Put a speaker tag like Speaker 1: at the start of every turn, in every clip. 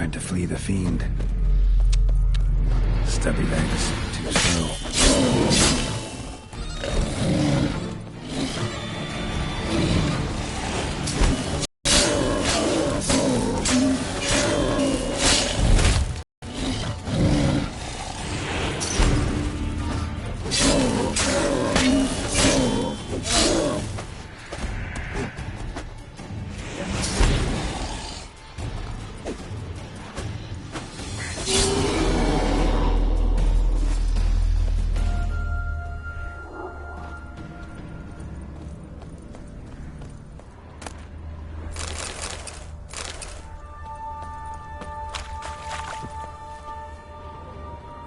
Speaker 1: tried to flee the fiend. Stubby legs, too slow.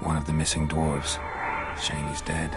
Speaker 1: One of the missing dwarves. Shame he's dead.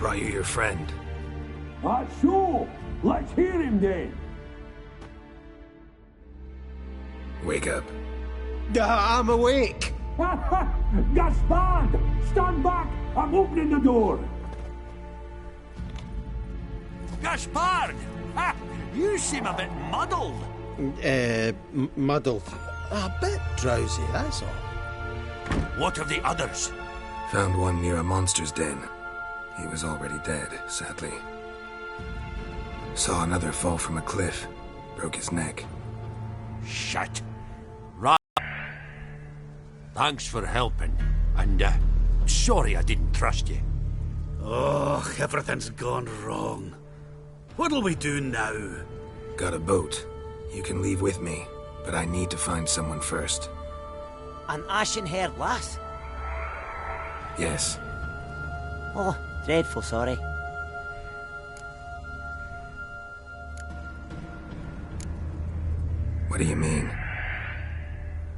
Speaker 1: Brought you your friend.
Speaker 2: Sure. Let's hear him then.
Speaker 1: Wake up.
Speaker 3: I'm awake.
Speaker 2: Gaspard! Stand back! I'm opening the door.
Speaker 4: Gaspard! Ha! You seem a bit muddled.
Speaker 3: Muddled. A bit drowsy, that's all.
Speaker 4: What of the others?
Speaker 1: Found one near a monster's den. He was already dead, sadly. Saw another fall from a cliff. Broke his neck.
Speaker 4: Shit. Right. Thanks for helping. And, sorry I didn't trust you.
Speaker 5: Oh, everything's gone wrong. What'll we do now?
Speaker 1: Got a boat. You can leave with me, but I need to find someone first.
Speaker 6: An ashen-haired lass?
Speaker 1: Yes.
Speaker 6: Oh, dreadful sorry.
Speaker 1: What do you mean?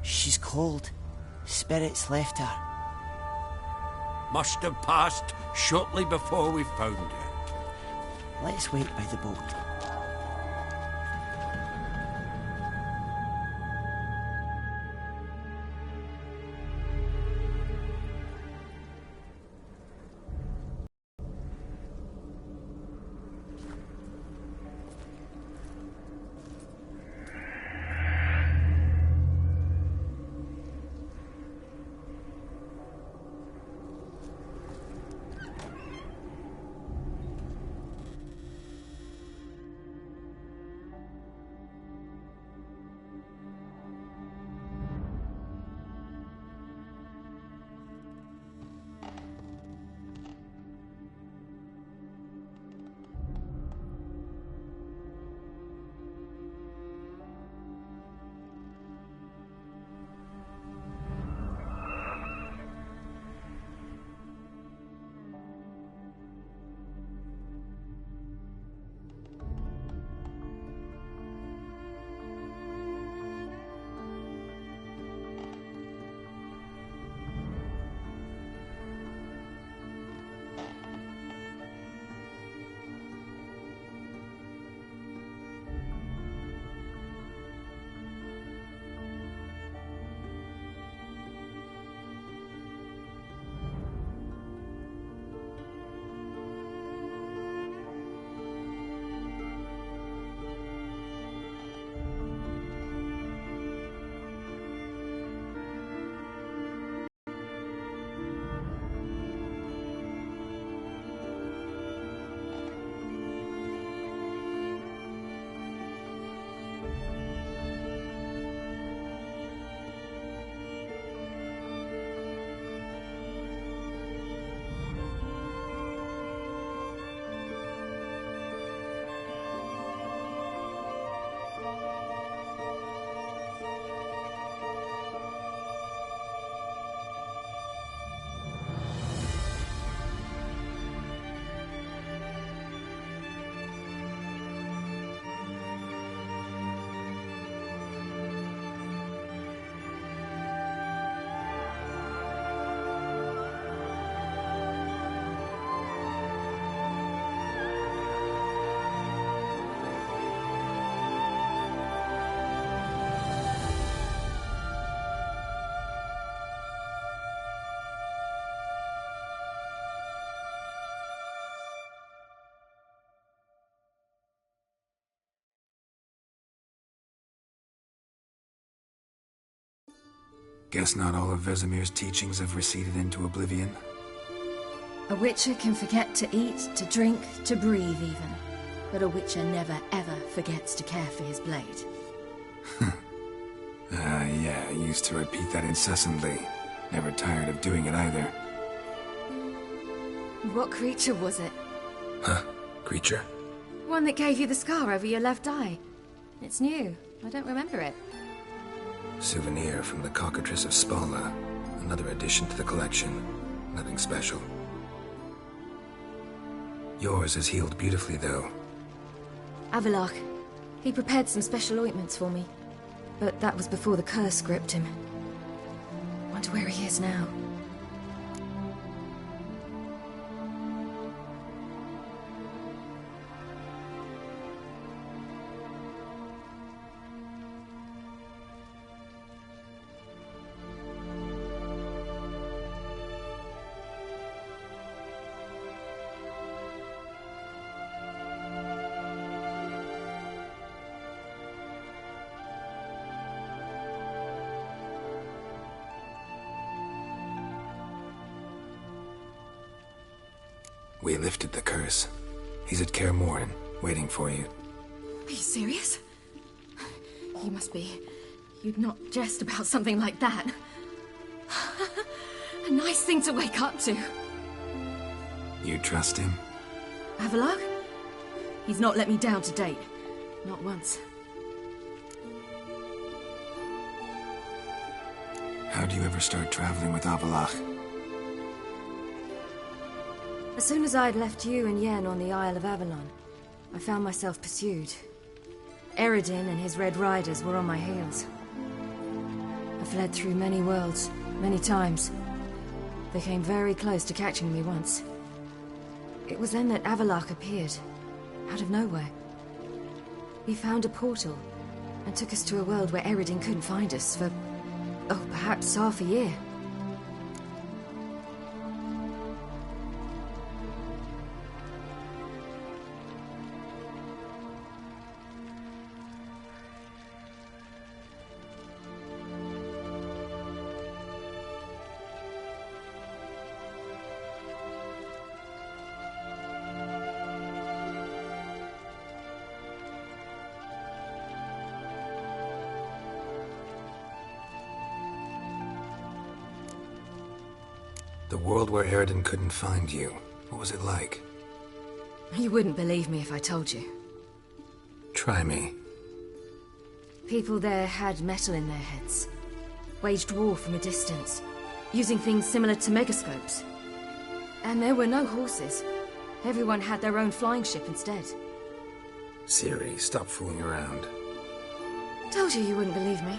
Speaker 6: She's cold. Spirits left her.
Speaker 4: Must have passed shortly before we found her.
Speaker 6: Let's wait by the boat.
Speaker 1: Guess not all of Vesemir's teachings have receded into oblivion.
Speaker 7: A Witcher can forget to eat, to drink, to breathe even. But a Witcher never ever forgets to care for his blade.
Speaker 1: Yeah, I used to repeat that incessantly. Never tired of doing it either.
Speaker 7: What creature was it?
Speaker 1: Huh? Creature?
Speaker 7: One that gave you the scar over your left eye. It's new. I don't remember it.
Speaker 1: Souvenir from the Cockatrice of Spala. Another addition to the collection. Nothing special. Yours is healed beautifully, though.
Speaker 7: Avallac'h. He prepared some special ointments for me. But that was before the curse gripped him. Wonder where he is now.
Speaker 1: We lifted the curse. He's at Kaer Morhen, waiting for you.
Speaker 7: Are you serious? You must be. You'd not jest about something like that. A nice thing to wake up to.
Speaker 1: You trust him?
Speaker 7: Avallac'h? He's not let me down to date. Not once.
Speaker 1: How do you ever start traveling with Avallac'h?
Speaker 7: As soon as I'd left you and Yen on the Isle of Avalon, I found myself pursued. Eredin and his Red Riders were on my heels. I fled through many worlds, many times. They came very close to catching me once. It was then that Avallac'h appeared, out of nowhere. He found a portal, and took us to a world where Eredin couldn't find us for, perhaps half a year.
Speaker 1: The world where Eredin couldn't find you. What was it like?
Speaker 7: You wouldn't believe me if I told you.
Speaker 1: Try me.
Speaker 7: People there had metal in their heads. Waged war from a distance, using things similar to megascopes. And there were no horses. Everyone had their own flying ship instead.
Speaker 1: Ciri, stop fooling around.
Speaker 7: Told you wouldn't believe me.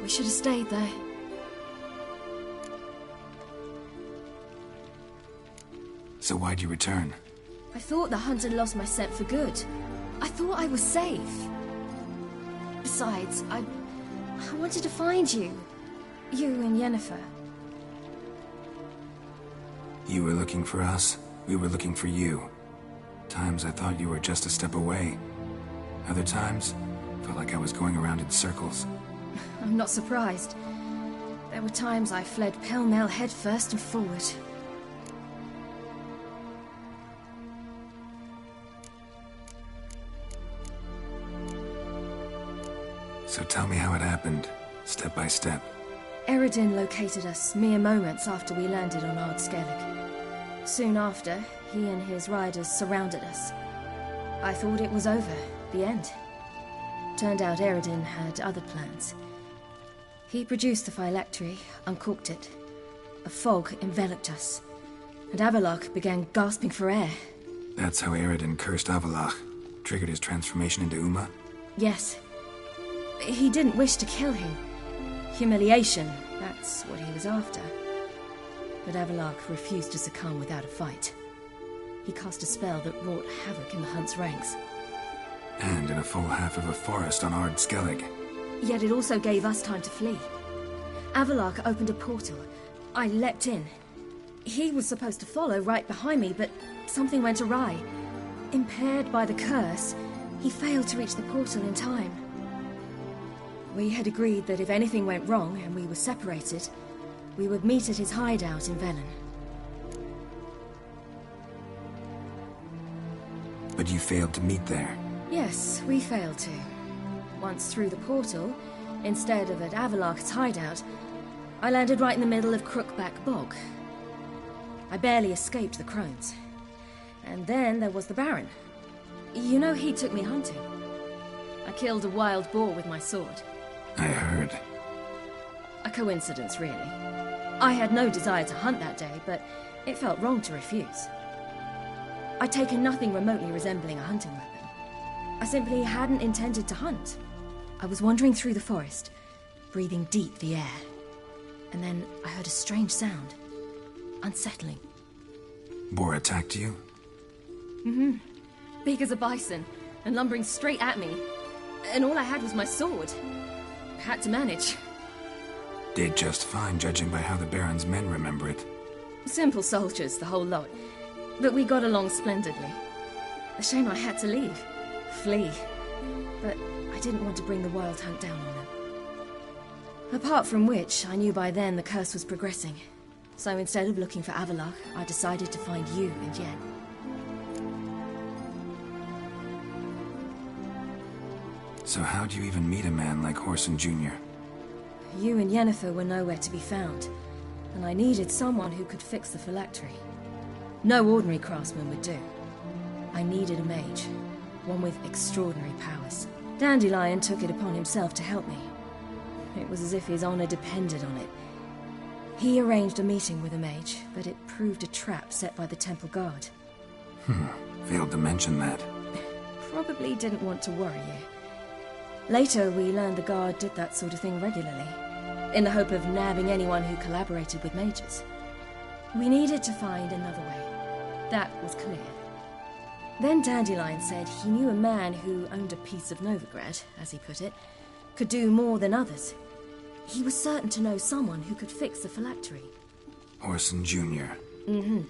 Speaker 7: We should have stayed there.
Speaker 1: So why'd you return?
Speaker 7: I thought the hunt had lost my scent for good. I thought I was safe. Besides, I wanted to find you. You and Yennefer.
Speaker 1: You were looking for us. We were looking for you. Times I thought you were just a step away. Other times, felt like I was going around in circles.
Speaker 7: I'm not surprised. There were times I fled pell-mell headfirst and forward.
Speaker 1: So tell me how it happened, step by step.
Speaker 7: Eredin located us mere moments after we landed on Ard Skellig. Soon after, he and his riders surrounded us. I thought it was over, the end. Turned out Eredin had other plans. He produced the phylactery, uncorked it. A fog enveloped us, and Avallac'h began gasping for air.
Speaker 1: That's how Eredin cursed Avallac'h, triggered his transformation into Uma?
Speaker 7: Yes. He didn't wish to kill him. Humiliation, that's what he was after. But Avallac'h refused to succumb without a fight. He cast a spell that wrought havoc in the Hunt's ranks.
Speaker 1: And in a full half of a forest on Ard Skellig.
Speaker 7: Yet it also gave us time to flee. Avallac'h opened a portal. I leapt in. He was supposed to follow right behind me, but something went awry. Impaired by the curse, he failed to reach the portal in time. We had agreed that if anything went wrong and we were separated, we would meet at his hideout in Velen.
Speaker 1: But you failed to meet there.
Speaker 7: Yes, we failed to. Once through the portal, instead of at Avalok's hideout, I landed right in the middle of Crookback Bog. I barely escaped the crones. And then there was the Baron. You know, he took me hunting. I killed a wild boar with my sword.
Speaker 1: I heard.
Speaker 7: A coincidence, really. I had no desire to hunt that day, but it felt wrong to refuse. I'd taken nothing remotely resembling a hunting weapon. I simply hadn't intended to hunt. I was wandering through the forest, breathing deep the air. And then I heard a strange sound. Unsettling.
Speaker 1: Boar attacked you?
Speaker 7: Mm-hmm. Big as a bison, and lumbering straight at me. And all I had was my sword. I had to manage.
Speaker 1: Did just fine, judging by how the Baron's men remember it.
Speaker 7: Simple soldiers, the whole lot. But we got along splendidly. A shame I had to leave. Flee. But I didn't want to bring the Wild Hunt down on them. Apart from which, I knew by then the curse was progressing. So instead of looking for Avalok, I decided to find you and Yen.
Speaker 1: So how'd you even meet a man like Whoreson Jr.?
Speaker 7: You and Yennefer were nowhere to be found, and I needed someone who could fix the phylactery. No ordinary craftsman would do. I needed a mage, one with extraordinary powers. Dandelion took it upon himself to help me. It was as if his honor depended on it. He arranged a meeting with a mage, but it proved a trap set by the Temple Guard.
Speaker 1: Failed to mention that.
Speaker 7: Probably didn't want to worry you. Later, we learned the Guard did that sort of thing regularly, in the hope of nabbing anyone who collaborated with mages. We needed to find another way. That was clear. Then Dandelion said he knew a man who owned a piece of Novigrad, as he put it, could do more than others. He was certain to know someone who could fix the phylactery.
Speaker 1: Whoreson Jr.
Speaker 7: Mm-hmm.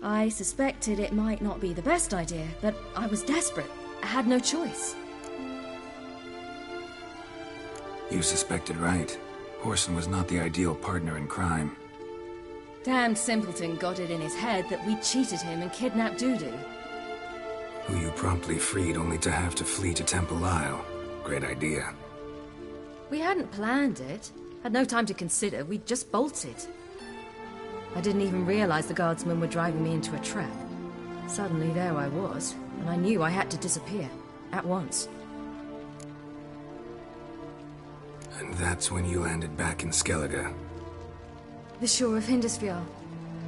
Speaker 7: I suspected it might not be the best idea, but I was desperate. I had no choice.
Speaker 1: You suspected right. Whoreson was not the ideal partner in crime.
Speaker 7: Damned simpleton got it in his head that we cheated him and kidnapped Dudu.
Speaker 1: Who you promptly freed only to have to flee to Temple Isle. Great idea.
Speaker 7: We hadn't planned it. Had no time to consider. We just bolted. I didn't even realize the guardsmen were driving me into a trap. Suddenly there I was, and I knew I had to disappear. At once.
Speaker 1: And that's when you landed back in Skellige.
Speaker 7: The shore of Hindisfjall.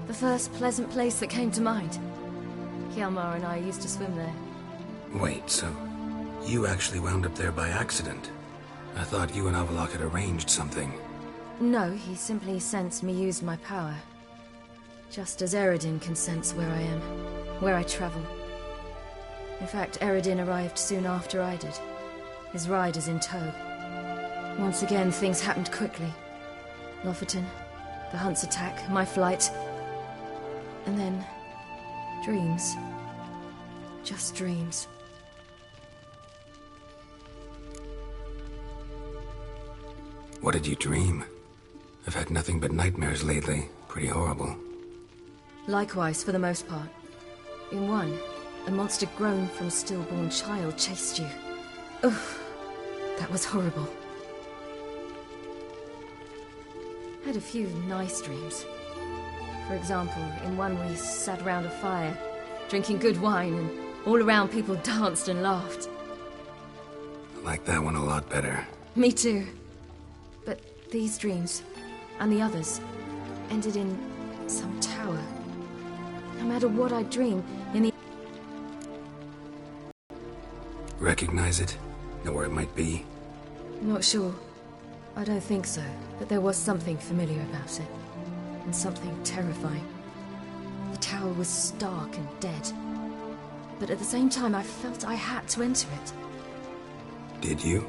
Speaker 7: The first pleasant place that came to mind. Hjalmar and I used to swim there.
Speaker 1: Wait, so you actually wound up there by accident? I thought you and Avalok had arranged something.
Speaker 7: No, he simply sensed me used my power. Just as Eredin can sense where I am, where I travel. In fact, Eredin arrived soon after I did, his riders in tow. Once again, things happened quickly. Lofoten, the Hunt's attack, my flight, and then dreams. Just dreams.
Speaker 1: What did you dream? I've had nothing but nightmares lately. Pretty horrible.
Speaker 7: Likewise, for the most part. In one, a monster grown from a stillborn child chased you. Ugh, that was horrible. Had a few nice dreams. For example, in one we sat around a fire, drinking good wine, and all around people danced and laughed.
Speaker 1: I like that one a lot better.
Speaker 7: Me too. But these dreams, and the others, ended in some tower. No matter what I dream, in the...
Speaker 1: Recognize it? Know where it might be?
Speaker 7: Not sure. I don't think so, but there was something familiar about it. And something terrifying. The tower was stark and dead. But at the same time, I felt I had to enter it.
Speaker 1: Did you?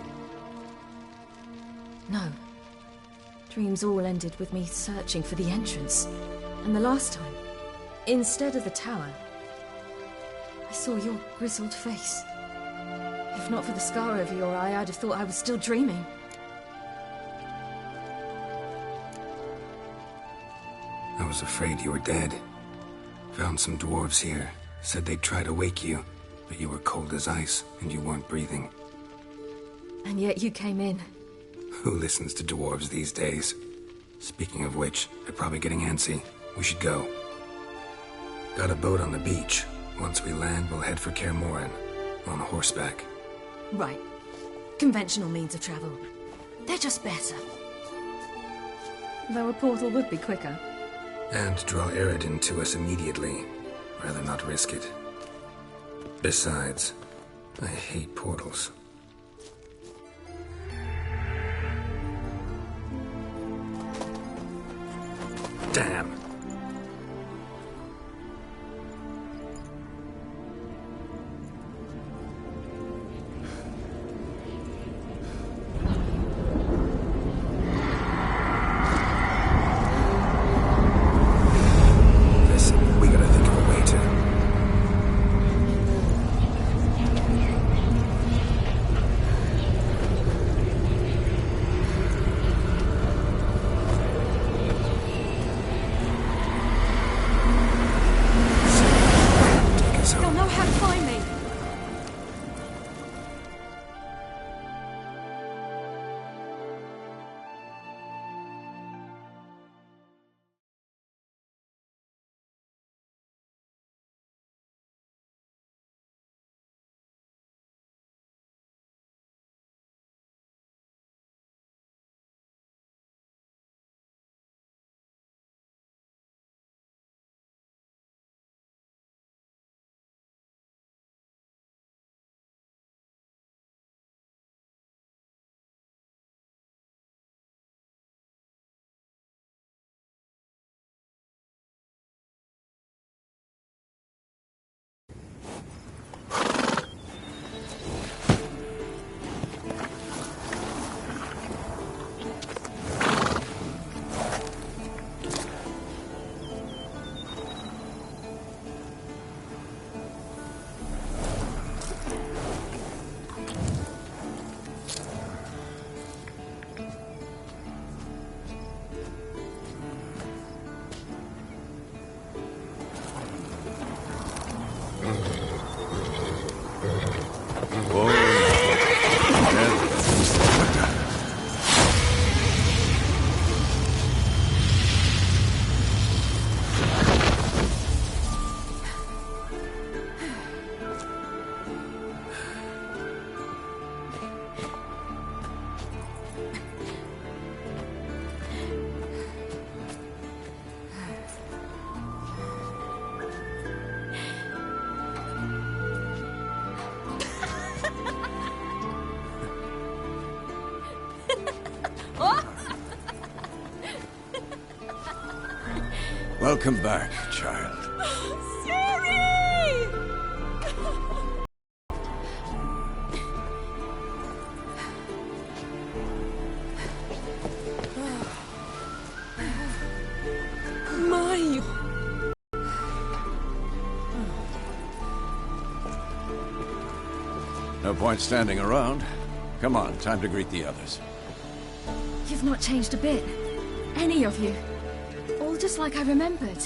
Speaker 7: No. Dreams all ended with me searching for the entrance. And the last time, instead of the tower, I saw your grizzled face. If not for the scar over your eye, I'd have thought I was still dreaming.
Speaker 1: I was afraid you were dead. Found some dwarves here. Said they'd try to wake you, but you were cold as ice, and you weren't breathing.
Speaker 7: And yet you came in.
Speaker 1: Who listens to dwarves these days? Speaking of which, they're probably getting antsy. We should go. Got a boat on the beach. Once we land, we'll head for Kaer Morhen. On horseback.
Speaker 7: Right. Conventional means of travel. They're just better. Though a portal would be quicker.
Speaker 1: And draw Eredin to us immediately. Rather not risk it. Besides, I hate portals. Damn. Listen, we gotta think of a way to...
Speaker 7: They'll know how to find me.
Speaker 8: Welcome back, child.
Speaker 7: Siri! My...
Speaker 8: No point standing around. Come on, time to greet the others.
Speaker 7: You've not changed a bit. Any of you. All just like I remembered.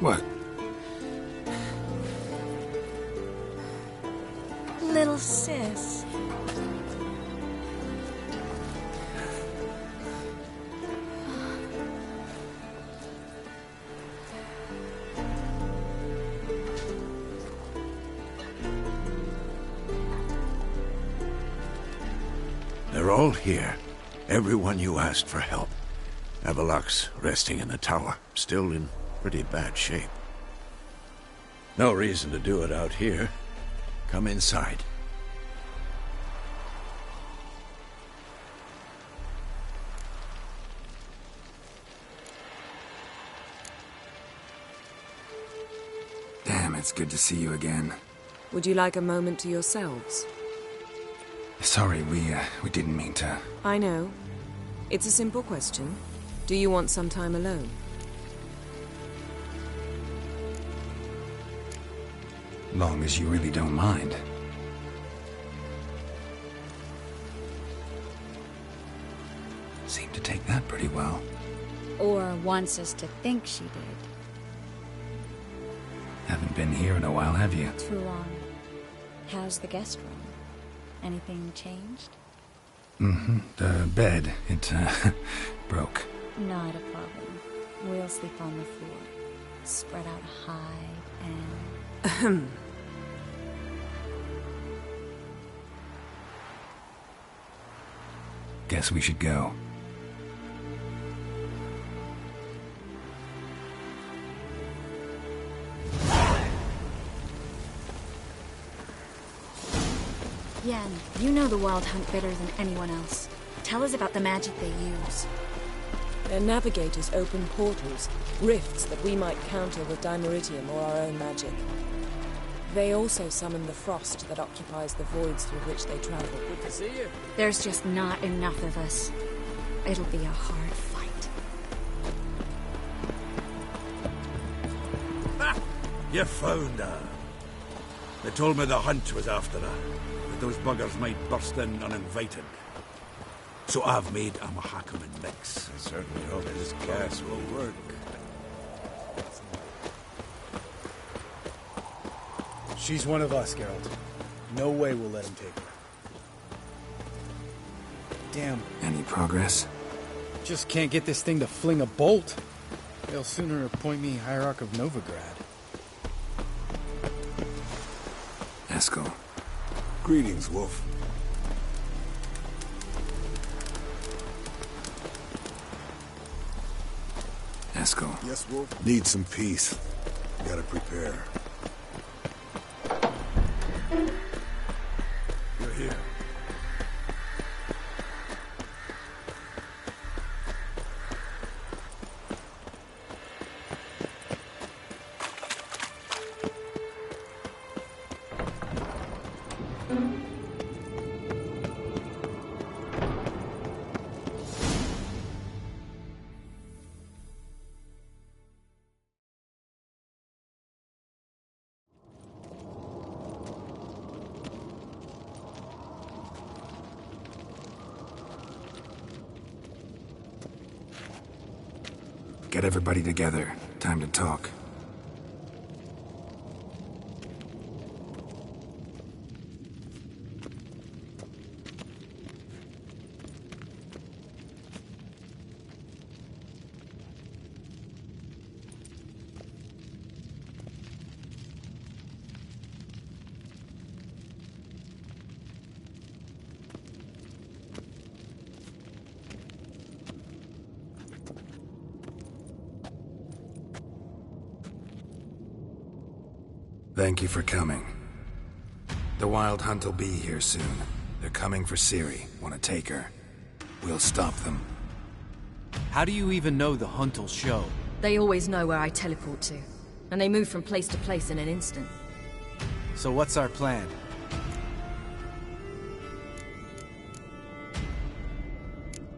Speaker 1: What?
Speaker 7: Little sis.
Speaker 8: They're all here. Everyone you asked for help. Avalok's resting in the tower, still in pretty bad shape. No reason to do it out here. Come inside.
Speaker 1: Damn, it's good to see you again.
Speaker 9: Would you like a moment to yourselves?
Speaker 1: Sorry, we didn't mean to...
Speaker 9: I know. It's a simple question. Do you want some time alone?
Speaker 1: Long as you really don't mind. Seemed to take that pretty well.
Speaker 10: Or wants us to think she did.
Speaker 1: Haven't been here in a while, have you?
Speaker 10: Too long. How's the guest room? Anything changed?
Speaker 1: Mm-hmm. The bed, it, broke.
Speaker 10: Not a problem. We'll sleep on the floor. Spread out a hide and...
Speaker 1: Guess we should go.
Speaker 10: Yen, you know the Wild Hunt better than anyone else. Tell us about the magic they use.
Speaker 9: Their navigators open portals, rifts that we might counter with Dimeritium or our own magic. They also summon the frost that occupies the voids through which they travel. Good to see you.
Speaker 10: There's just not enough of us. It'll be a hard fight.
Speaker 5: Ha! You found her. They told me the Hunt was after her, that those buggers might burst in uninvited. So I've made a Mahakaman mix.
Speaker 8: I certainly hope this gas will work.
Speaker 11: She's one of us, Geralt. No way we'll let him take her. Damn.
Speaker 1: Any progress?
Speaker 11: Just can't get this thing to fling a bolt. They'll sooner appoint me Hierarch of Novigrad.
Speaker 1: Eskel.
Speaker 12: Greetings, Wolf.
Speaker 1: Eskel.
Speaker 12: Yes, Wolf? Need some peace. Gotta prepare.
Speaker 5: You're here.
Speaker 1: Get everybody together. Time to talk. Thank you for coming. The Wild Hunt will be here soon. They're coming for Ciri. Want to take her? We'll stop them.
Speaker 13: How do you even know the Hunt will show?
Speaker 7: They always know where I teleport to. And they move from place to place in an instant.
Speaker 13: So what's our plan?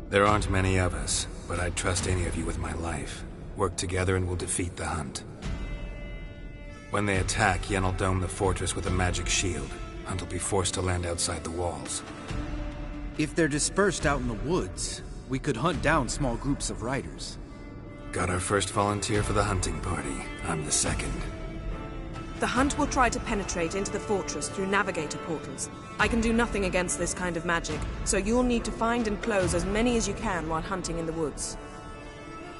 Speaker 1: There aren't many of us, but I'd trust any of you with my life. Work together and we'll defeat the Hunt. When they attack, Yen will dome the fortress with a magic shield. Hunt will be forced to land outside the walls.
Speaker 13: If they're dispersed out in the woods, we could hunt down small groups of riders.
Speaker 1: Got our first volunteer for the hunting party. I'm the second.
Speaker 9: The Hunt will try to penetrate into the fortress through navigator portals. I can do nothing against this kind of magic, so you'll need to find and close as many as you can while hunting in the woods.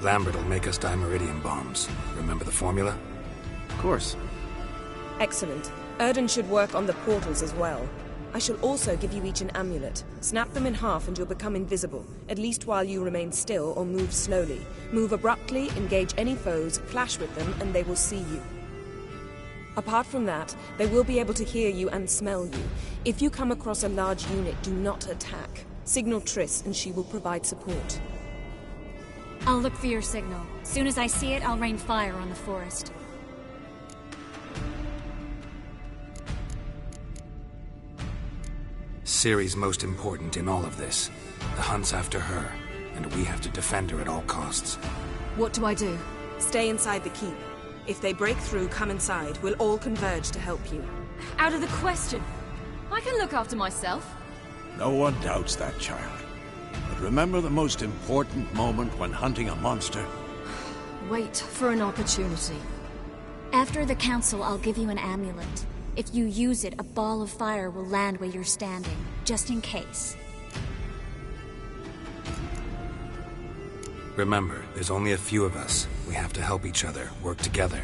Speaker 1: Lambert will make us Dimeritium bombs. Remember the formula?
Speaker 13: Of course.
Speaker 9: Excellent. Erden should work on the portals as well. I shall also give you each an amulet. Snap them in half and you'll become invisible, at least while you remain still or move slowly. Move abruptly, engage any foes, clash with them, and they will see you. Apart from that, they will be able to hear you and smell you. If you come across a large unit, do not attack. Signal Triss and she will provide support.
Speaker 10: I'll look for your signal. Soon as I see it, I'll rain fire on the forest.
Speaker 1: Ciri's most important in all of this. The Hunt's after her, and we have to defend her at all costs.
Speaker 7: What do I do?
Speaker 9: Stay inside the keep. If they break through, come inside. We'll all converge to help you.
Speaker 7: Out of the question. I can look after myself.
Speaker 8: No one doubts that, child. But remember the most important moment when hunting a monster?
Speaker 7: Wait for an opportunity.
Speaker 10: After the council, I'll give you an amulet. If you use it, a ball of fire will land where you're standing, just in case.
Speaker 1: Remember, there's only a few of us. We have to help each other, work together.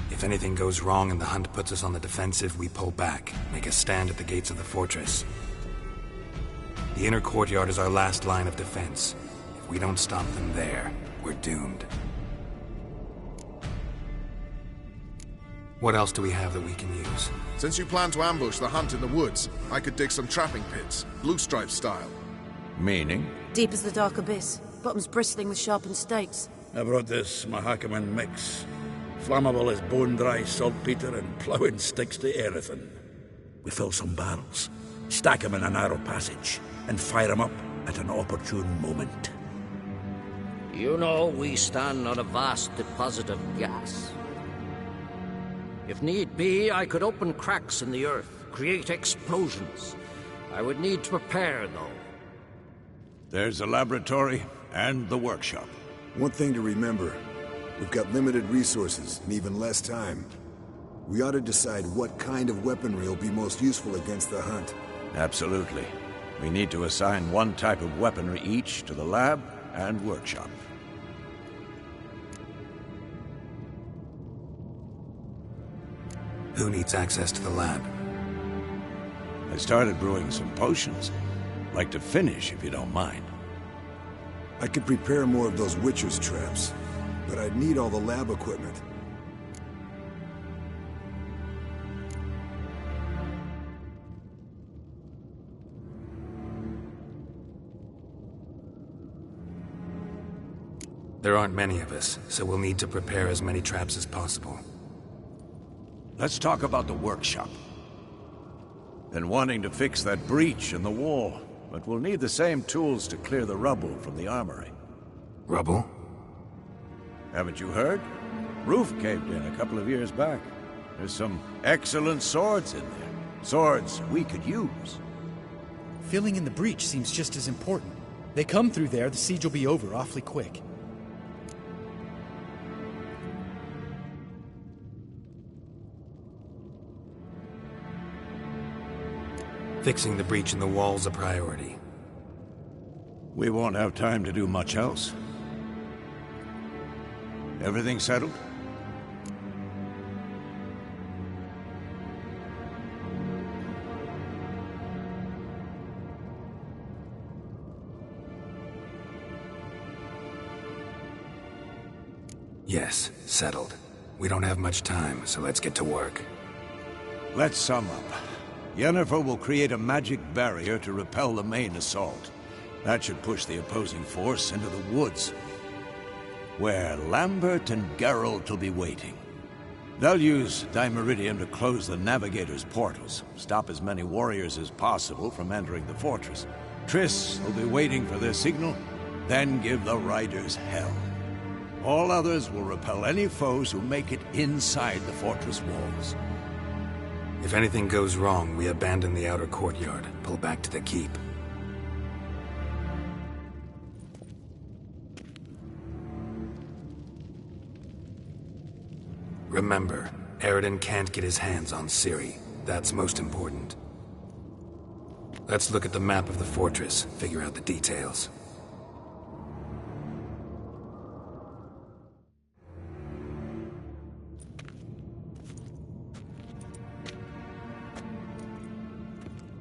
Speaker 1: If anything goes wrong and the hunt puts us on the defensive, we pull back, make a stand at the gates of the fortress. The inner courtyard is our last line of defense. If we don't stop them there, we're doomed. What else do we have that we can use?
Speaker 14: Since you plan to ambush the hunt in the woods, I could dig some trapping pits, blue stripe style.
Speaker 8: Meaning?
Speaker 15: Deep as the dark abyss, bottoms bristling with sharpened stakes.
Speaker 5: I brought this Mahakaman mix. Flammable as bone-dry saltpeter and ploughing sticks to everything. We fill some barrels, stack them in a narrow passage, and fire them up at an opportune moment.
Speaker 16: You know, we stand on a vast deposit of gas. If need be, I could open cracks in the earth, create explosions. I would need to prepare, though.
Speaker 8: There's the laboratory and the workshop.
Speaker 12: One thing to remember, we've got limited resources and even less time. We ought to decide what kind of weaponry will be most useful against the hunt.
Speaker 8: Absolutely. We need to assign one type of weaponry each to the lab and workshop.
Speaker 1: Who needs access to the lab?
Speaker 8: I started brewing some potions. Like to finish, if you don't mind.
Speaker 12: I could prepare more of those Witcher's traps, but I'd need all the lab equipment.
Speaker 1: There aren't many of us, so we'll need to prepare as many traps as possible.
Speaker 8: Let's talk about the workshop. Been wanting to fix that breach in the wall, but we'll need the same tools to clear the rubble from the armory.
Speaker 1: Rubble?
Speaker 8: Haven't you heard? Roof caved in a couple of years back. There's some excellent swords in there. Swords we could use.
Speaker 11: Filling in the breach seems just as important. They come through there, the siege will be over awfully quick.
Speaker 1: Fixing the breach in the wall's a priority.
Speaker 8: We won't have time to do much else. Everything settled?
Speaker 1: Yes, settled. We don't have much time, so let's get to work.
Speaker 8: Let's sum up. Yennefer will create a magic barrier to repel the main assault. That should push the opposing force into the woods, where Lambert and Geralt will be waiting. They'll use Dimeridium to close the Navigator's portals, stop as many warriors as possible from entering the fortress. Triss will be waiting for their signal, then give the riders hell. All others will repel any foes who make it inside the fortress walls.
Speaker 1: If anything goes wrong, we abandon the outer courtyard, pull back to the keep. Remember, Eredin can't get his hands on Ciri. That's most important. Let's look at the map of the fortress, figure out the details.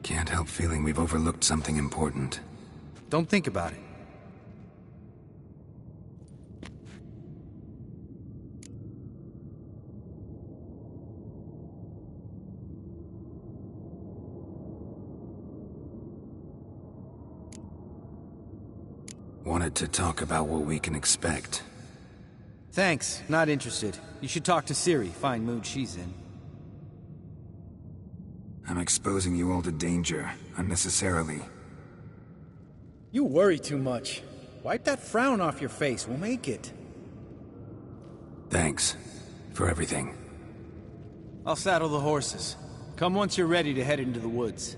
Speaker 1: Can't help feeling we've overlooked something important.
Speaker 11: Don't think about it.
Speaker 1: Wanted to talk about what we can expect.
Speaker 11: Thanks, not interested. You should talk to Ciri, fine mood she's in.
Speaker 1: I'm exposing you all to danger, unnecessarily.
Speaker 11: You worry too much. Wipe that frown off your face, we'll make it.
Speaker 1: Thanks. For everything.
Speaker 13: I'll saddle the horses. Come once you're ready to head into the woods.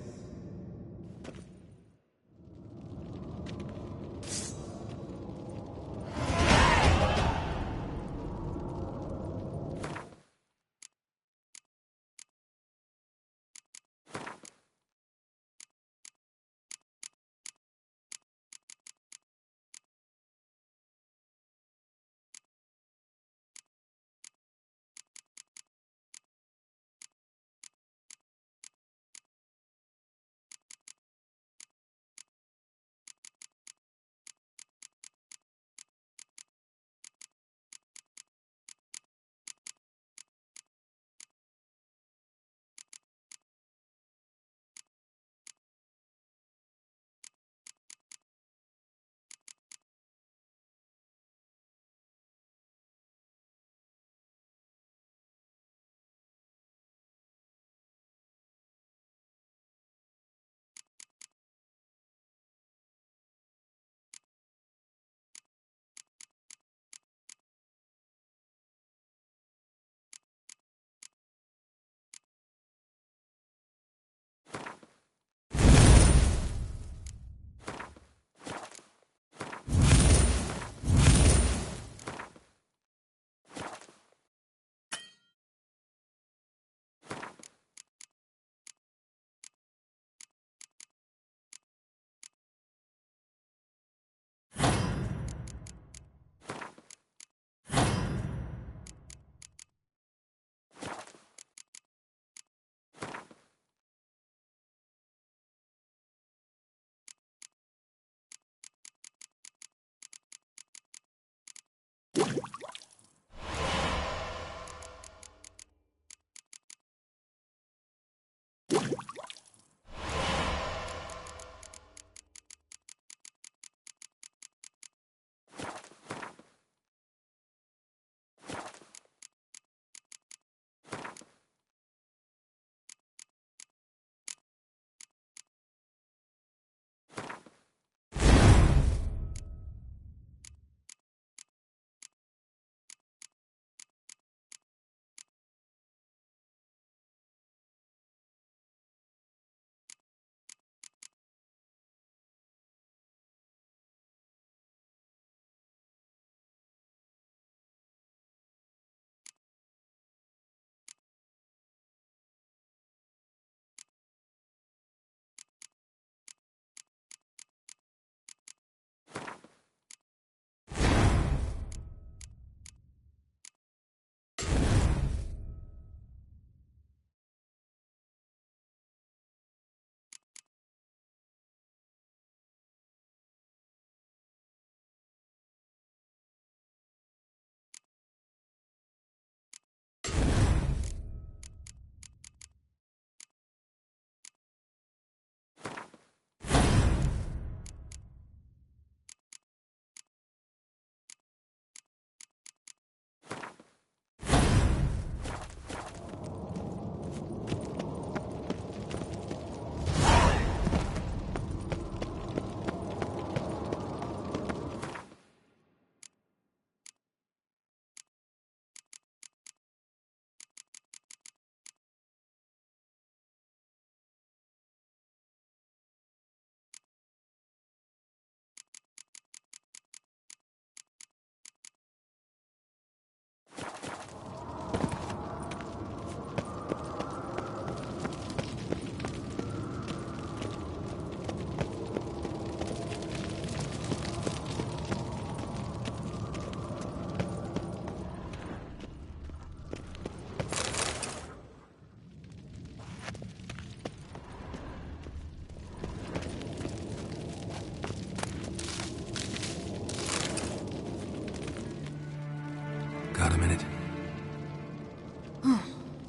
Speaker 1: Got a minute?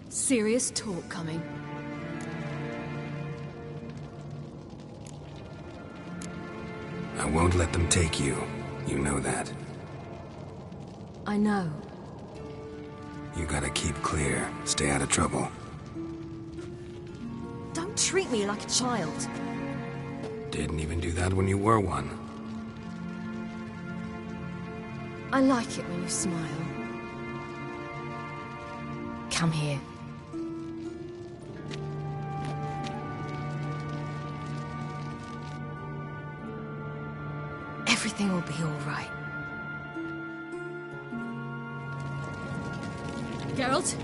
Speaker 7: Serious talk coming.
Speaker 1: I won't let them take you. You know that.
Speaker 7: I know.
Speaker 1: You gotta keep clear. Stay out of trouble.
Speaker 7: Don't treat me like a child.
Speaker 1: Didn't even do that when you were one.
Speaker 7: I like it when you smile. Come here. Everything will be all right. Geralt?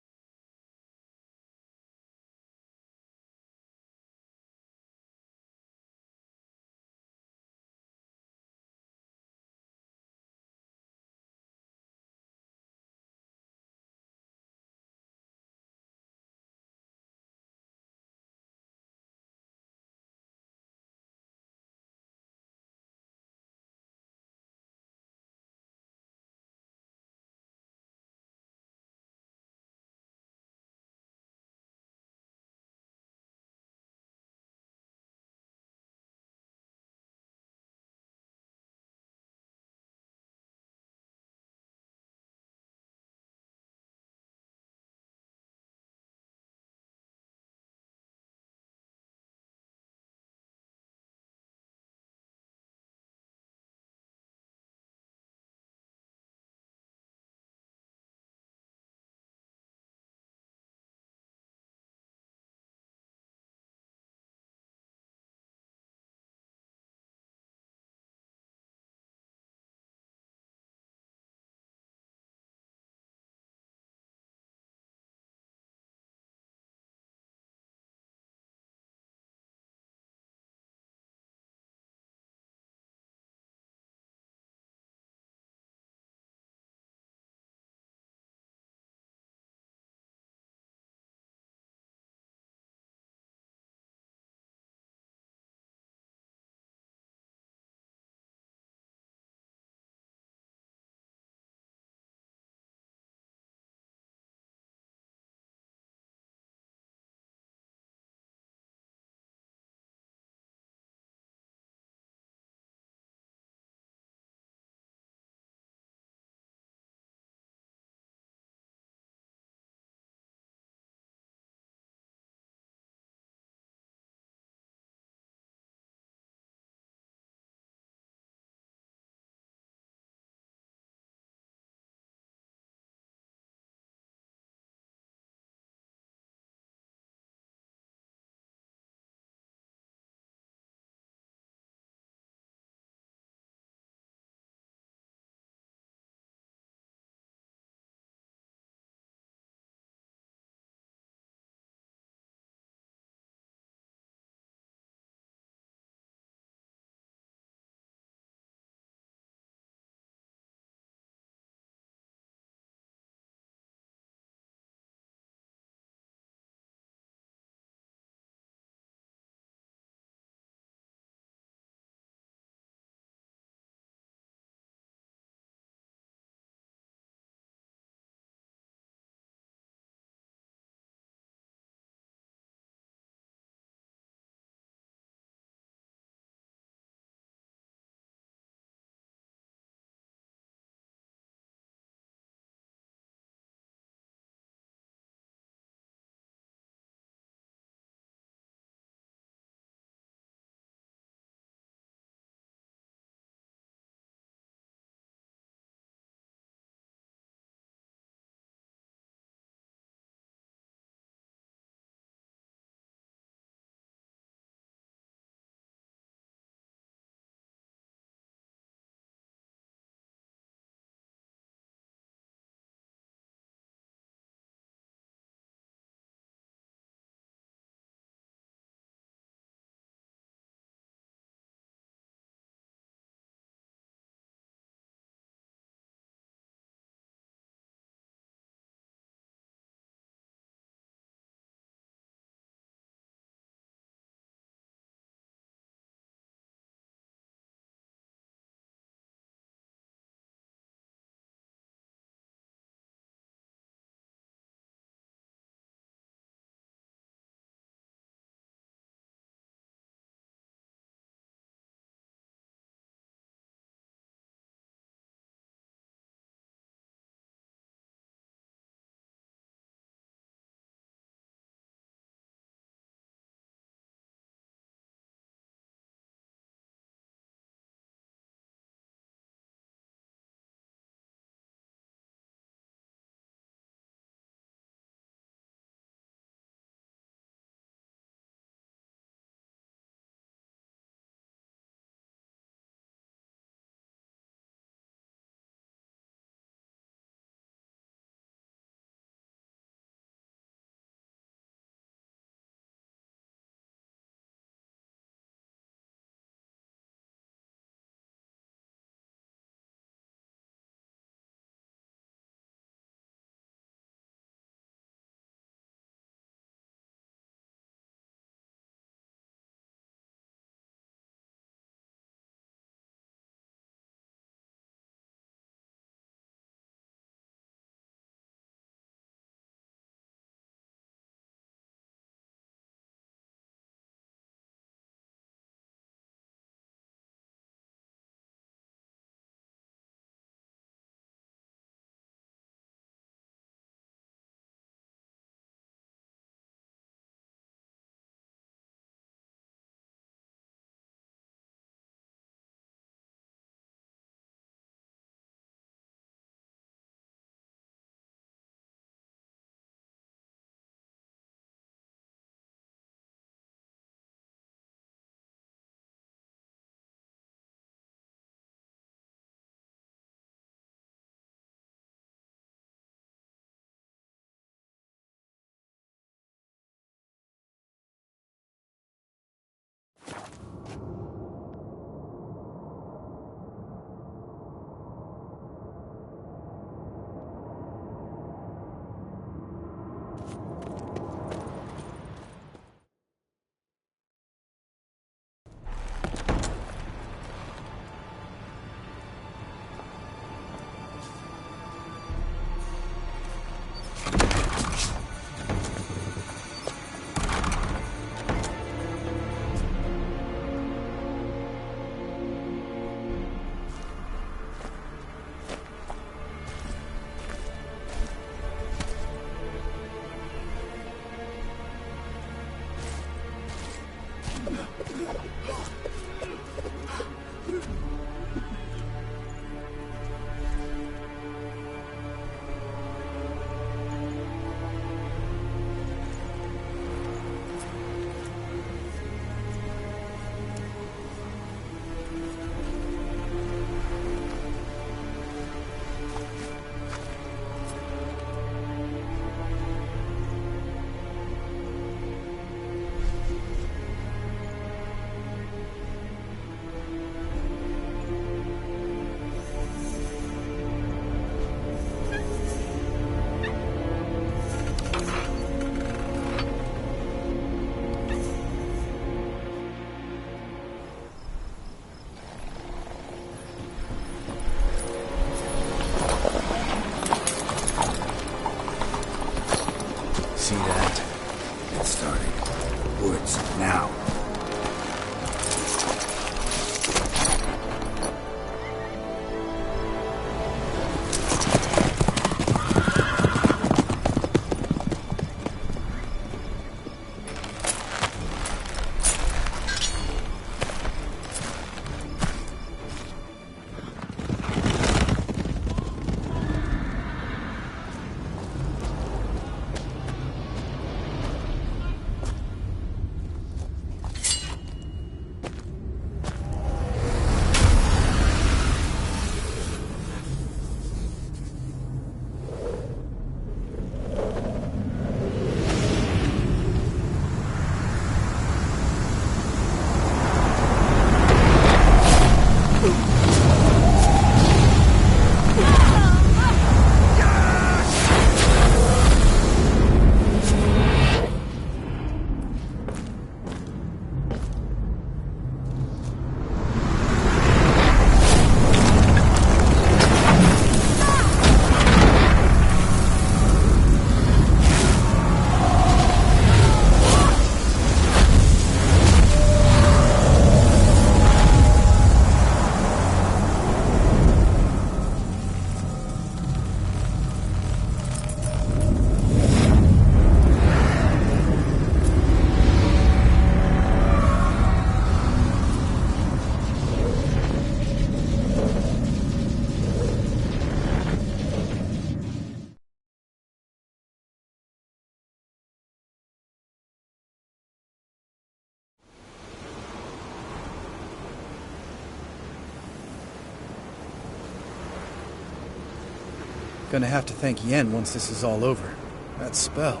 Speaker 11: Gonna have to thank Yen once this is all over. That spell.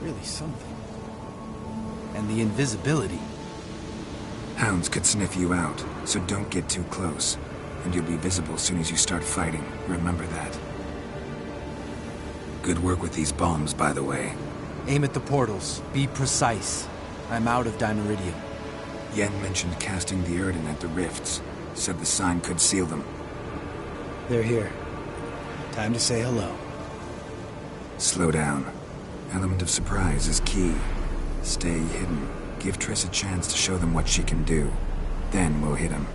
Speaker 11: Really something. And the invisibility.
Speaker 1: Hounds could sniff you out, so don't get too close. And you'll be visible as soon as you start fighting. Remember that. Good work with these bombs, by the way.
Speaker 13: Aim at the portals. Be precise. I'm out of Dimeridium.
Speaker 1: Yen mentioned casting the Erden at the rifts. Said the sign could seal them.
Speaker 11: They're here. Time to say hello.
Speaker 1: Slow down. Element of surprise is key. Stay hidden. Give Triss a chance to show them what she can do. Then we'll hit him.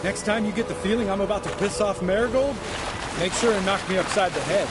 Speaker 11: Next time you get the feeling I'm about to piss off Marigold, make sure and knock me upside the head.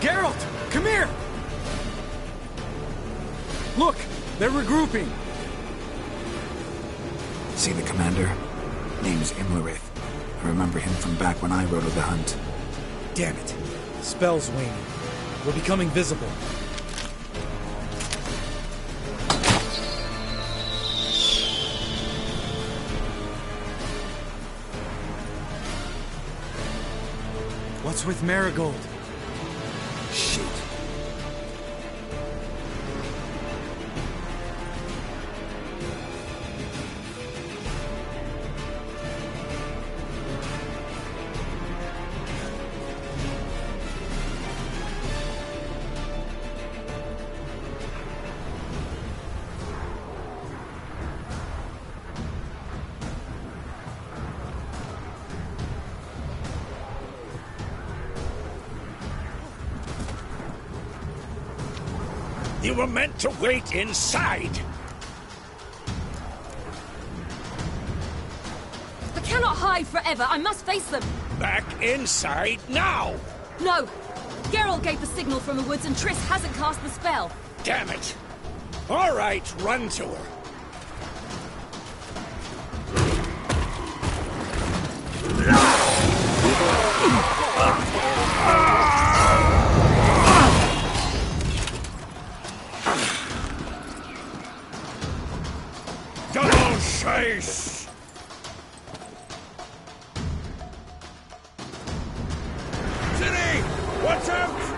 Speaker 11: Geralt, come here! Look, they're regrouping.
Speaker 1: See the commander? Name's Imlerith. I remember him from back when I rode the hunt.
Speaker 11: Damn it. Spell's waning. We're becoming visible. What's with Marigold?
Speaker 1: Shit.
Speaker 5: You were meant to wait inside.
Speaker 7: I cannot hide forever. I must face them.
Speaker 5: Back inside now!
Speaker 7: No! Geralt gave the signal from the woods and Triss hasn't cast the spell.
Speaker 5: Damn it! All right, run to her. Double chase! City! Watch out!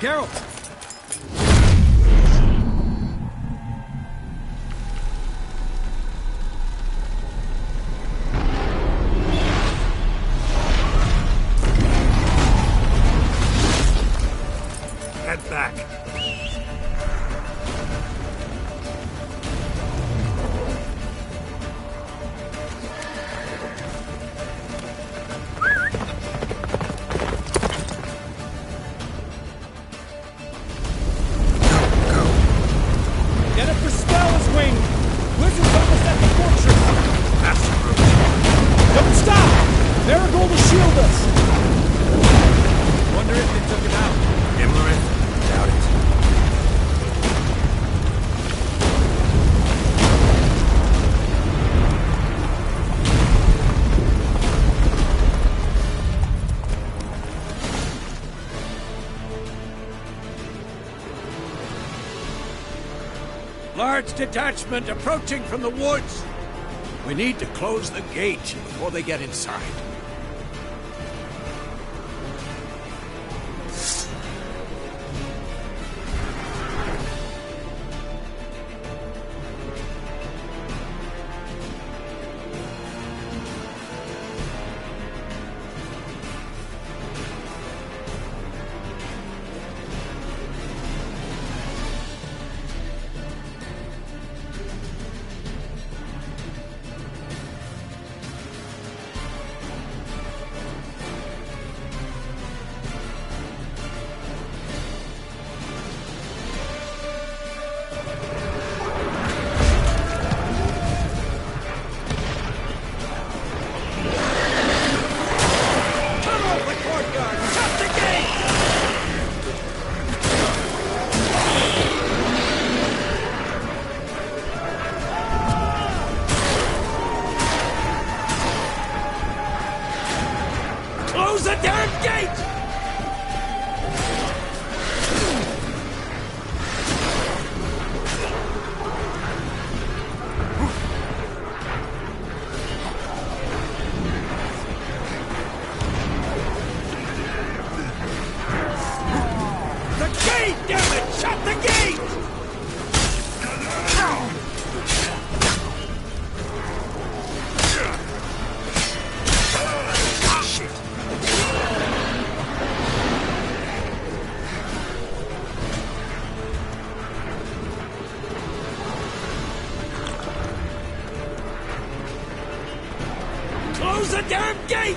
Speaker 13: Geralt!
Speaker 5: Head back.
Speaker 17: Marigold will shield us!
Speaker 4: Wonder if they took him out.
Speaker 1: Imlerith? Doubt it.
Speaker 4: Large detachment approaching from the woods.
Speaker 8: We need to close the gate before they get inside.
Speaker 4: Close the damn gate! The gate, damn it! Shut the gate! Close the damn gate!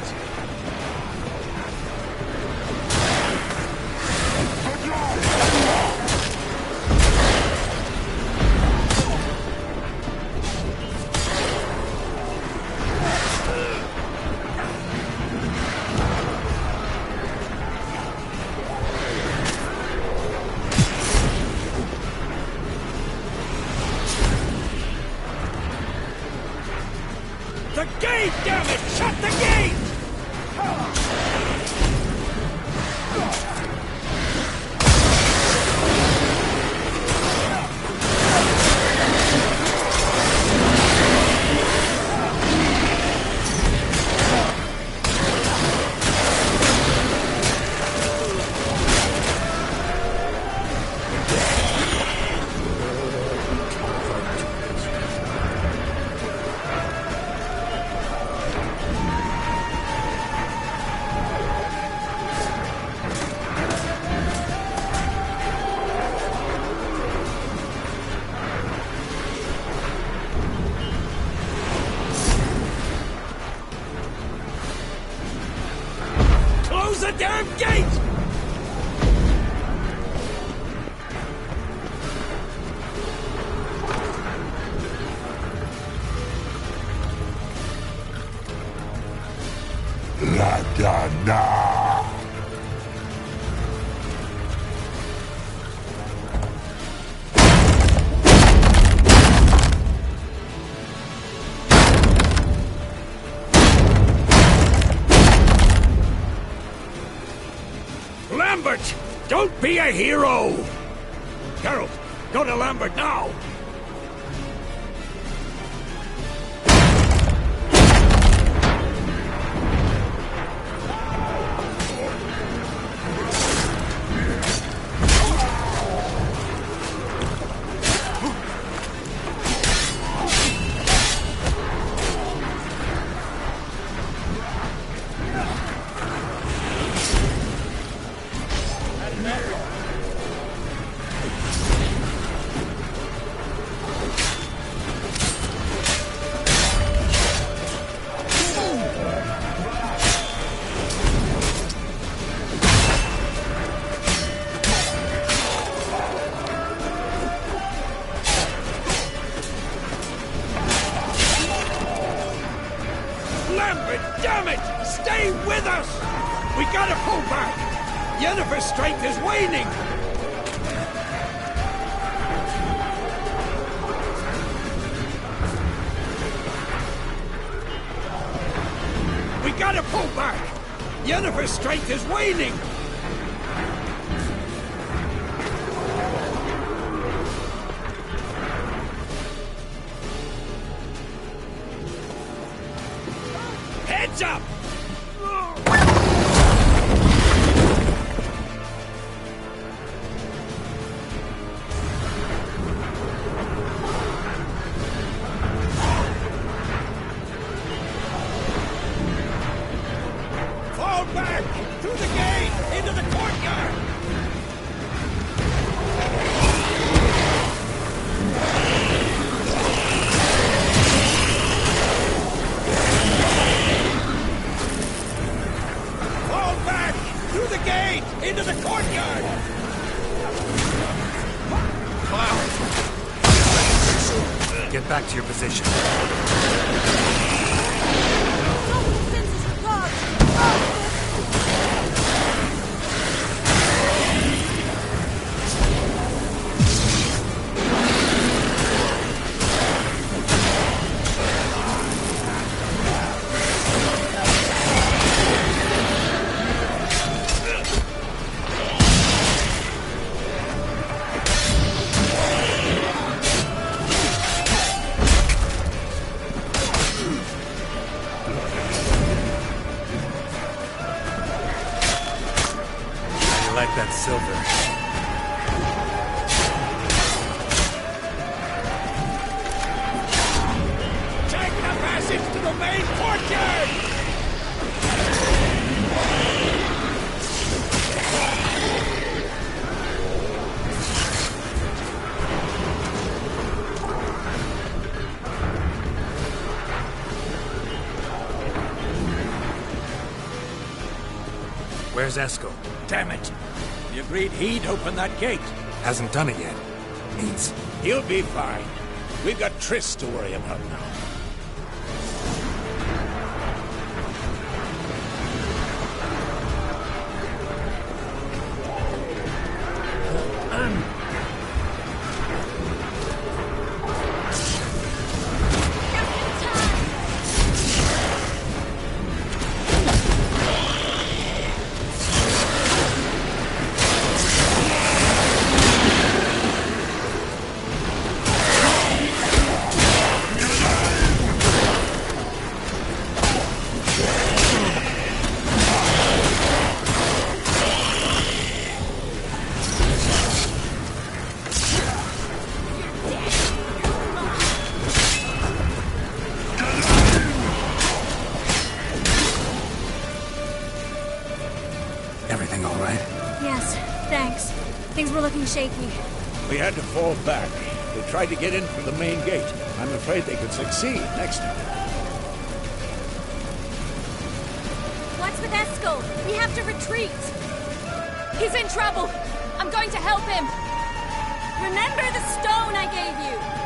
Speaker 4: The gate, damn it! Shut the gate! Close the damn gate!
Speaker 2: Ladana!
Speaker 4: Lambert! Don't be a hero! Geralt, go to Lambert now! Lambert, damn it! Stay with us! We gotta pull back! Yennefer's strength is waning! We gotta pull back! Yennefer's strength is waning! Heads up! Fall back! Through the gate! Into the courtyard! Fall back! Through the gate! Into the courtyard!
Speaker 1: Get back to your position. Like that silver.
Speaker 4: Take the passage to the main courtyard!
Speaker 1: Where's Eskel?
Speaker 4: Damn it! We agreed he'd open that gate.
Speaker 1: Hasn't done it yet. Means
Speaker 4: He'll be fine. We've got Triss to worry about now.
Speaker 1: everything all right?
Speaker 10: Yes, thanks. Things were looking shaky.
Speaker 4: We had to fall back. They tried to get in through the main gate. I'm afraid they could succeed next time.
Speaker 10: What's with Eskel? We have to retreat. He's in trouble. I'm going to help him. Remember the stone I gave you?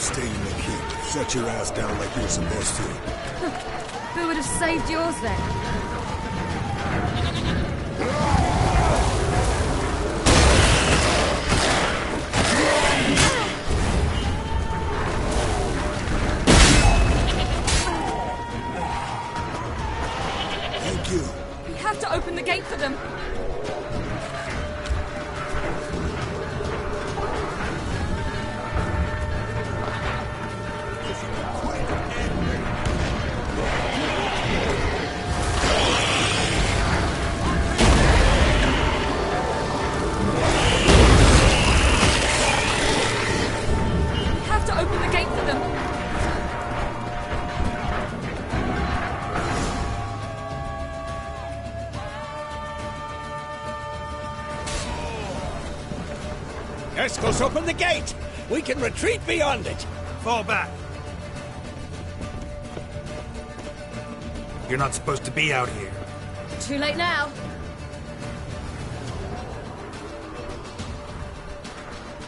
Speaker 12: Stay in the keep. Shut your ass down like you're supposed to.
Speaker 7: Who would have saved yours then?
Speaker 12: Thank you.
Speaker 10: We have to open the gate for them. We have to open the gate for them.
Speaker 4: Escos, open the gate! We can retreat beyond it!
Speaker 1: Fall back. You're not supposed to be out here.
Speaker 7: Too late now.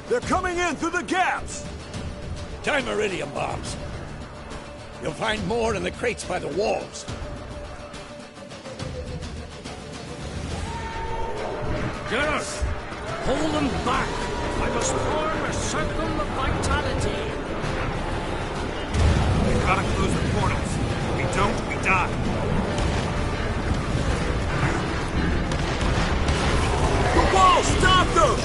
Speaker 2: They're coming in through the gaps!
Speaker 4: Time iridium bombs. You'll find more in the crates by the walls.
Speaker 16: Gareth, hold them back. I must form a circle of vitality.
Speaker 1: We've got to close the portals. If we don't, we die.
Speaker 2: The wall! Stop them!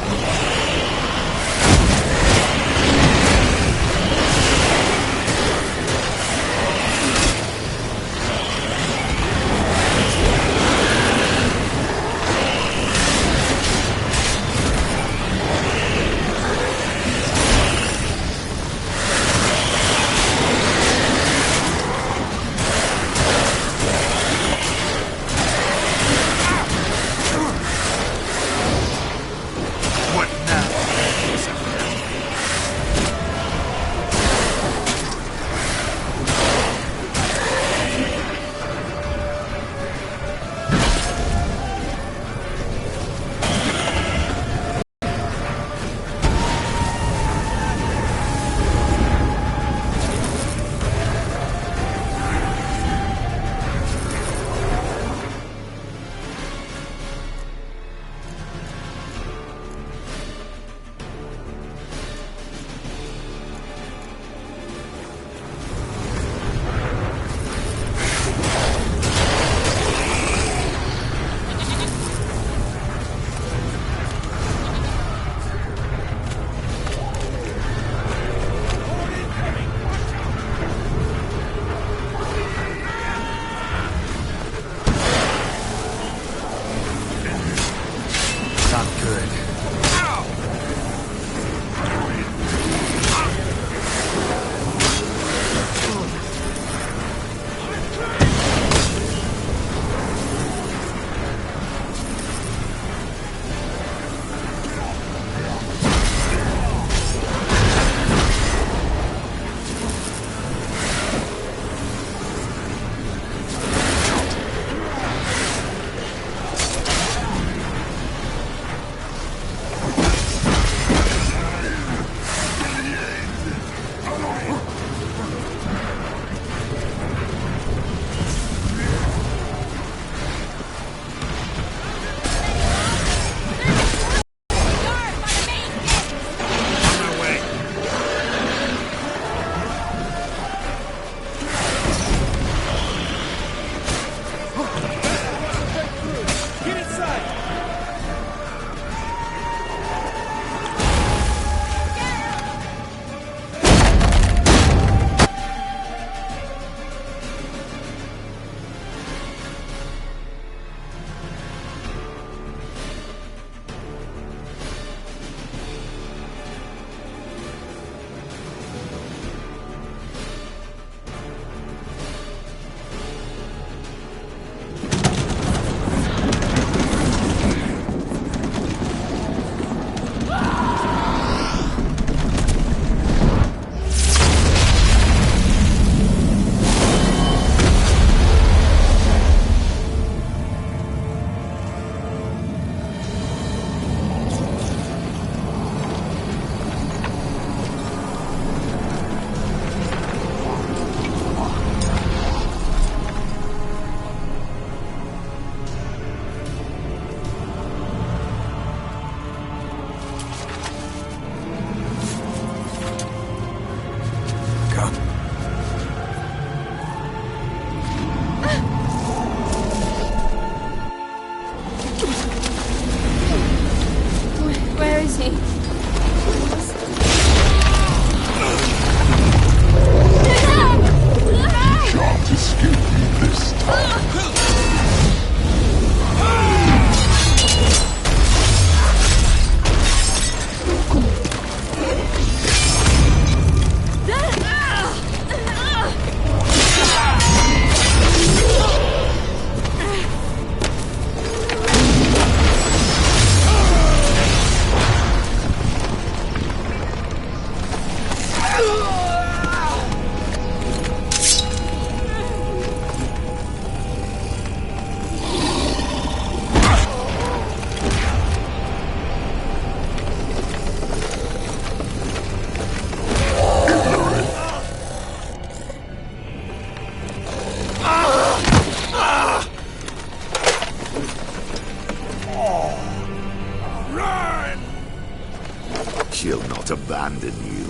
Speaker 17: She'll not abandon you.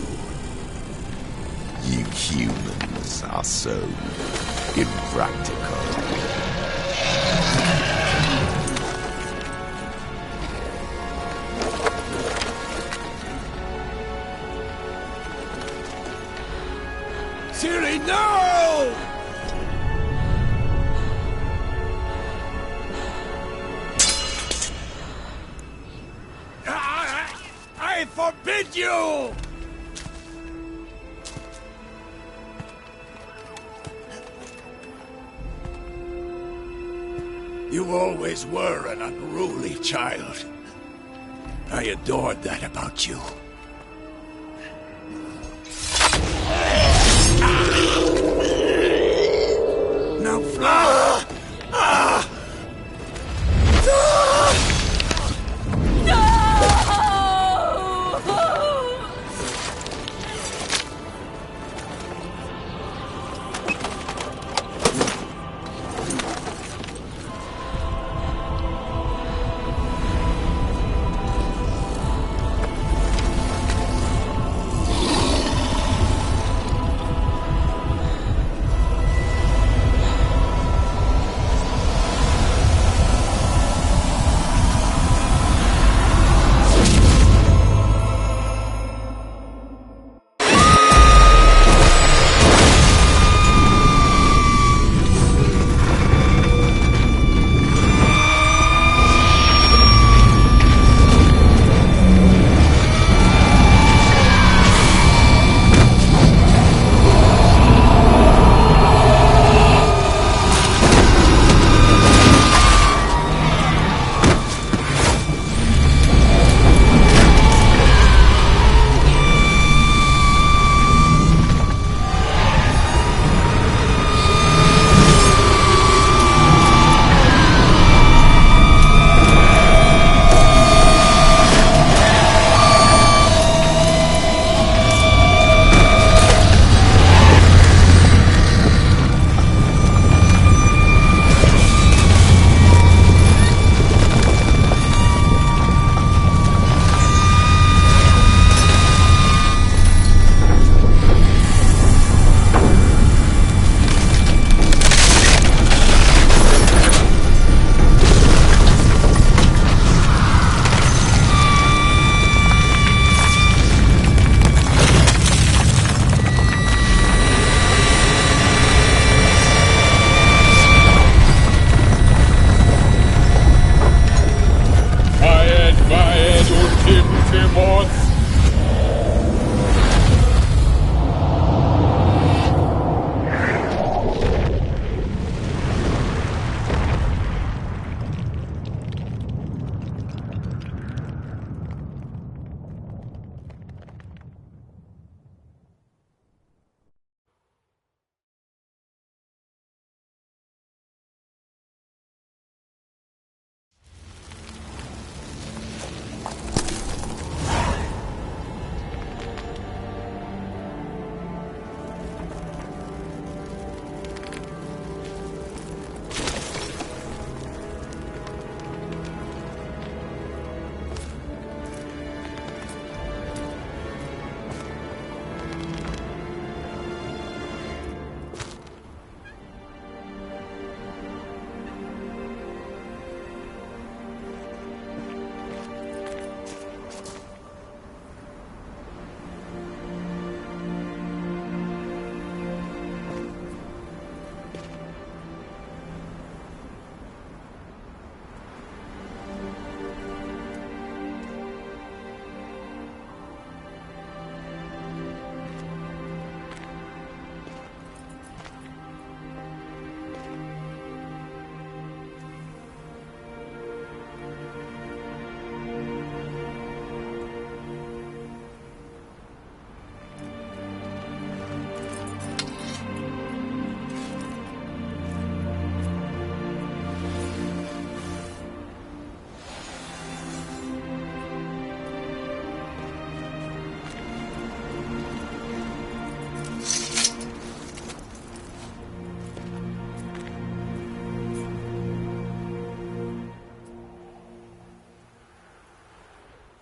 Speaker 17: You humans are so impractical.
Speaker 4: Ciri, no! I forbid you!
Speaker 8: You always were an unruly child. I adored that about you. Now fly!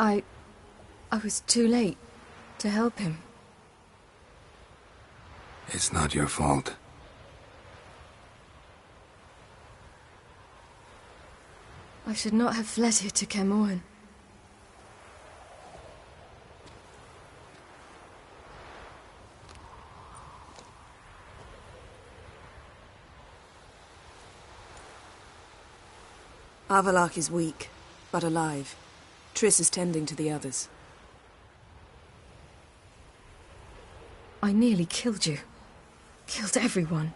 Speaker 7: I was too late to help him.
Speaker 1: It's not your fault.
Speaker 7: I should not have fled here to Kaer Morhen.
Speaker 9: Avallac'h is weak, but alive. Triss is tending to the others.
Speaker 7: I nearly killed you. Killed everyone.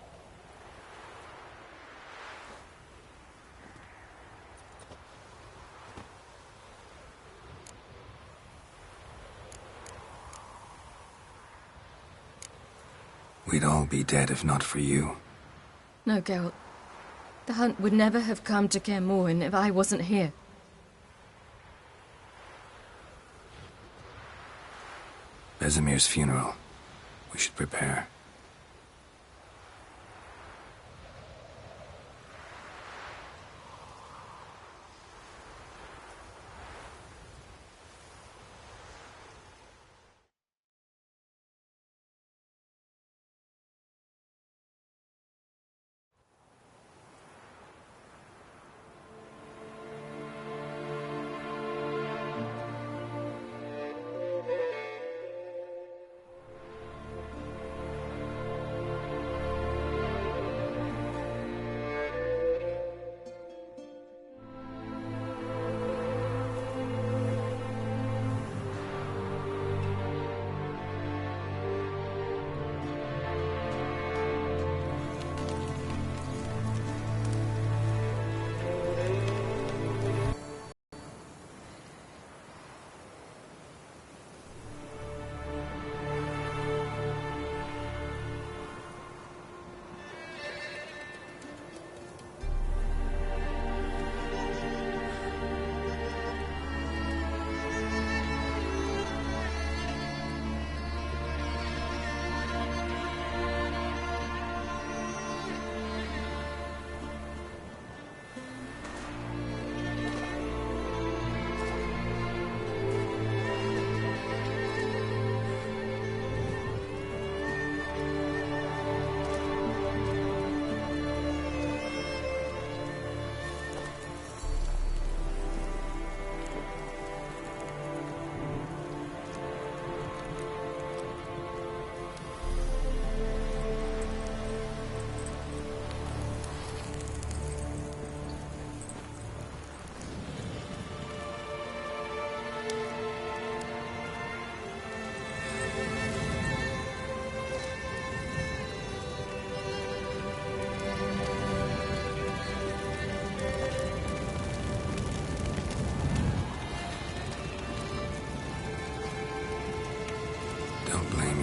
Speaker 1: We'd all be dead if not for you.
Speaker 7: No, Geralt. The hunt would never have come to Kaer Morhen if I wasn't here.
Speaker 1: Vesemir's funeral. We should prepare.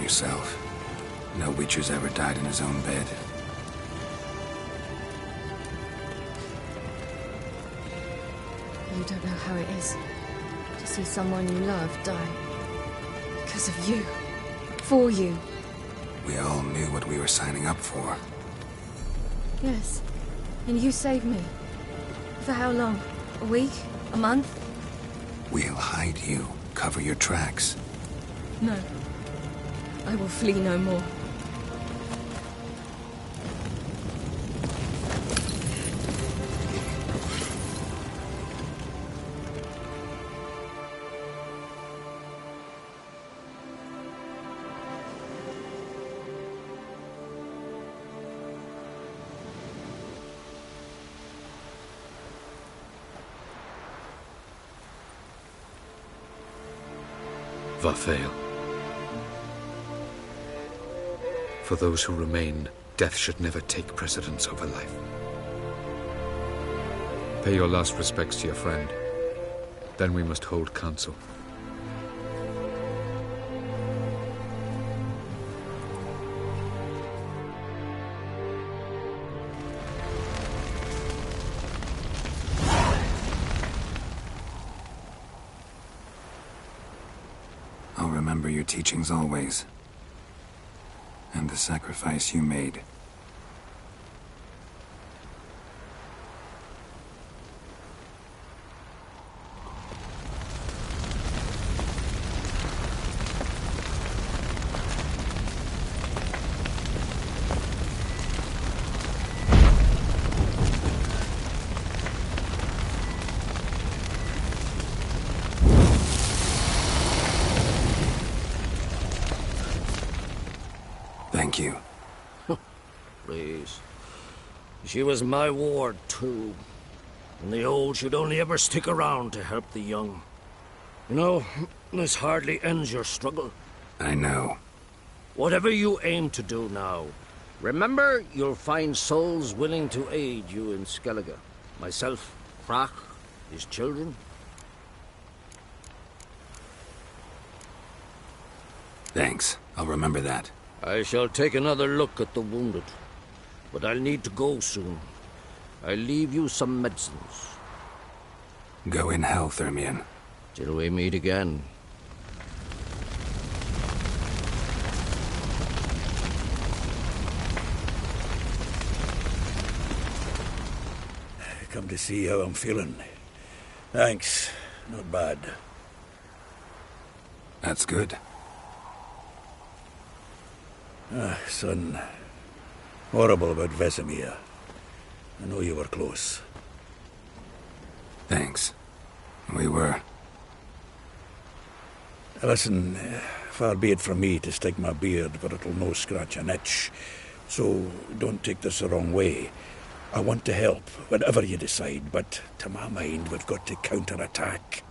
Speaker 1: Yourself. No Witcher's ever died in his own bed.
Speaker 7: You don't know how it is to see someone you love die. Because of you. For you.
Speaker 1: We all knew what we were signing up for.
Speaker 7: Yes. And you saved me. For how long? A week? A month?
Speaker 1: We'll hide you. Cover your tracks.
Speaker 7: No. I will flee no more.
Speaker 18: Varfail. For those who remain, death should never take precedence over life. Pay your last respects to your friend. Then we must hold council.
Speaker 1: I'll remember your teachings always. And the sacrifice you made. Thank you.
Speaker 16: Please. She was my ward, too. And the old should only ever stick around to help the young. You know, this hardly ends your struggle.
Speaker 1: I know.
Speaker 16: Whatever you aim to do now, remember you'll find souls willing to aid you in Skellige. Myself, Frach, his children.
Speaker 1: Thanks. I'll remember that.
Speaker 16: I shall take another look at the wounded. But I'll need to go soon. I'll leave you some medicines.
Speaker 1: Go in health, Ermion.
Speaker 16: Till we meet again.
Speaker 5: Come to see how I'm feeling. Thanks. Not bad.
Speaker 1: That's good.
Speaker 5: Son. Horrible about Vesemir. I know you were close.
Speaker 1: Thanks. We were.
Speaker 5: Listen, far be it from me to stick my beard, but it'll no scratch an itch. So don't take this the wrong way. I want to help, whatever you decide, but to my mind, we've got to counterattack.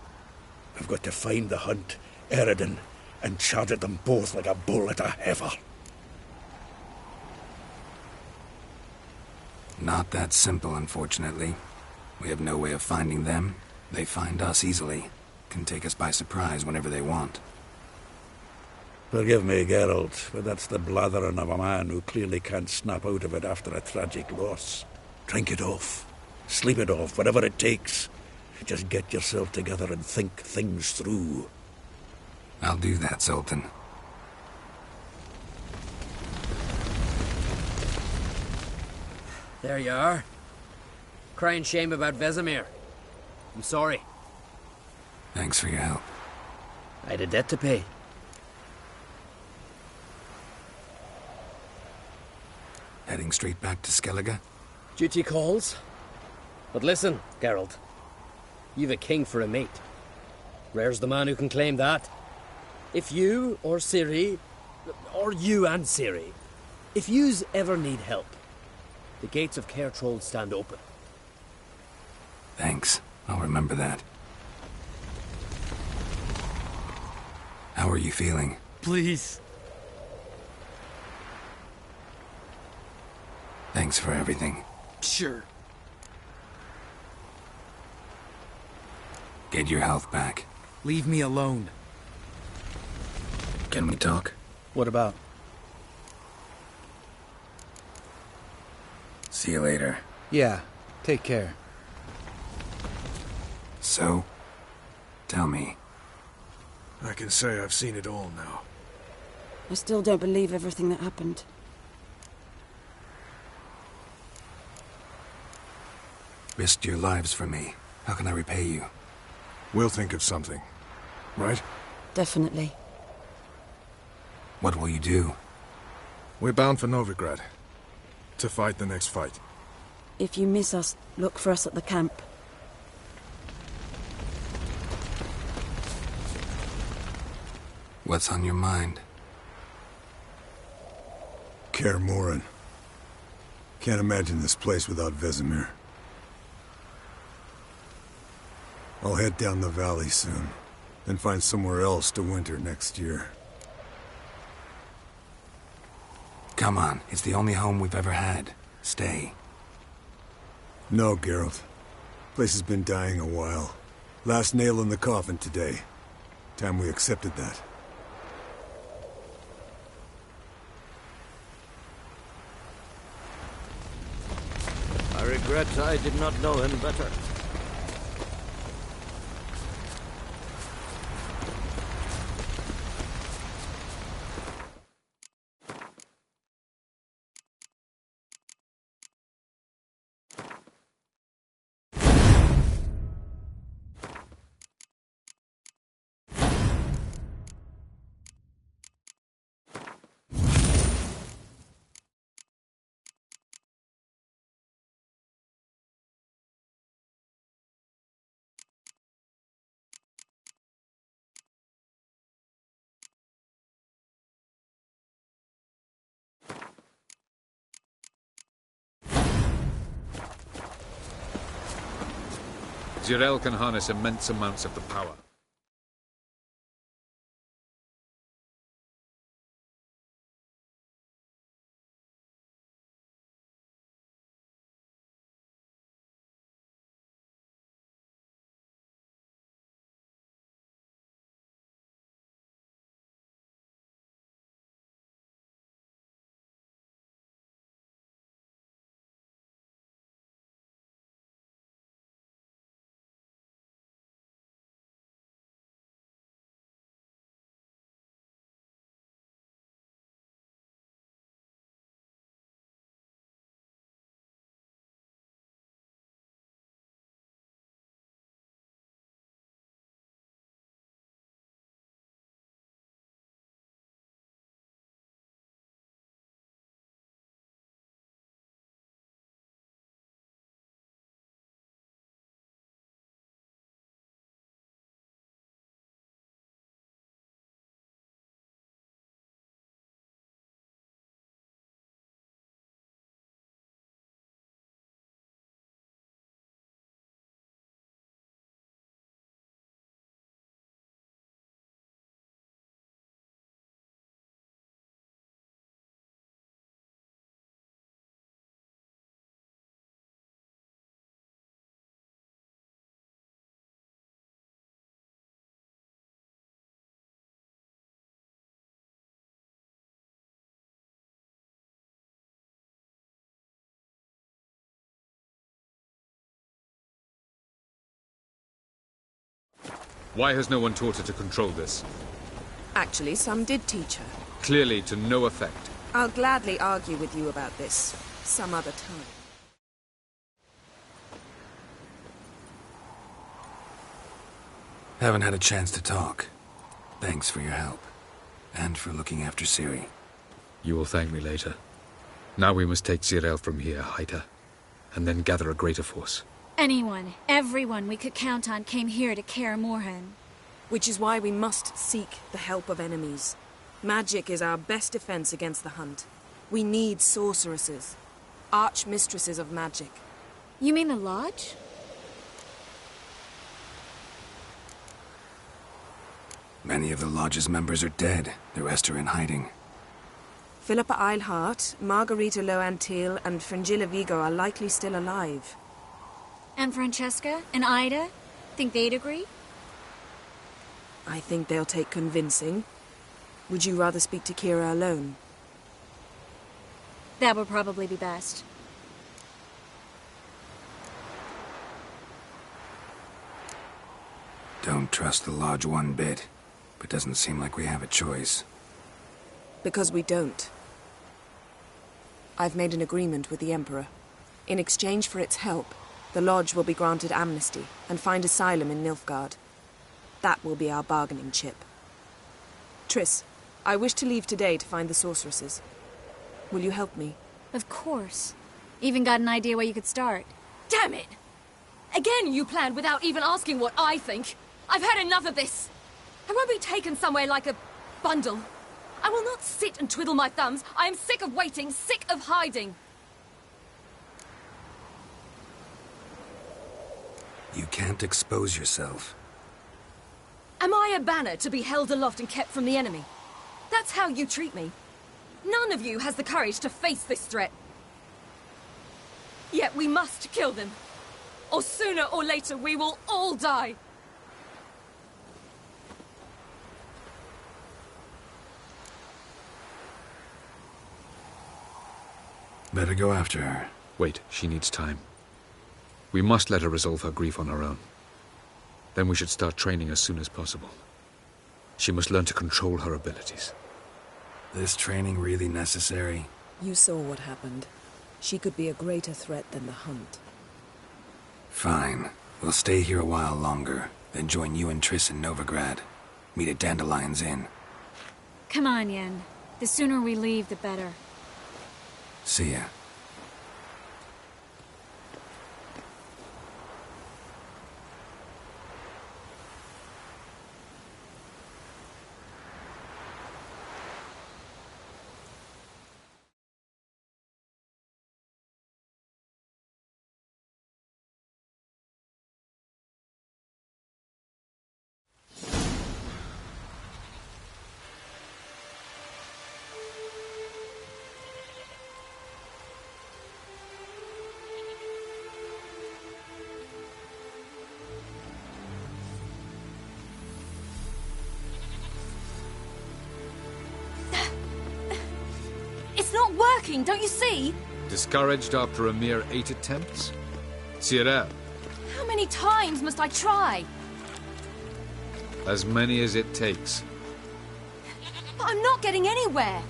Speaker 5: We've got to find the Hunt, Eredin, and charge at them both like a bull at a heifer.
Speaker 1: Not that simple, unfortunately. We have no way of finding them. They find us easily. Can take us by surprise whenever they want.
Speaker 5: Forgive me, Geralt, but that's the blathering of a man who clearly can't snap out of it after a tragic loss. Drink it off. Sleep it off, whatever it takes. Just get yourself together and think things through.
Speaker 1: I'll do that, Sultan.
Speaker 19: There you are. Crying shame about Vesemir. I'm sorry.
Speaker 1: Thanks for your help.
Speaker 19: I had a debt to pay.
Speaker 1: Heading straight back to Skellige?
Speaker 19: Duty calls. But listen, Geralt. You've a king for a mate. Rare's the man who can claim that. If you or Ciri, or you and Ciri, if yous ever need help, the gates of Caer Troll stand open.
Speaker 1: Thanks. I'll remember that. How are you feeling?
Speaker 19: Please.
Speaker 1: Thanks for everything.
Speaker 19: Sure.
Speaker 1: Get your health back.
Speaker 13: Leave me alone.
Speaker 1: Can we talk?
Speaker 11: What about?
Speaker 1: See you later.
Speaker 11: Yeah, take care.
Speaker 1: So, tell me.
Speaker 14: I can say I've seen it all now.
Speaker 15: I still don't believe everything that happened.
Speaker 1: Risked your lives for me. How can I repay you?
Speaker 14: We'll think of something. Right?
Speaker 15: Definitely.
Speaker 1: What will you do?
Speaker 14: We're bound for Novigrad. To fight the next fight.
Speaker 15: If you miss us, look for us at the camp.
Speaker 1: What's on your mind?
Speaker 12: Kaer Morhen. Can't imagine this place without Vesemir. I'll head down the valley soon, and find somewhere else to winter next year.
Speaker 1: Come on, it's the only home we've ever had. Stay.
Speaker 12: No, Geralt. Place has been dying a while. Last nail in the coffin today. Time we accepted that.
Speaker 16: I regret I did not know him better.
Speaker 18: Zirael can harness immense amounts of the power. Why has no one taught her to control this?
Speaker 9: Actually, some did teach her.
Speaker 18: Clearly to no effect.
Speaker 9: I'll gladly argue with you about this some other time.
Speaker 1: Haven't had a chance to talk. Thanks for your help. And for looking after Ciri.
Speaker 18: You will thank me later. Now we must take Zirael from here, hide her, and then gather a greater force.
Speaker 10: Anyone, everyone we could count on came here to Kaer Morhen.
Speaker 9: Which is why we must seek the help of enemies. Magic is our best defense against the Hunt. We need sorceresses. Archmistresses of magic.
Speaker 10: You mean the Lodge?
Speaker 1: Many of the Lodge's members are dead. The rest are in hiding.
Speaker 9: Philippa Eilhart, Margarita Loantil, and Fringilla Vigo are likely still alive.
Speaker 10: And Francesca and Ida? Think they'd agree?
Speaker 9: I think they'll take convincing. Would you rather speak to Kira alone?
Speaker 10: That would probably be best.
Speaker 1: Don't trust the Lodge one bit, but doesn't seem like we have a choice.
Speaker 9: Because we don't. I've made an agreement with the Emperor. In exchange for its help, the Lodge will be granted amnesty and find asylum in Nilfgaard. That will be our bargaining chip. Triss, I wish to leave today to find the sorceresses. Will you help me?
Speaker 10: Of course. Even got an idea where you could start.
Speaker 7: Damn it! Again you planned without even asking what I think. I've had enough of this. I won't be taken somewhere like a bundle. I will not sit and twiddle my thumbs. I am sick of waiting, sick of hiding.
Speaker 1: You can't expose yourself.
Speaker 7: Am I a banner to be held aloft and kept from the enemy? That's how you treat me. None of you has the courage to face this threat. Yet we must kill them. Or sooner or later we will all die.
Speaker 1: Better go after her.
Speaker 18: Wait, she needs time. We must let her resolve her grief on her own. Then we should start training as soon as possible. She must learn to control her abilities.
Speaker 1: This training really necessary?
Speaker 9: You saw what happened. She could be a greater threat than the Hunt.
Speaker 1: Fine. We'll stay here a while longer, then join you and Triss in Novigrad. Meet at Dandelion's Inn.
Speaker 10: Come on, Yen. The sooner we leave, the better.
Speaker 1: See ya.
Speaker 10: working, don't you see?
Speaker 18: Discouraged after a mere 8 attempts? Cyril,
Speaker 10: How many times must I try?
Speaker 18: as many as it takes.
Speaker 10: But I'm not getting anywhere.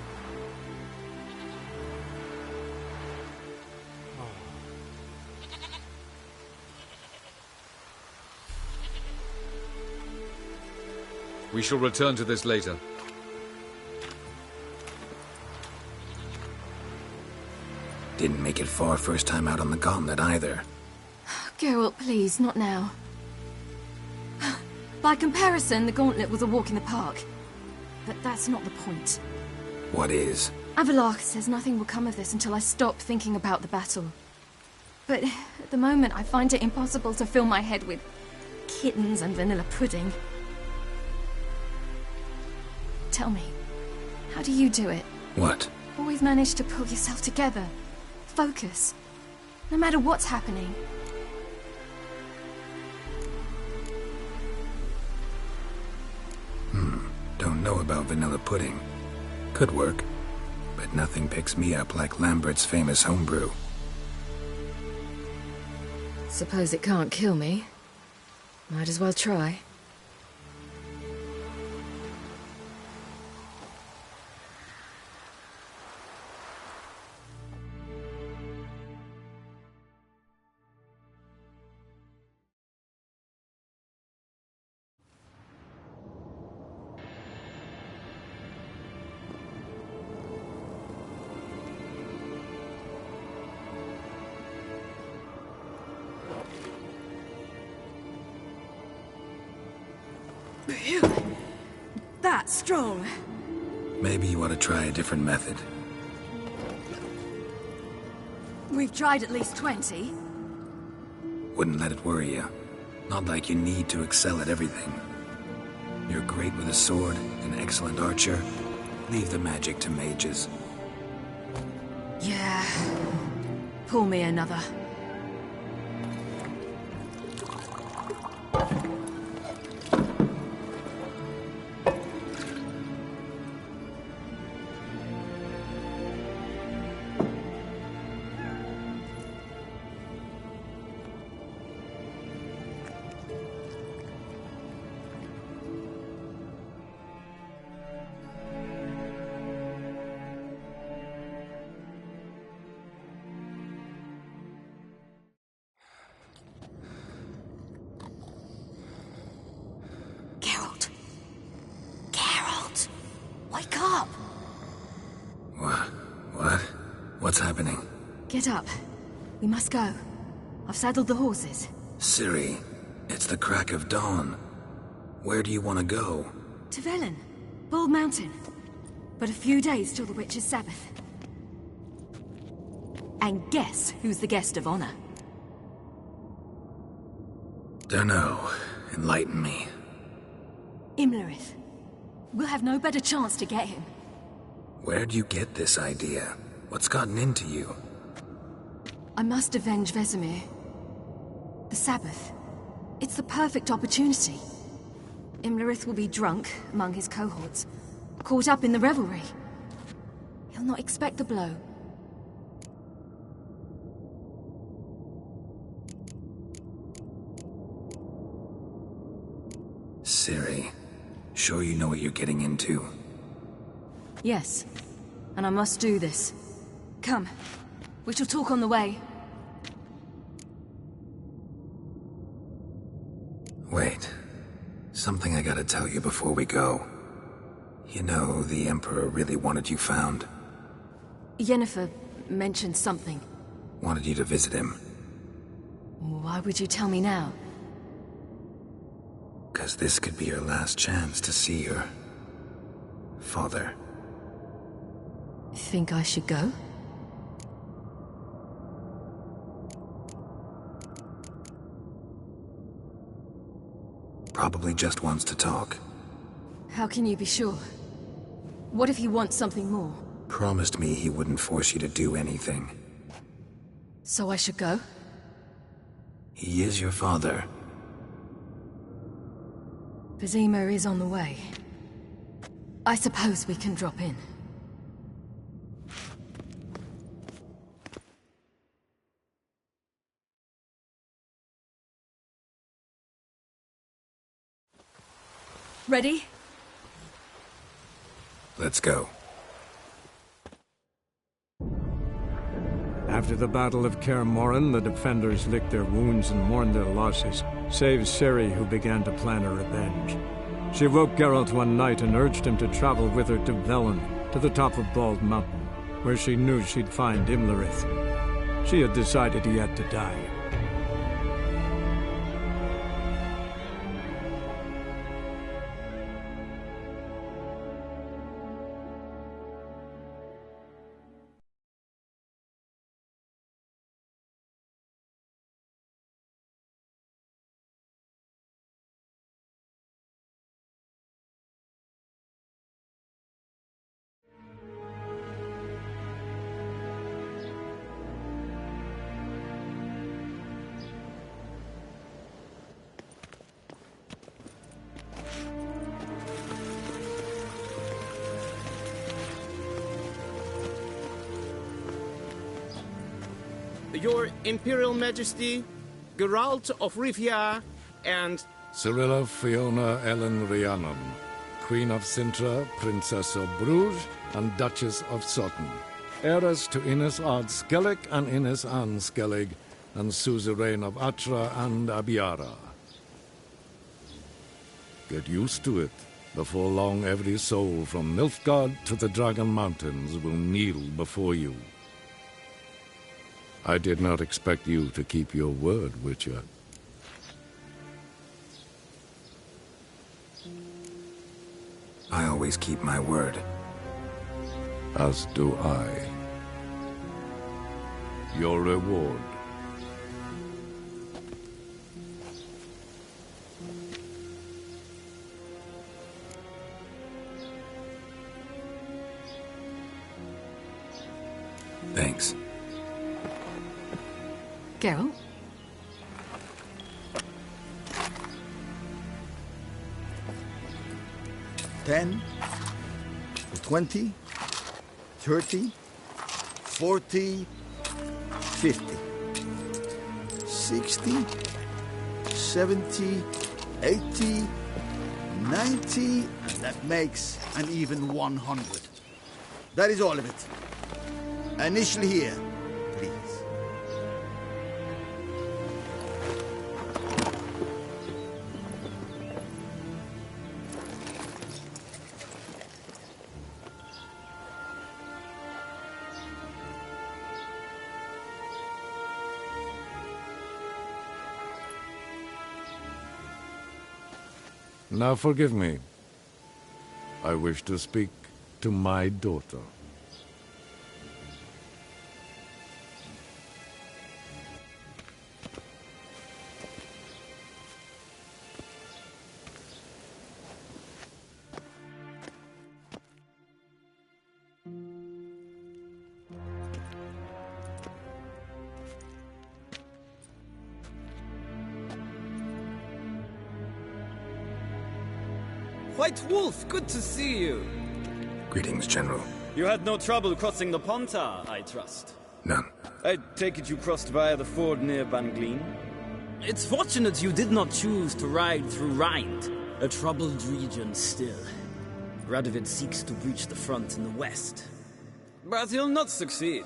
Speaker 18: We shall return to this later.
Speaker 1: Didn't make it far first time out on the gauntlet either.
Speaker 7: Geralt, please, not now. By comparison, the gauntlet was a walk in the park. But that's not the point.
Speaker 1: What is?
Speaker 7: Avallac'h says nothing will come of this until I stop thinking about the battle. But at the moment, I find it impossible to fill my head with kittens and vanilla pudding. Tell me, how do you do it?
Speaker 1: What?
Speaker 7: Always manage to pull yourself together. Focus. No matter what's happening.
Speaker 1: Don't know about vanilla pudding. Could work, but nothing picks me up like Lambert's famous homebrew.
Speaker 7: Suppose it can't kill me. Might as well try. That's strong.
Speaker 1: Maybe you ought to try a different method.
Speaker 7: We've tried at least 20.
Speaker 1: Wouldn't let it worry you. Not like you need to excel at everything. You're great with a sword, an excellent archer. Leave the magic to mages.
Speaker 7: Yeah. Pull me another. Wake up!
Speaker 1: What? What's happening?
Speaker 7: Get up. We must go. I've saddled the horses.
Speaker 1: Ciri, it's the crack of dawn. Where do you want to go?
Speaker 7: To Velen. Bald Mountain. But a few days till the Witch's Sabbath. And guess who's the guest of honor?
Speaker 1: Dunno. Enlighten me.
Speaker 7: Imlerith. We'll have no better chance to get him.
Speaker 1: Where'd you get this idea? What's gotten into you?
Speaker 7: I must avenge Vesemir. The Sabbath. It's the perfect opportunity. Imlerith will be drunk among his cohorts, caught up in the revelry. He'll not expect the blow.
Speaker 1: Ciri, sure you know what you're getting into?
Speaker 7: Yes, and I must do this. Come, we shall talk on the way.
Speaker 1: Wait. Something I gotta tell you before we go. You know, the Emperor really wanted you found.
Speaker 7: Yennefer mentioned something.
Speaker 1: Wanted you to visit him.
Speaker 7: Why would you tell me now?
Speaker 1: 'Cause this could be your last chance to see your father.
Speaker 7: Think I should go?
Speaker 1: Probably just wants to talk.
Speaker 7: How can you be sure? What if he wants something more?
Speaker 1: Promised me he wouldn't force you to do anything.
Speaker 7: So I should go?
Speaker 1: He is your father.
Speaker 7: Vesemir is on the way. I suppose we can drop in.
Speaker 10: Ready?
Speaker 1: Let's go.
Speaker 20: After the Battle of Kaer Morhen, the defenders licked their wounds and mourned their losses, save Ciri, who began to plan a revenge. She woke Geralt one night and urged him to travel with her to Velen, to the top of Bald Mountain, where she knew she'd find Imlerith. She had decided he had to die.
Speaker 21: Your Imperial Majesty, Geralt of Rivia, and...
Speaker 22: Cirilla Fiona Ellen Rhiannon, Queen of Sintra, Princess of Bruges, and Duchess of Sutton. Heiress to Innis Ard Skellig and Innis Ann Skellig, and suzerain of Atra and Abiara. Get used to it. Before long, every soul from Nilfgaard to the Dragon Mountains will kneel before you. I did not expect you to keep your word, Witcher.
Speaker 1: I always keep my word.
Speaker 22: As do I. Your reward.
Speaker 1: Thanks.
Speaker 7: Geralt?
Speaker 23: $10, $20, $30, $40, $50, $60, $70, $80, $90, and that makes an even $100. That is all of it. Initial here, please.
Speaker 22: Now forgive me. I wish to speak to my daughter.
Speaker 24: White Wolf, good to see you.
Speaker 1: Greetings, General.
Speaker 24: You had no trouble crossing the Pontar, I trust.
Speaker 1: None.
Speaker 24: I take it you crossed via the ford near Banglin? It's fortunate you did not choose to ride through Rind, a troubled region still. Radovid seeks to breach the front in the west. But he'll not succeed.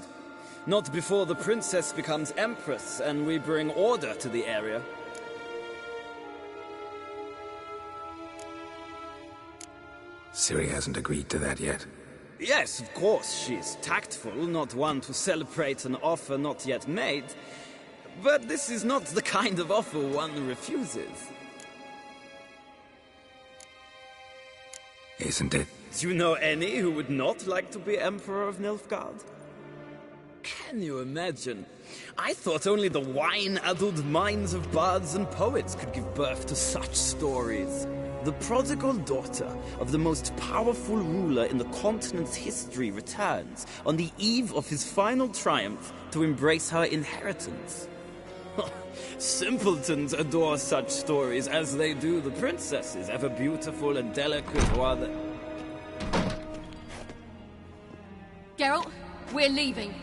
Speaker 24: Not before the princess becomes empress and we bring order to the area.
Speaker 1: Ciri hasn't agreed to that yet.
Speaker 24: Yes, of course, she's tactful, not one to celebrate an offer not yet made. But this is not the kind of offer one refuses.
Speaker 1: Isn't it?
Speaker 24: Do you know any who would not like to be Emperor of Nilfgaard? Can you imagine? I thought only the wine-addled minds of bards and poets could give birth to such stories. The prodigal daughter of the most powerful ruler in the continent's history returns on the eve of his final triumph to embrace her inheritance. Simpletons adore such stories as they do the princesses, ever beautiful and delicate while they...
Speaker 10: Geralt, we're leaving.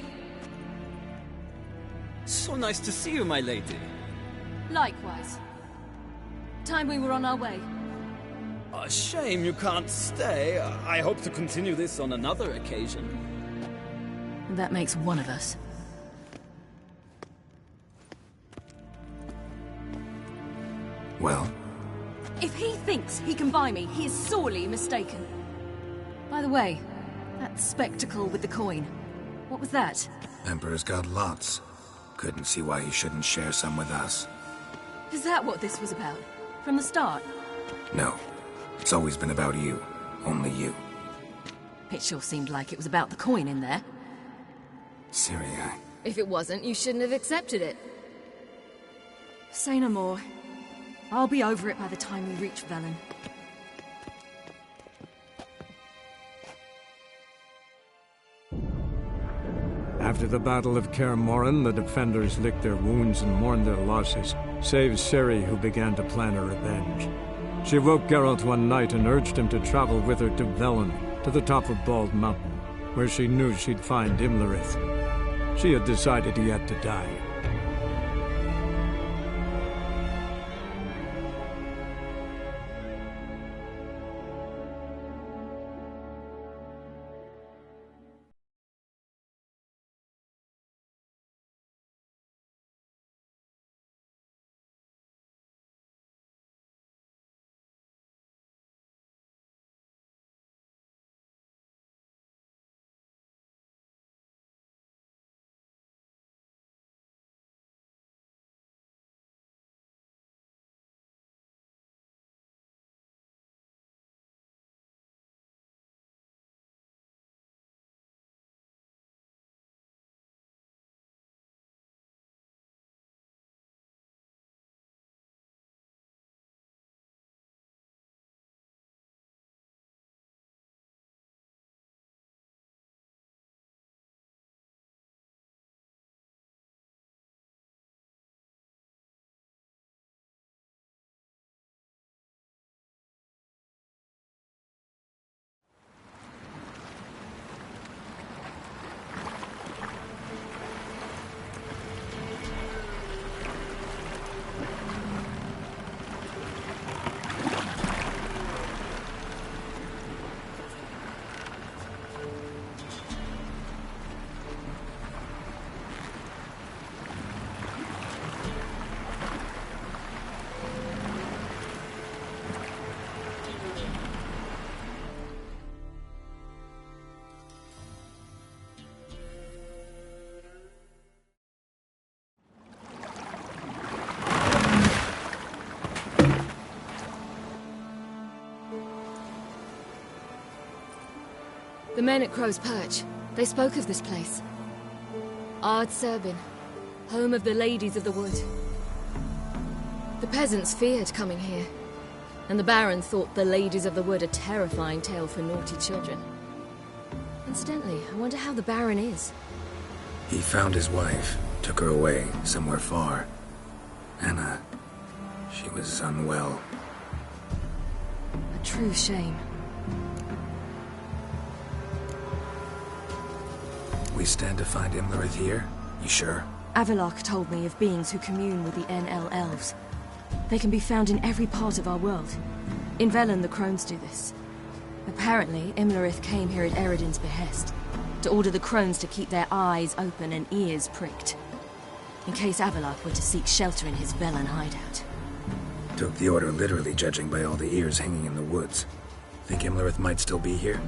Speaker 24: So nice to see you, my lady.
Speaker 10: Likewise. Time we were on our way.
Speaker 24: A shame you can't stay. I hope to continue this on another occasion.
Speaker 10: That makes one of us.
Speaker 1: Well?
Speaker 10: If he thinks he can buy me, he is sorely mistaken. By the way, that spectacle with the coin, what was that?
Speaker 1: Emperor's got lots. Couldn't see why he shouldn't share some with us.
Speaker 10: Is that what this was about? From the start?
Speaker 1: No. It's always been about you. Only you.
Speaker 10: It sure seemed like it was about the coin in there.
Speaker 1: Ciri,
Speaker 7: If it wasn't, you shouldn't have accepted it.
Speaker 10: Say no more. I'll be over it by the time we reach Velen.
Speaker 20: After the Battle of Kaer Morhen, the defenders licked their wounds and mourned their losses, save Ciri, who began to plan a revenge. She woke Geralt one night and urged him to travel with her to Velen, to the top of Bald Mountain, where she knew she'd find Imlerith. She had decided he had to die.
Speaker 7: The men at Crow's Perch, they spoke of this place. Ard Serbin, home of the Ladies of the Wood. The peasants feared coming here, and the Baron thought the Ladies of the Wood a terrifying tale for naughty children. Incidentally, I wonder how the Baron is.
Speaker 1: He found his wife, took her away, somewhere far. Anna, she was unwell.
Speaker 7: A true shame.
Speaker 1: We stand to find Imlerith here? You sure?
Speaker 7: Avallac'h told me of beings who commune with the NL Elves. They can be found in every part of our world. In Velen, the Crones do this. Apparently, Imlerith came here at Eredin's behest, to order the Crones to keep their eyes open and ears pricked, in case Avallac'h were to seek shelter in his Velen hideout.
Speaker 1: Took the order literally, judging by all the ears hanging in the woods. Think Imlerith might still be here?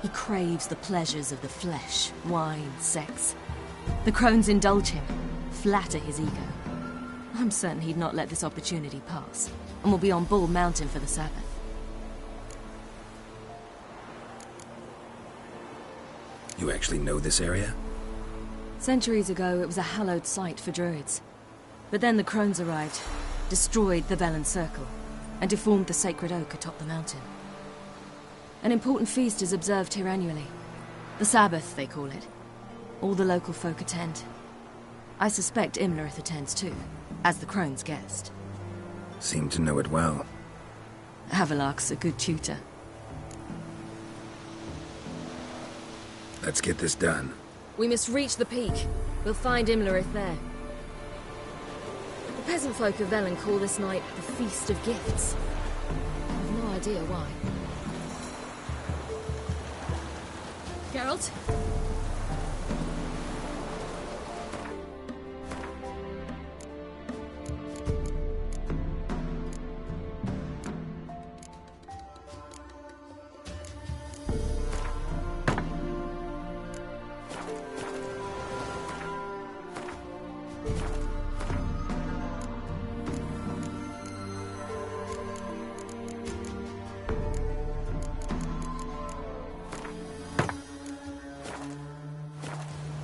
Speaker 7: He craves the pleasures of the flesh, wine, sex. The Crones indulge him, flatter his ego. I'm certain he'd not let this opportunity pass, and will be on Bald Mountain for the Sabbath.
Speaker 1: You actually know this area?
Speaker 7: Centuries ago, it was a hallowed site for druids. But then the Crones arrived, destroyed the Velen Circle, and deformed the sacred oak atop the mountain. An important feast is observed here annually. The Sabbath, they call it. All the local folk attend. I suspect Imlerith attends too, as the Crone's guest.
Speaker 1: Seem to know it well.
Speaker 7: Avallac'h's a good tutor.
Speaker 1: Let's get this done.
Speaker 7: We must reach the peak. We'll find Imlerith there. The peasant folk of Velen call this night the Feast of Gifts. I've no idea why. Geralt?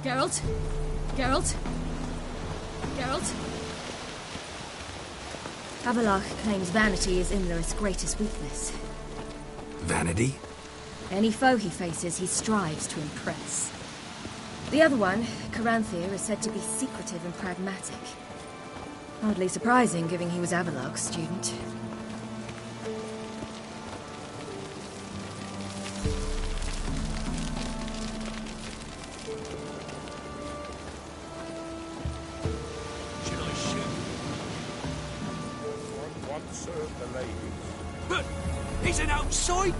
Speaker 7: Geralt? Geralt? Geralt? Avallac'h claims vanity is Imlerith's greatest weakness.
Speaker 1: Vanity?
Speaker 7: Any foe he faces, he strives to impress. The other one, Caranthir, is said to be secretive and pragmatic. Hardly surprising, given he was Avallac'h's student.
Speaker 4: He's an outside.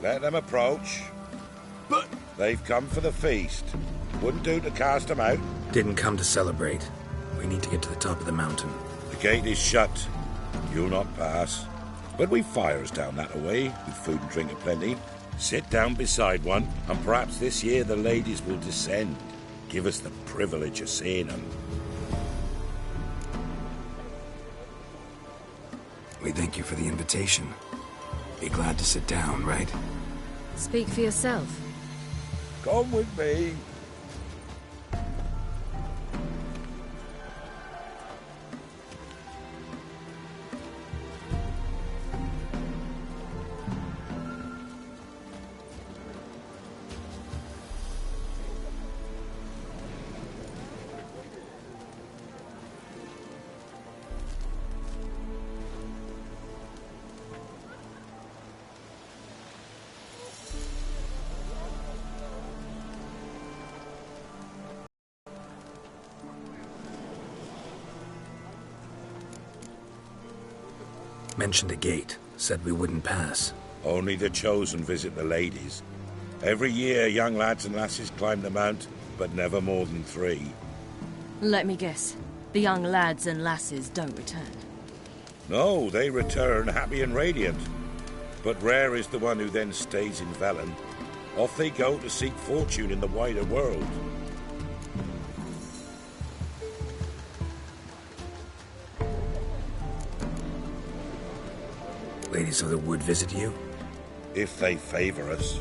Speaker 5: Let them approach.
Speaker 4: But
Speaker 5: they've come for the feast. Wouldn't do to cast them out.
Speaker 1: Didn't come to celebrate. We need to get to the top of the mountain.
Speaker 5: The gate is shut. You'll not pass. But we've fires down that way, with food and drink aplenty. Sit down beside one, and perhaps this year the ladies will descend. Give us the privilege of seeing them.
Speaker 1: We thank you for the invitation. Be glad to sit down, right?
Speaker 7: Speak for yourself.
Speaker 5: Come with me.
Speaker 1: Mentioned a gate. Said we wouldn't pass.
Speaker 5: Only the chosen visit the ladies. Every year, young lads and lasses climb the mount, but never more than 3.
Speaker 7: Let me guess. The young lads and lasses don't return.
Speaker 5: No, they return happy and radiant. But rare is the one who then stays in Velen. Off they go to seek fortune in the wider world.
Speaker 1: Ladies of the Wood visit you?
Speaker 5: If they favor us.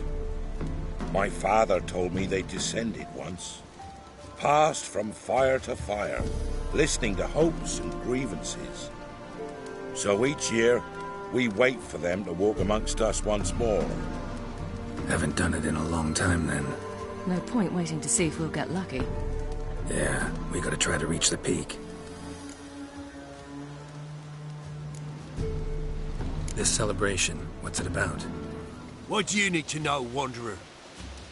Speaker 5: My father told me they descended once. Passed from fire to fire, listening to hopes and grievances. So each year, we wait for them to walk amongst us once more.
Speaker 1: Haven't done it in a long time, then.
Speaker 7: No point waiting to see if we'll get lucky.
Speaker 1: Yeah, we gotta try to reach the peak. This celebration, what's it about?
Speaker 4: What do you need to know, Wanderer?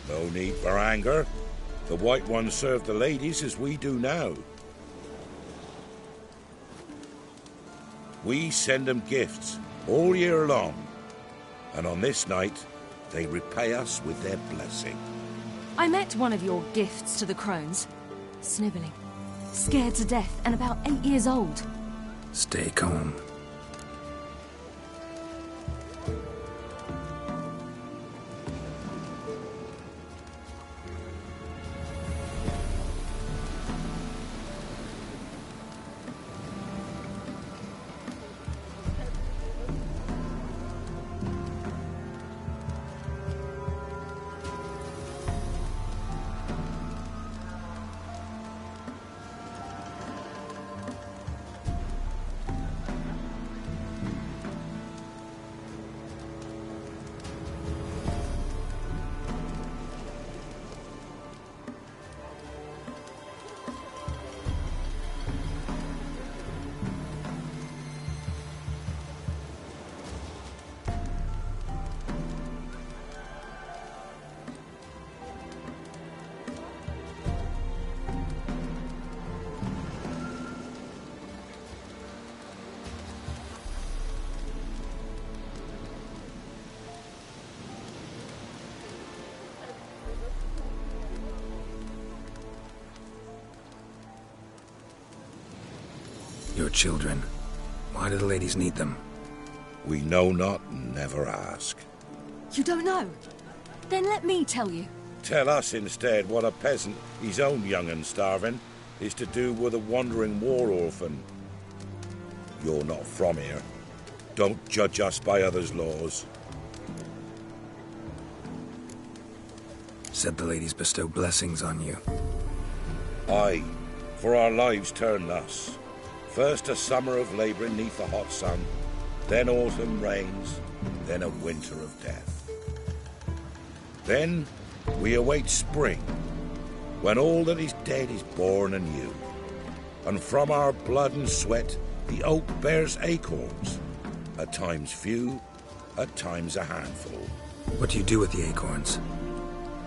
Speaker 5: No need for anger. The White Ones serve the ladies as we do now. We send them gifts all year long. And on this night, they repay us with their blessing.
Speaker 7: I met one of your gifts to the crones. Sniveling. Scared to death and about 8 years old.
Speaker 1: Stay calm. Your children. Why do the ladies need them?
Speaker 5: We know not and never ask.
Speaker 10: You don't know? Then let me tell you.
Speaker 5: Tell us instead what a peasant, his own young and starving, is to do with a wandering war orphan. You're not from here. Don't judge us by others' laws.
Speaker 1: Said the ladies bestow blessings on you.
Speaker 5: Aye, for our lives turn thus. First a summer of labouring neath the hot sun, then autumn rains, then a winter of death. Then we await spring, when all that is dead is born anew. And from our blood and sweat the oak bears acorns, at times few, at times a handful.
Speaker 1: What do you do with the acorns?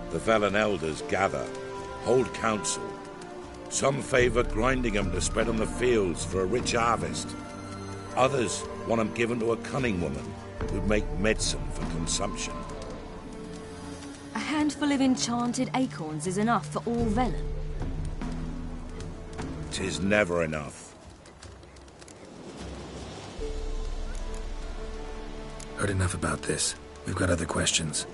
Speaker 5: The Velen elders gather, hold council. Some favour grinding them to spread on the fields for a rich harvest. Others want them given to a cunning woman who'd make medicine for consumption.
Speaker 7: A handful of enchanted acorns is enough for all Velen.
Speaker 5: 'Tis never enough.
Speaker 1: Heard enough about this. We've got other questions.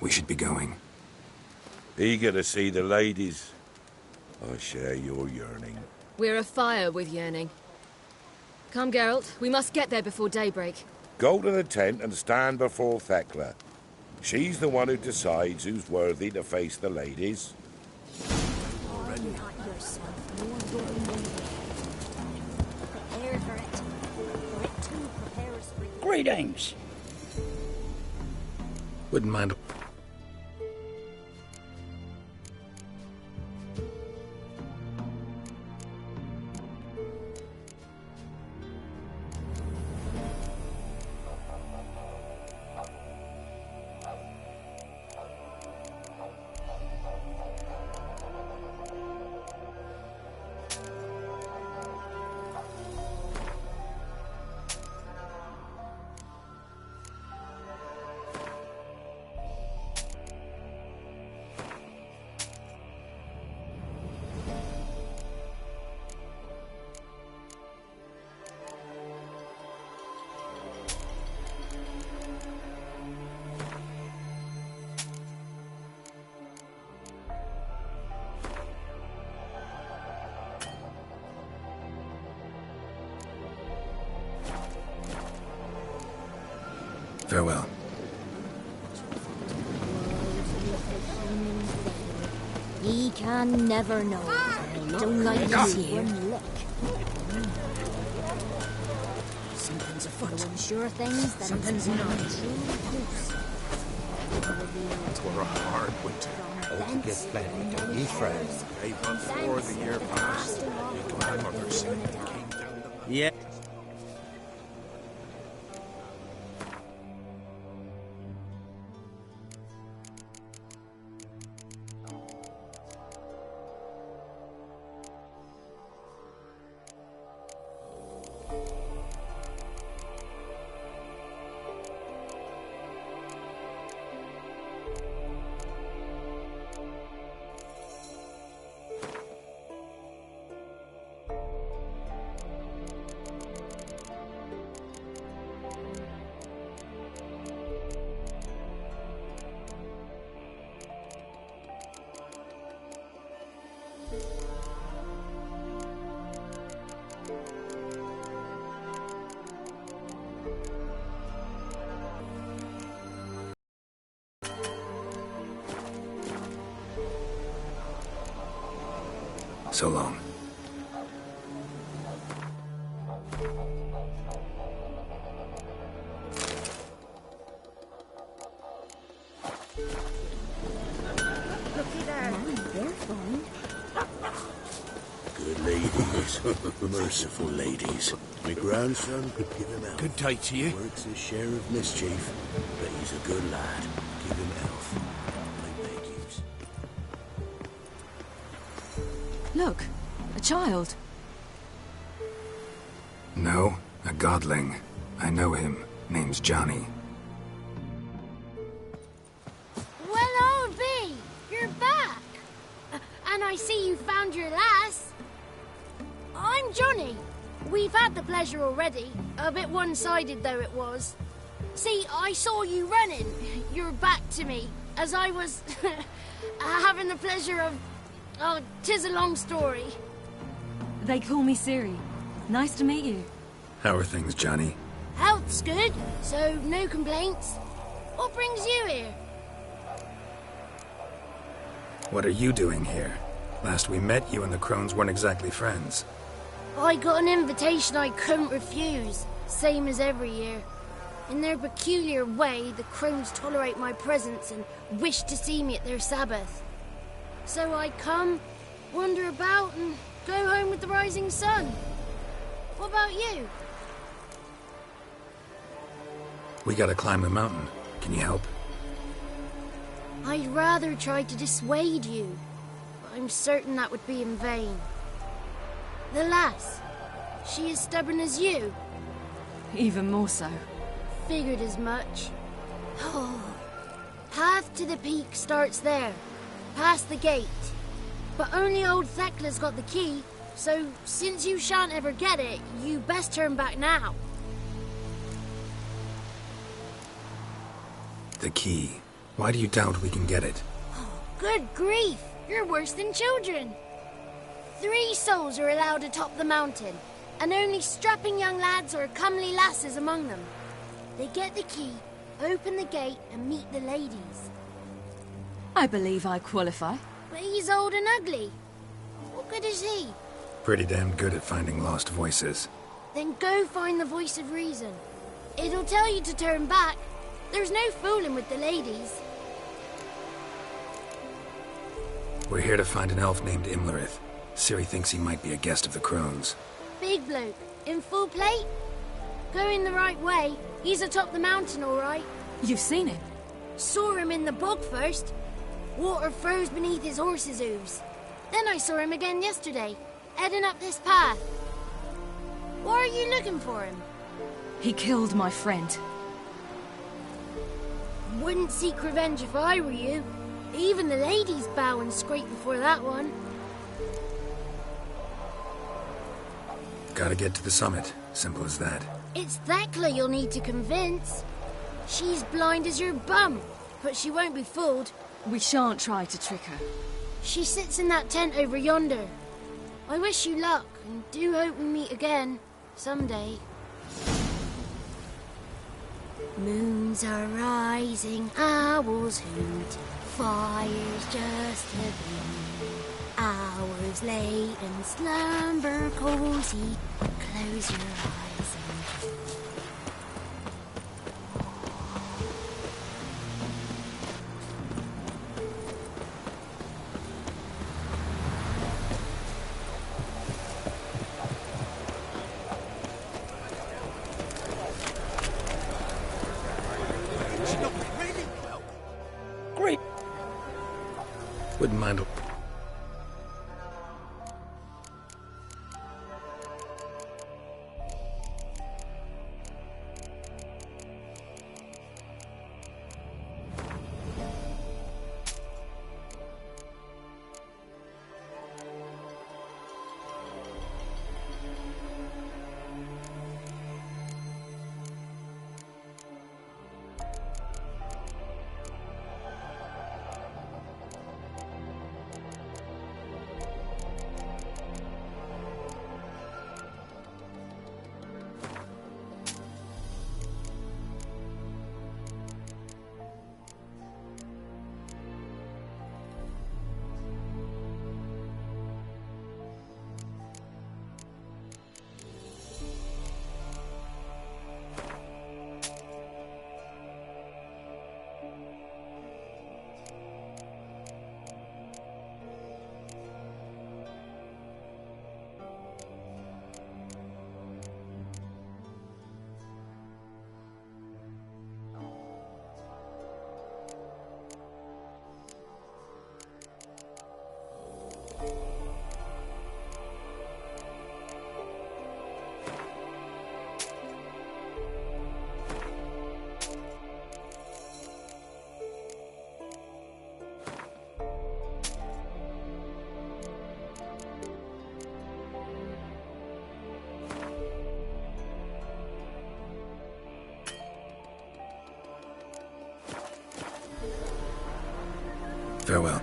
Speaker 1: We should be going.
Speaker 5: Eager to see the ladies. I share your yearning.
Speaker 10: We're afire with yearning. Come, Geralt. We must get there before daybreak.
Speaker 5: Go to the tent and stand before Thekla. She's the one who decides who's worthy to face the ladies.
Speaker 2: Greetings.
Speaker 1: Wouldn't mind. Farewell.
Speaker 3: He can never know. Don't like to see him. Something's afoot. I'm sure things that something's not true.
Speaker 14: Twere a hard winter.
Speaker 3: Oh, to get plenty to eat, friends.
Speaker 14: Before the year passed, your grandmother said it came down the...
Speaker 19: Yeah.
Speaker 1: So long.
Speaker 8: Good ladies, merciful ladies. My grandson, give him health.
Speaker 11: Good day to you.
Speaker 8: Works his share of mischief, but he's a good lad. Give him health. I beg yous.
Speaker 7: Look, a child.
Speaker 1: No, a godling. I know him. Name's Johnny.
Speaker 3: Well, old B! We've had the pleasure already. A bit one-sided though it was. See, I saw you running, your back to me, as I was having the pleasure of... Oh, 'tis a long story.
Speaker 7: They call me Ciri. Nice to meet you.
Speaker 1: How are things, Johnny?
Speaker 3: Health's good, so no complaints. What brings you here?
Speaker 1: What are you doing here? Last we met, you and the Crones weren't exactly friends.
Speaker 3: I got an invitation I couldn't refuse, same as every year. In their peculiar way, the Crones tolerate my presence and wish to see me at their Sabbath. So I come, wander about, and go home with the rising sun. What about you?
Speaker 1: We gotta climb the mountain. Can you help?
Speaker 3: I'd rather try to dissuade you, but I'm certain that would be in vain. The lass, she as stubborn as you?
Speaker 7: Even more so.
Speaker 3: Figured as much. Oh. Path to the peak starts there, past the gate. But only old Thekla's got the key, so since you shan't ever get it, you best turn back now.
Speaker 1: The key. Why do you doubt we can get it?
Speaker 3: Good grief, you're worse than children. 3 souls are allowed atop the mountain, and only strapping young lads or comely lasses among them. They get the key, open the gate, and meet the ladies.
Speaker 7: I believe I qualify.
Speaker 3: But he's old and ugly. What good is he?
Speaker 1: Pretty damn good at finding lost voices.
Speaker 3: Then go find the voice of reason. It'll tell you to turn back. There's no fooling with the ladies.
Speaker 1: We're here to find an elf named Imlerith. Ciri thinks he might be a guest of the Crones.
Speaker 3: Big bloke, in full plate? Going the right way. He's atop the mountain, all right.
Speaker 7: You've seen him?
Speaker 3: Saw him in the bog first. Water froze beneath his horse's hooves. Then I saw him again yesterday, heading up this path. Why are you looking for him?
Speaker 7: He killed my friend.
Speaker 3: Wouldn't seek revenge if I were you. Even the ladies bow and scrape before that one.
Speaker 1: Gotta get to the summit. Simple as that.
Speaker 3: It's Thekla you'll need to convince. She's blind as your bum, but she won't be fooled.
Speaker 7: We shan't try to trick her.
Speaker 3: She sits in that tent over yonder. I wish you luck, and do hope we meet again, someday. Moons are rising, owls hoot, fire's just a gleam. Hours late and slumber cozy, close your eyes and
Speaker 5: Great.
Speaker 1: Wouldn't mind. Farewell.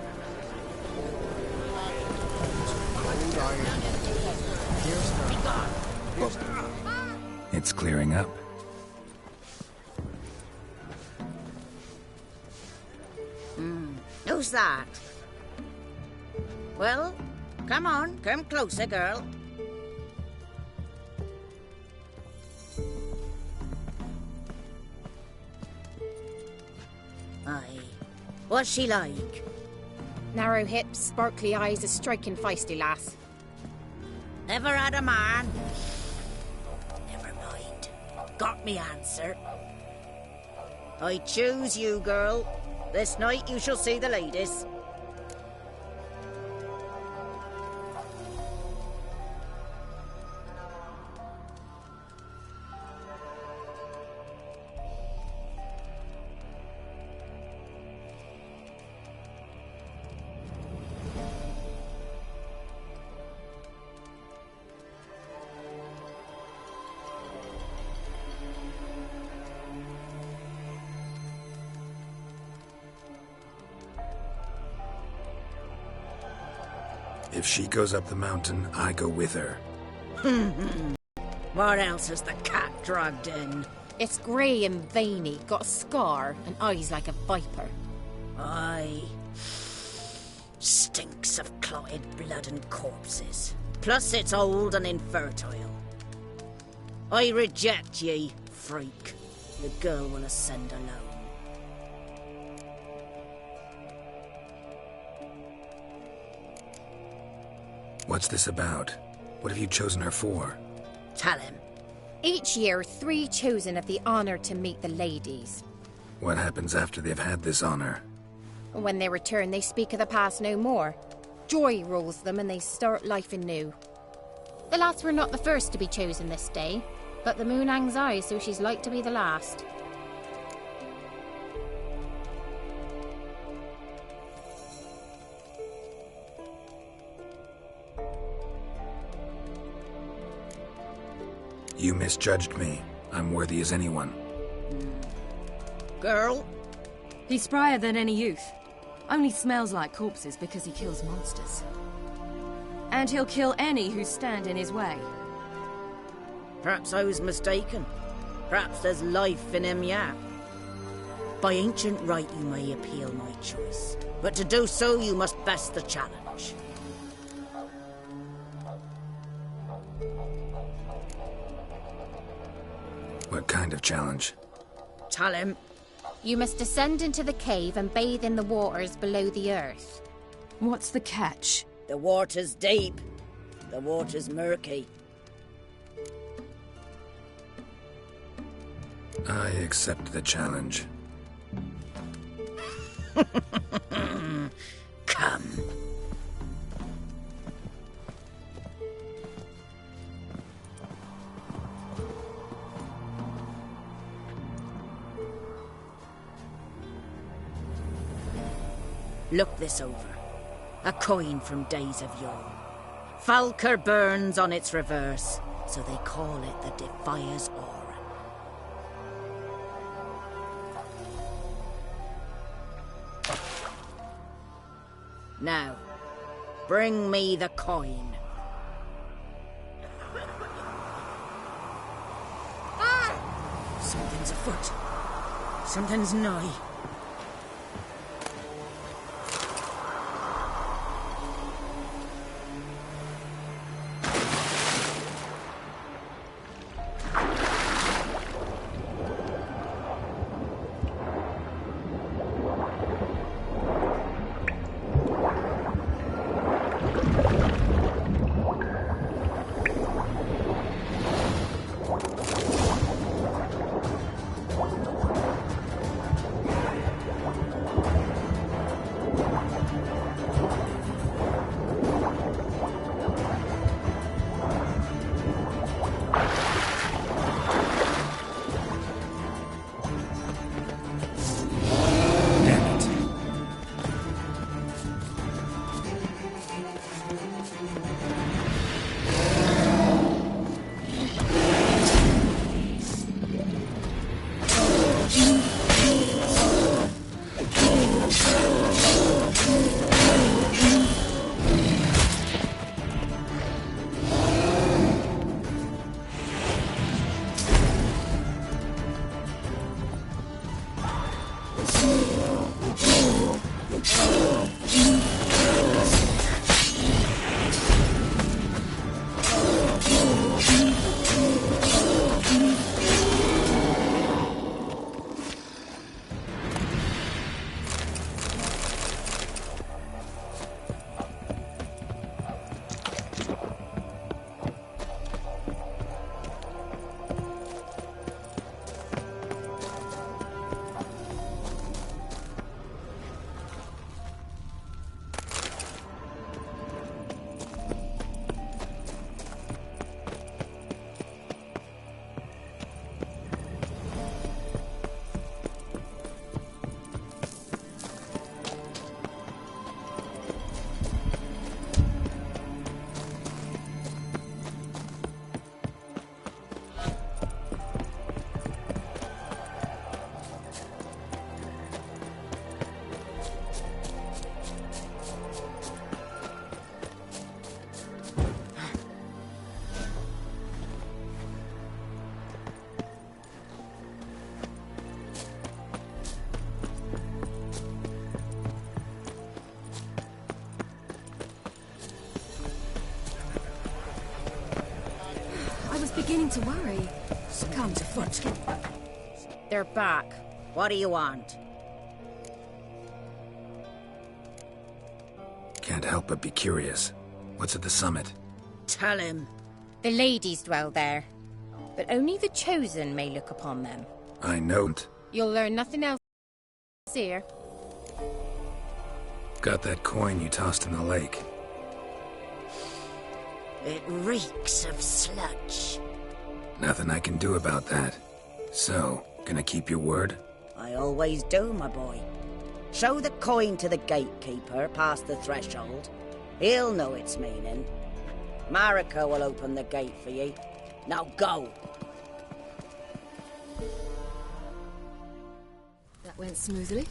Speaker 1: It's clearing up.
Speaker 2: Who's that? Well, come on, come closer, girl. Aye. What's she like?
Speaker 10: Narrow hips, sparkly eyes, a striking feisty lass.
Speaker 2: Ever had a man? Never mind. Got me answer. I choose you, girl. This night you shall see the ladies.
Speaker 1: If she goes up the mountain, I go with her.
Speaker 2: What else is the cat dragged in?
Speaker 10: It's grey and veiny, got a scar, and eyes like a viper.
Speaker 2: Aye. Stinks of clotted blood and corpses. Plus it's old and infertile. I reject ye, freak. The girl will ascend alone.
Speaker 1: What's this about? What have you chosen her for?
Speaker 2: Tell him.
Speaker 10: Each year, 3 chosen have the honour to meet the ladies.
Speaker 1: What happens after they've had this honor?
Speaker 10: When they return, they speak of the past no more. Joy rules them and they start life anew. The lass were not the first to be chosen this day, but the moon hangs high, so she's like to be the last.
Speaker 1: You misjudged me. I'm worthy as anyone.
Speaker 2: Girl?
Speaker 7: He's sprier than any youth. Only smells like corpses because he kills monsters. And he'll kill any who stand in his way.
Speaker 2: Perhaps I was mistaken. Perhaps there's life in him yet. By ancient right you may appeal my choice. But to do so you must best the challenge.
Speaker 1: What kind of challenge?
Speaker 2: Tell him.
Speaker 10: You must descend into the cave and bathe in the waters below the earth.
Speaker 7: What's the catch?
Speaker 2: The water's deep. The water's murky.
Speaker 1: I accept the challenge.
Speaker 2: Come. Look this over. A coin from days of yore. Falker burns on its reverse, so they call it the Defier's Aura. Now, bring me the coin. Something's afoot. Something's nigh.
Speaker 7: beginning to worry.
Speaker 2: Come to foot. They're back. What do you want?
Speaker 1: Can't help but be curious. What's at the summit?
Speaker 2: Tell him.
Speaker 10: The ladies dwell there, but only the chosen may look upon them.
Speaker 1: I know.
Speaker 10: You'll learn nothing else here.
Speaker 1: Got that coin you tossed in the lake.
Speaker 2: It reeks of sludge.
Speaker 1: Nothing I can do about that. So, gonna keep your word?
Speaker 2: I always do, my boy. Show the coin to the gatekeeper past the threshold. He'll know its meaning. Marika will open the gate for you. Now go.
Speaker 7: That went smoothly.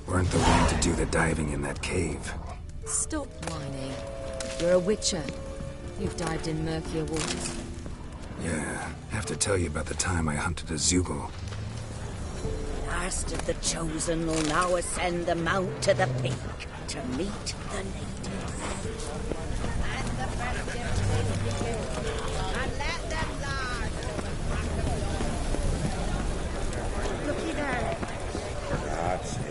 Speaker 1: Weren't the one to do the diving in that cave.
Speaker 7: Stop whining. You're a witcher. You've dived in murkier waters.
Speaker 1: Yeah, have to tell you about the time I hunted a Zeugle.
Speaker 2: Last of the chosen will now ascend the mount to the peak to meet the natives. And the festives and let them large. Looky there.
Speaker 5: For God's sake.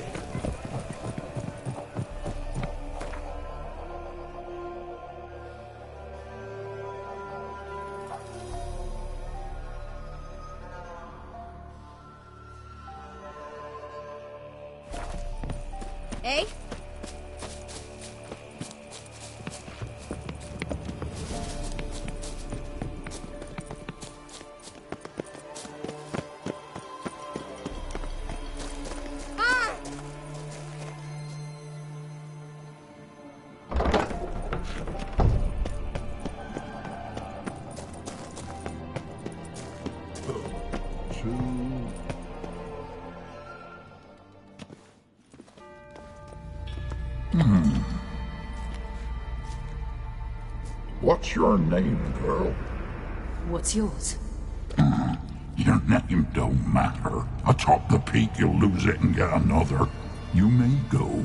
Speaker 10: Eh?
Speaker 6: What's your name, girl?
Speaker 7: What's yours?
Speaker 6: Your name don't matter. Atop the peak, you'll lose it and get another. You may go.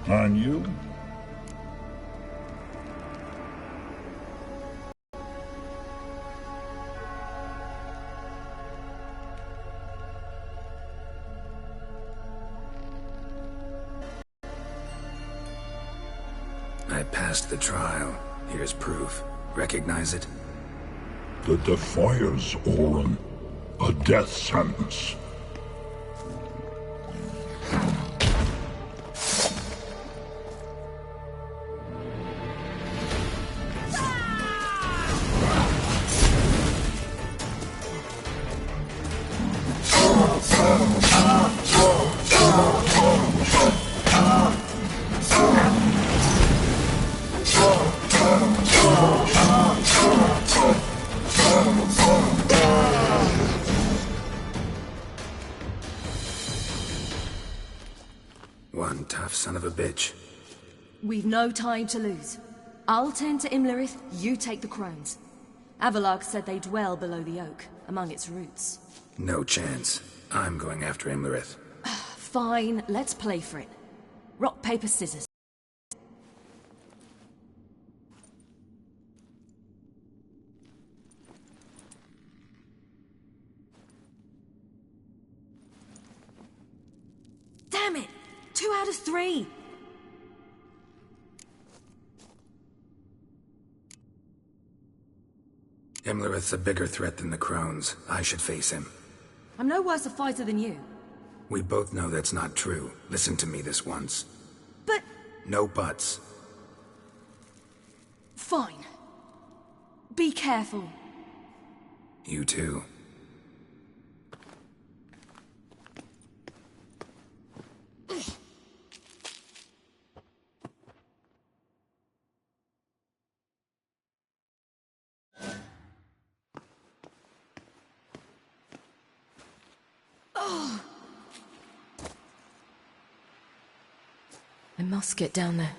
Speaker 6: And you?
Speaker 1: I passed the trial. Here's proof. Recognize it?
Speaker 6: The Defier's Orin. A death sentence.
Speaker 1: One tough son of a bitch.
Speaker 7: We've no time to lose. I'll tend to Imlerith, you take the crones. Avalark said they dwell below the oak, among its roots.
Speaker 1: No chance. I'm going after Imlerith.
Speaker 7: Fine, let's play for it. Rock, paper, scissors. Damn it! 2 out of 3!
Speaker 1: Imlerith's a bigger threat than the Crones. I should face him.
Speaker 7: I'm no worse a fighter than you.
Speaker 1: We both know that's not true. Listen to me this once.
Speaker 7: But...
Speaker 1: No buts.
Speaker 7: Fine. Be careful.
Speaker 1: You too.
Speaker 7: I must get down there.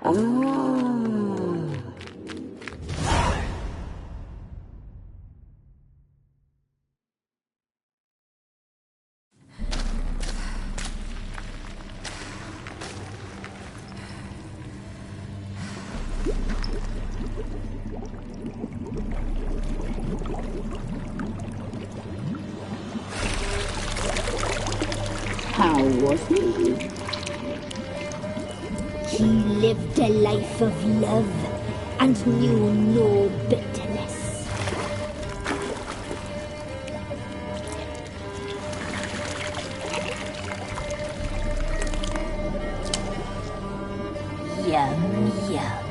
Speaker 12: How was he? He lived a life of love and knew no bitterness. Yum, yum.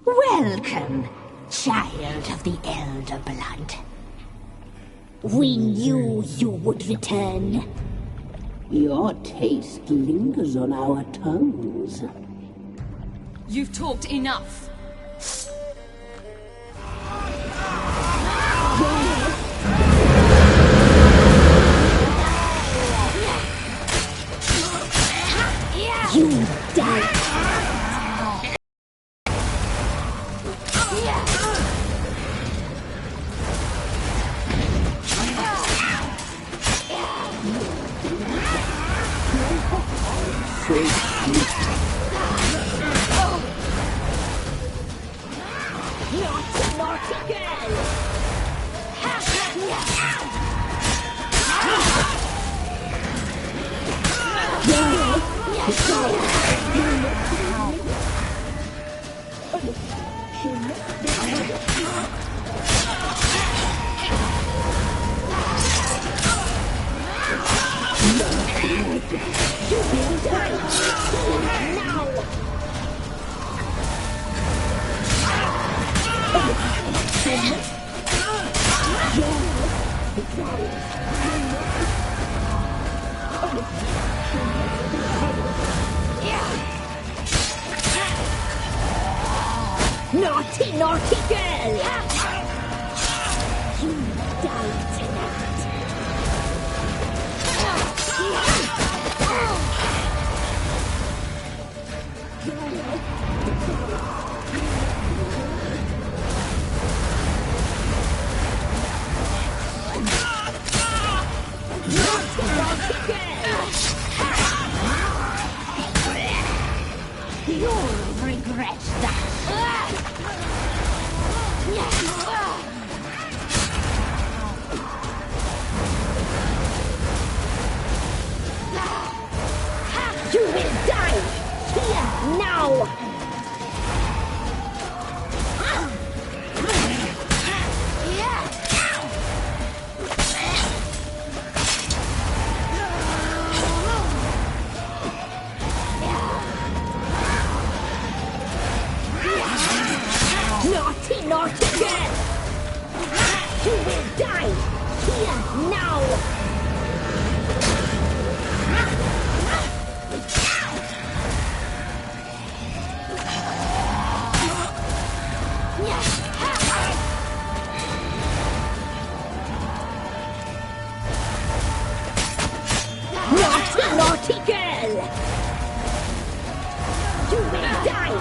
Speaker 12: Welcome, child of the Elder Blood. We knew you would return.
Speaker 13: Your taste lingers on our tongues.
Speaker 7: You've talked enough.
Speaker 12: You die. Naughty girl! Naughty, naughty girl! You die tonight. You'll regret that. You will die here now. Naughty, naughty girl! You will die here now! Naughty, naughty girl! You will die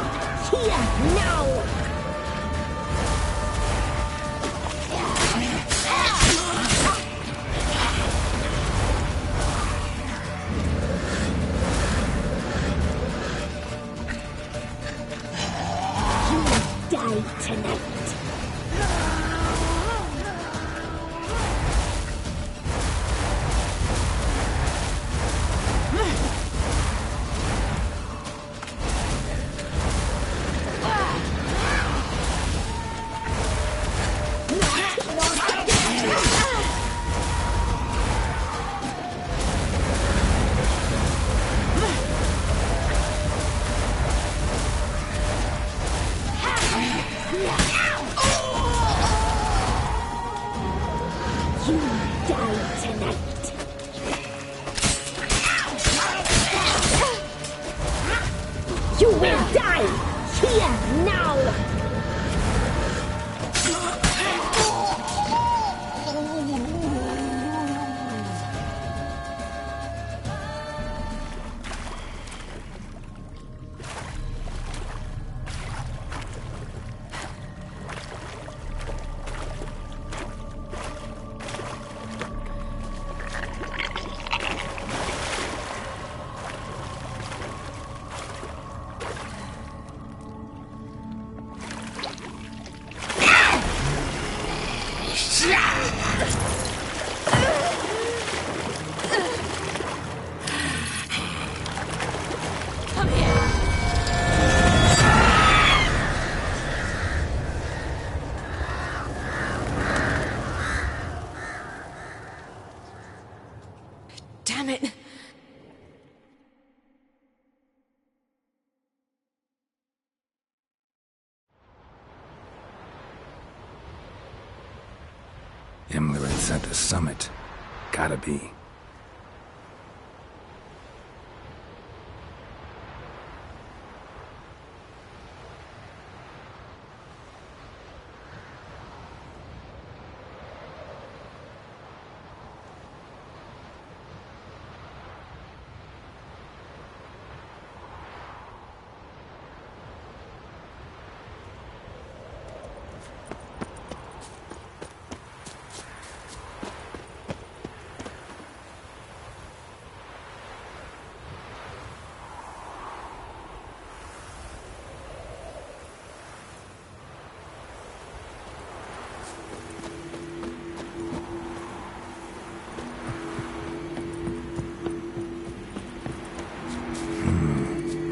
Speaker 12: here now! night. You will die here now!
Speaker 7: Damn it!
Speaker 1: Himmler had set the summit. Gotta be.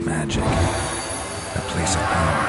Speaker 1: Magic. A place of power.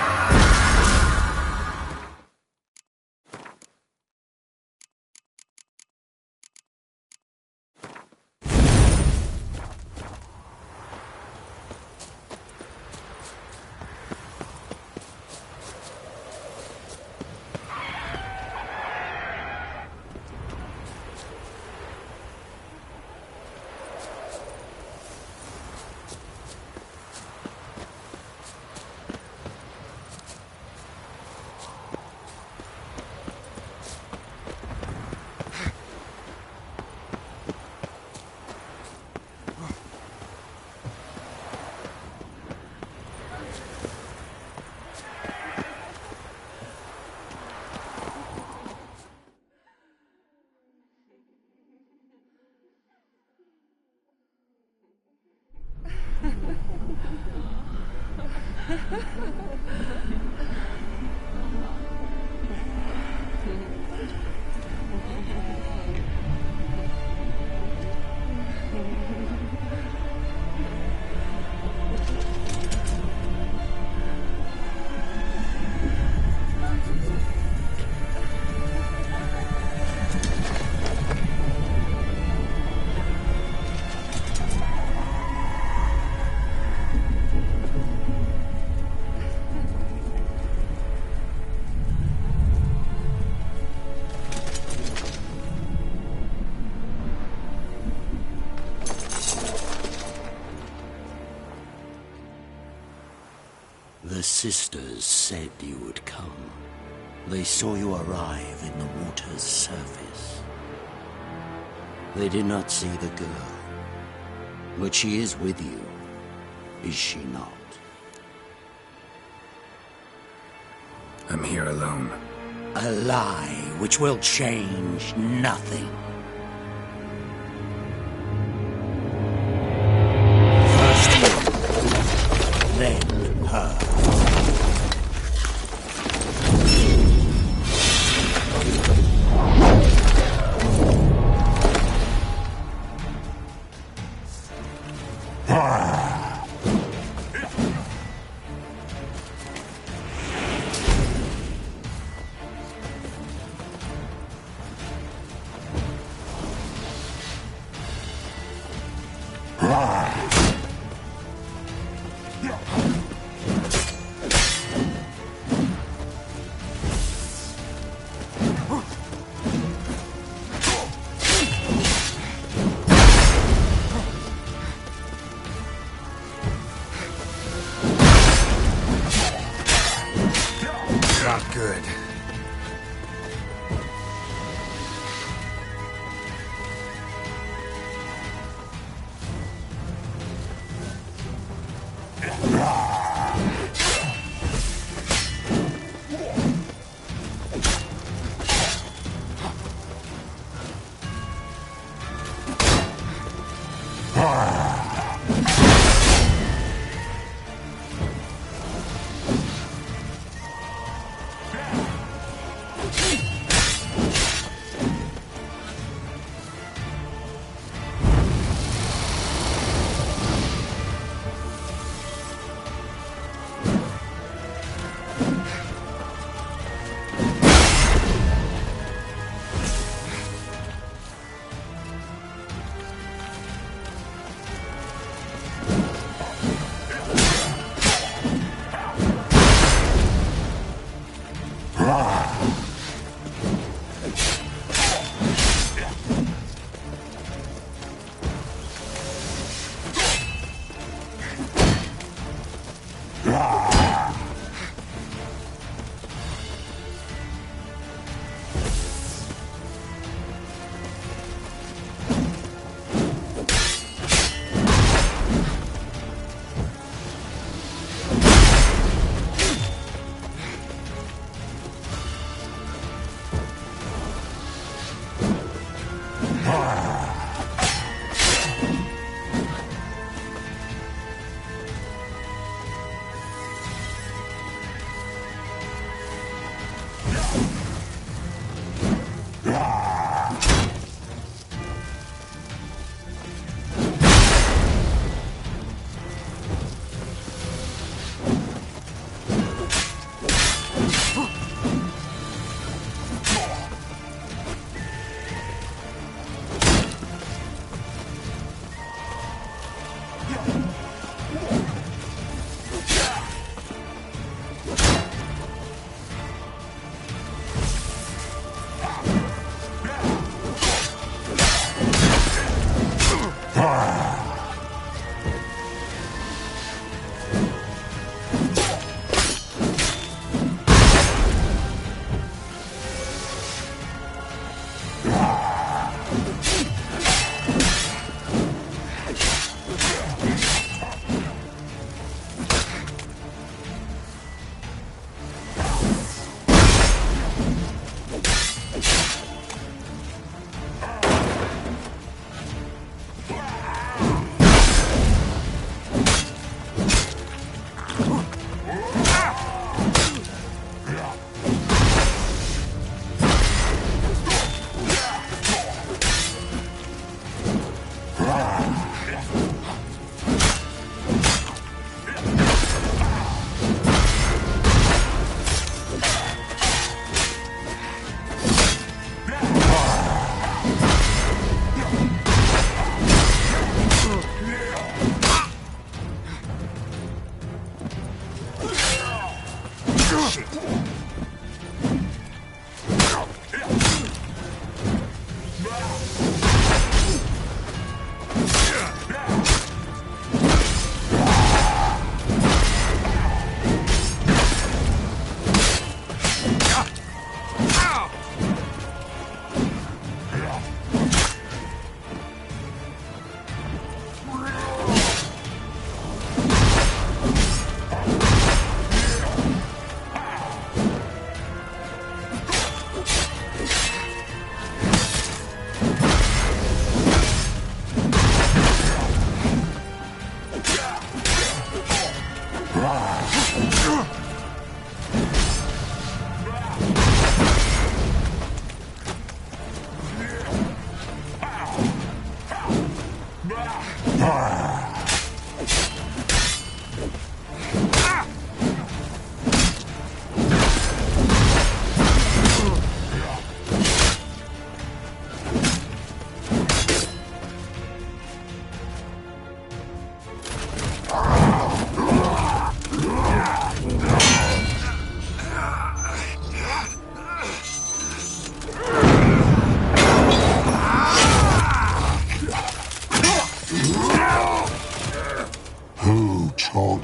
Speaker 9: The sisters said you would come. They saw you arrive in the water's surface. They did not see the girl. But she is with you, is she not?
Speaker 1: I'm here alone.
Speaker 9: A lie which will change nothing. First you, then her.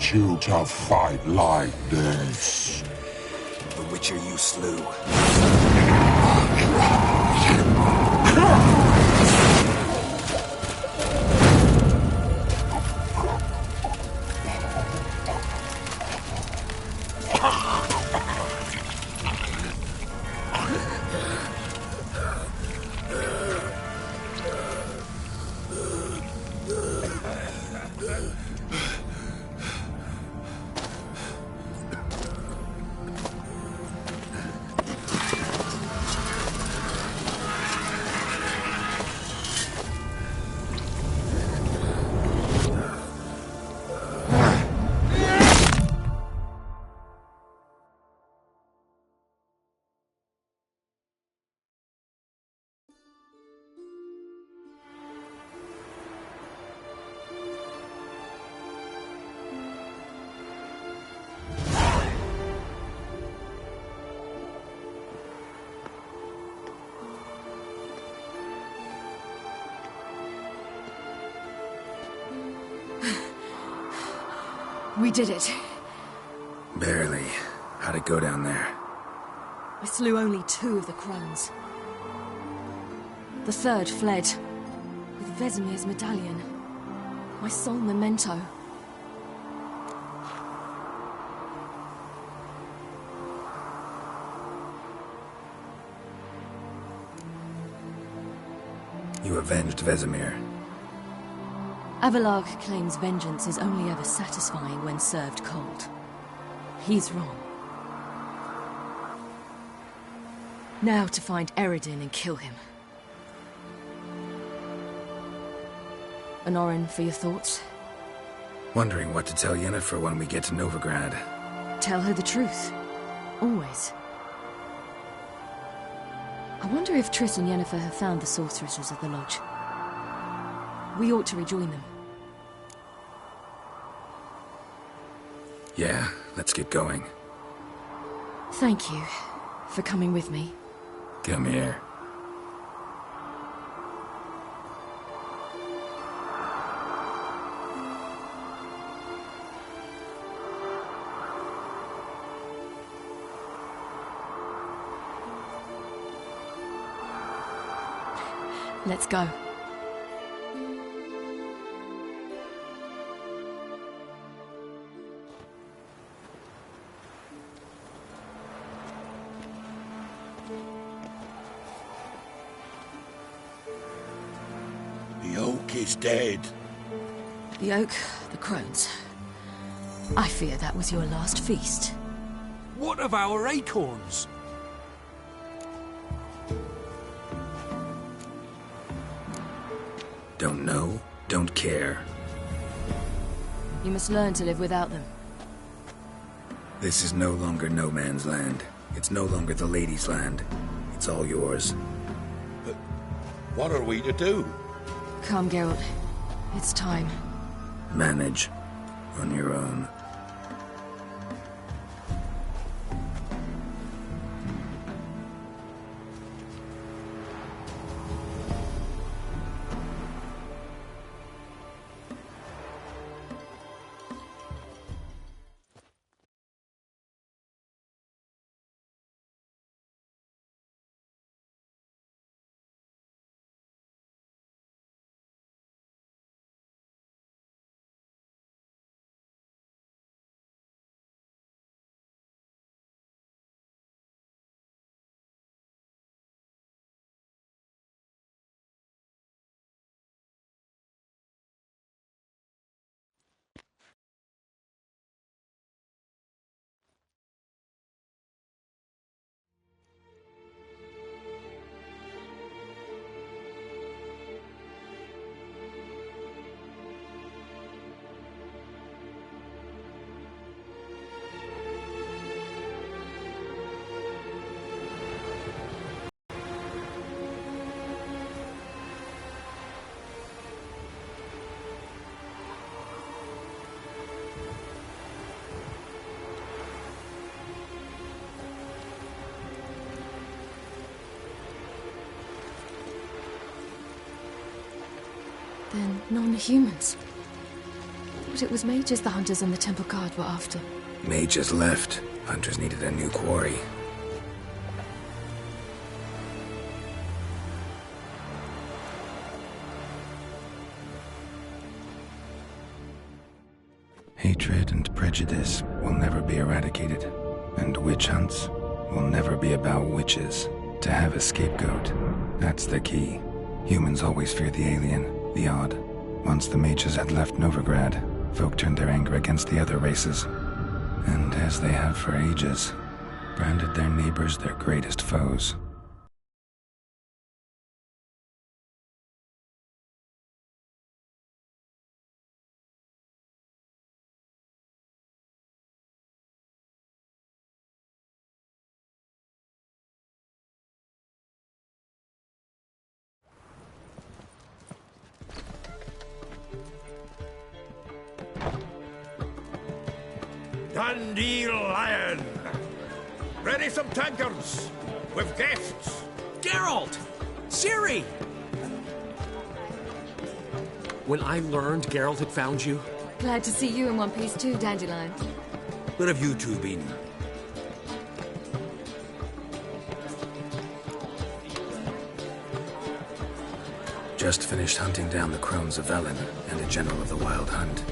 Speaker 6: teach you to fight like this.
Speaker 1: The Witcher you slew.
Speaker 7: We did it.
Speaker 1: Barely. How'd it go down there?
Speaker 7: I slew only 2 of the crones. The third fled, with Vesemir's medallion. My sole memento.
Speaker 1: You avenged Vesemir.
Speaker 7: Avelarg claims vengeance is only ever satisfying when served cold. He's wrong. Now to find Eredin and kill him. Honorin, for your thoughts?
Speaker 1: Wondering what to tell Yennefer when we get to Novigrad.
Speaker 7: Tell her the truth. Always. I wonder if Triss and Yennefer have found the sorceresses of the Lodge. We ought to rejoin them.
Speaker 1: Yeah, let's get going.
Speaker 7: Thank you for coming with me.
Speaker 1: Come here.
Speaker 7: Let's go.
Speaker 8: The oak is dead.
Speaker 7: The oak, the crones. I fear that was your last feast.
Speaker 4: What of our acorns?
Speaker 1: Don't know, don't care.
Speaker 7: You must learn to live without them.
Speaker 1: This is no longer no man's land. It's no longer the lady's land. It's all yours.
Speaker 8: But what are we to do?
Speaker 7: Come, Geralt. It's time.
Speaker 1: Manage. On your own.
Speaker 7: Then non-humans. thought it was mages the hunters and the temple guard were after.
Speaker 1: Mages left. Hunters needed a new quarry. Hatred and prejudice will never be eradicated, and witch hunts will never be about witches. To have a scapegoat, that's the key. Humans always fear the alien, the odd. Once the mages had left Novigrad, folk turned their anger against the other races, and as they have for ages, branded their neighbors their greatest foes.
Speaker 4: Dandelion! Ready some tankards! With guests!
Speaker 15: Geralt! Ciri! When I learned Geralt had found you...
Speaker 7: Glad to see you in one piece too, Dandelion.
Speaker 5: Where have you two been?
Speaker 1: Just finished hunting down the crones of Velen and a general of the Wild Hunt.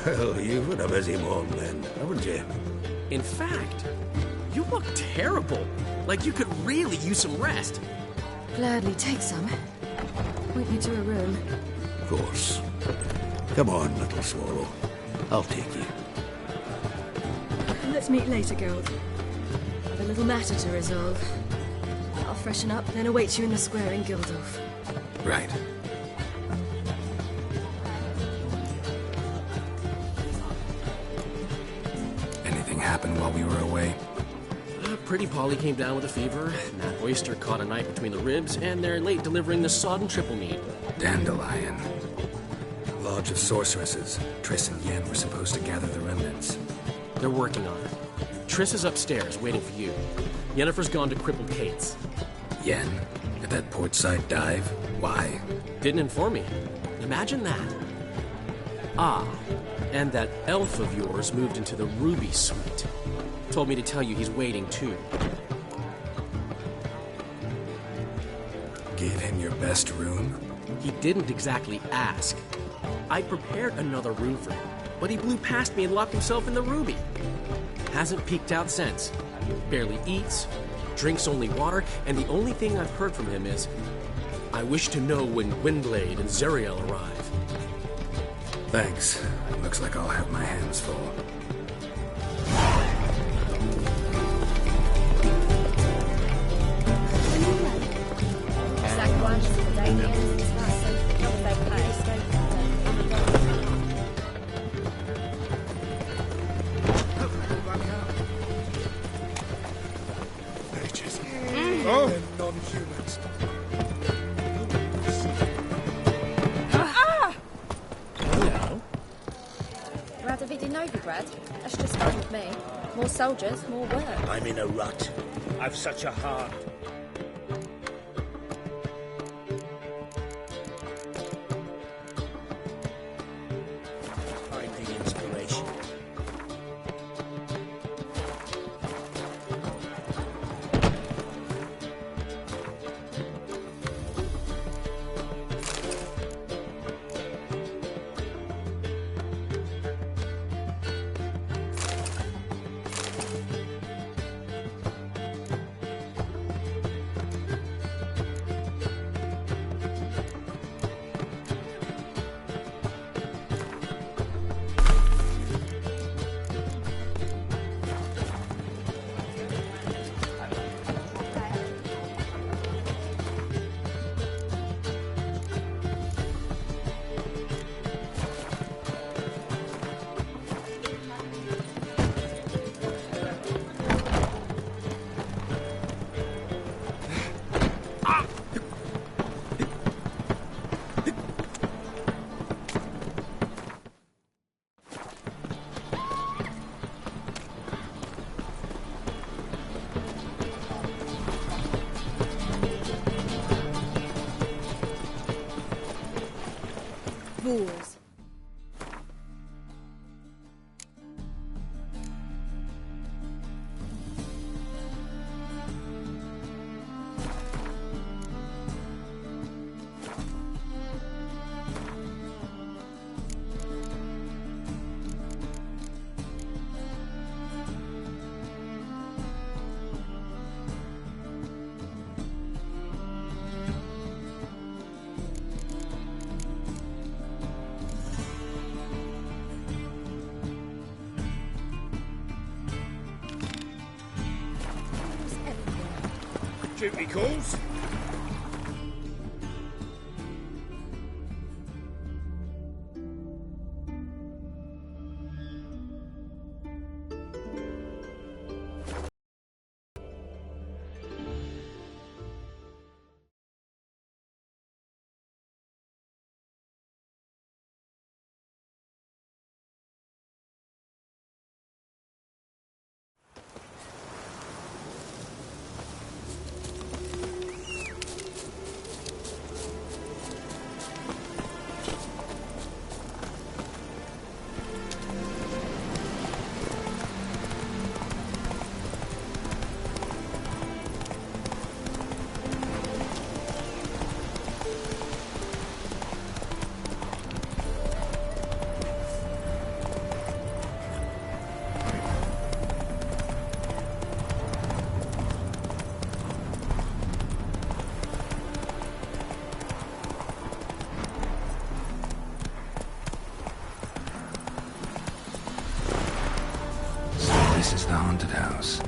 Speaker 5: Well, you've been a busy morning then, haven't you?
Speaker 15: In fact, you look terrible. Like you could really use some rest.
Speaker 7: Gladly take some. Point me to a room.
Speaker 5: Of course. Come on, little swallow. I'll take you.
Speaker 7: Let's meet later, Geralt. I've a little matter to resolve. I'll freshen up, then await you in the square in Gildorf.
Speaker 1: Right. Anything happened while we were away?
Speaker 15: Pretty Polly came down with a fever, and that oyster caught a knife between the ribs, and they're late delivering the sodden triple mead.
Speaker 1: Dandelion. Lodge of Sorceresses. Triss and Yen were supposed to gather the remnants.
Speaker 15: They're working on it. Triss is upstairs, waiting for you. Yennefer's gone to cripple Kate's.
Speaker 1: Yen? At that portside dive? Why?
Speaker 15: Didn't inform me. Imagine that. Ah, and that elf of yours moved into the Ruby Suite. Told me to tell you he's waiting, too.
Speaker 1: Gave him your best room?
Speaker 15: He didn't exactly ask. I prepared another room for him, but he blew past me and locked himself in the Ruby. Hasn't peeked out since. Barely eats, drinks only water, and the only thing I've heard from him is, I wish to know when Gwynblade and Zariel arrive.
Speaker 1: Thanks. Looks like I'll have my hands full.
Speaker 4: Non-humans.
Speaker 10: Radovid in Novigrad? That's just fine with me. More soldiers, more work.
Speaker 9: I'm in a rut. I've such a heart. Find the inspiration.
Speaker 3: Fools.
Speaker 4: duty calls.
Speaker 1: This is the haunted house.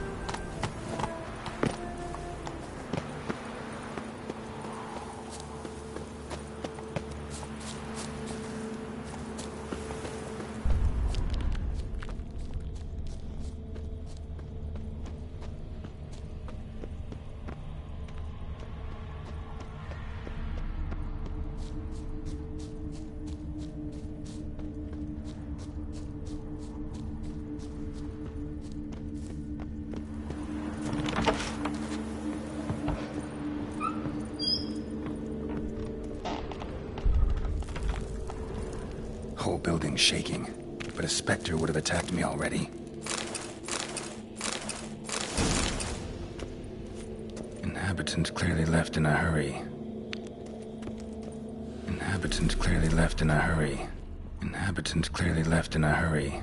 Speaker 1: Whole building's shaking, but a Spectre would have attacked me already. Inhabitant clearly left in a hurry. Inhabitant clearly left in a hurry. Inhabitant clearly left in a hurry.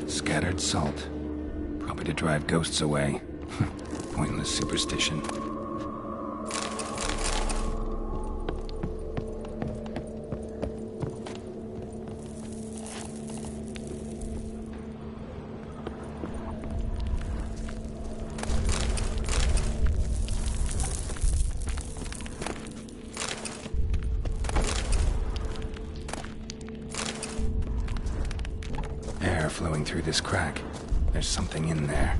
Speaker 1: Scattered salt. Probably to drive ghosts away. Pointless superstition. Air flowing through this crack. There's something in there.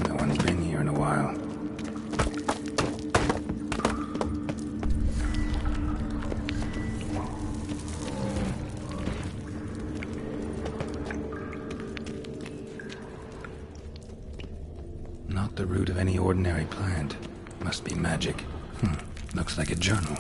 Speaker 1: No one's been here in a while. Not the root of any ordinary plant. Must be magic. Looks like a journal.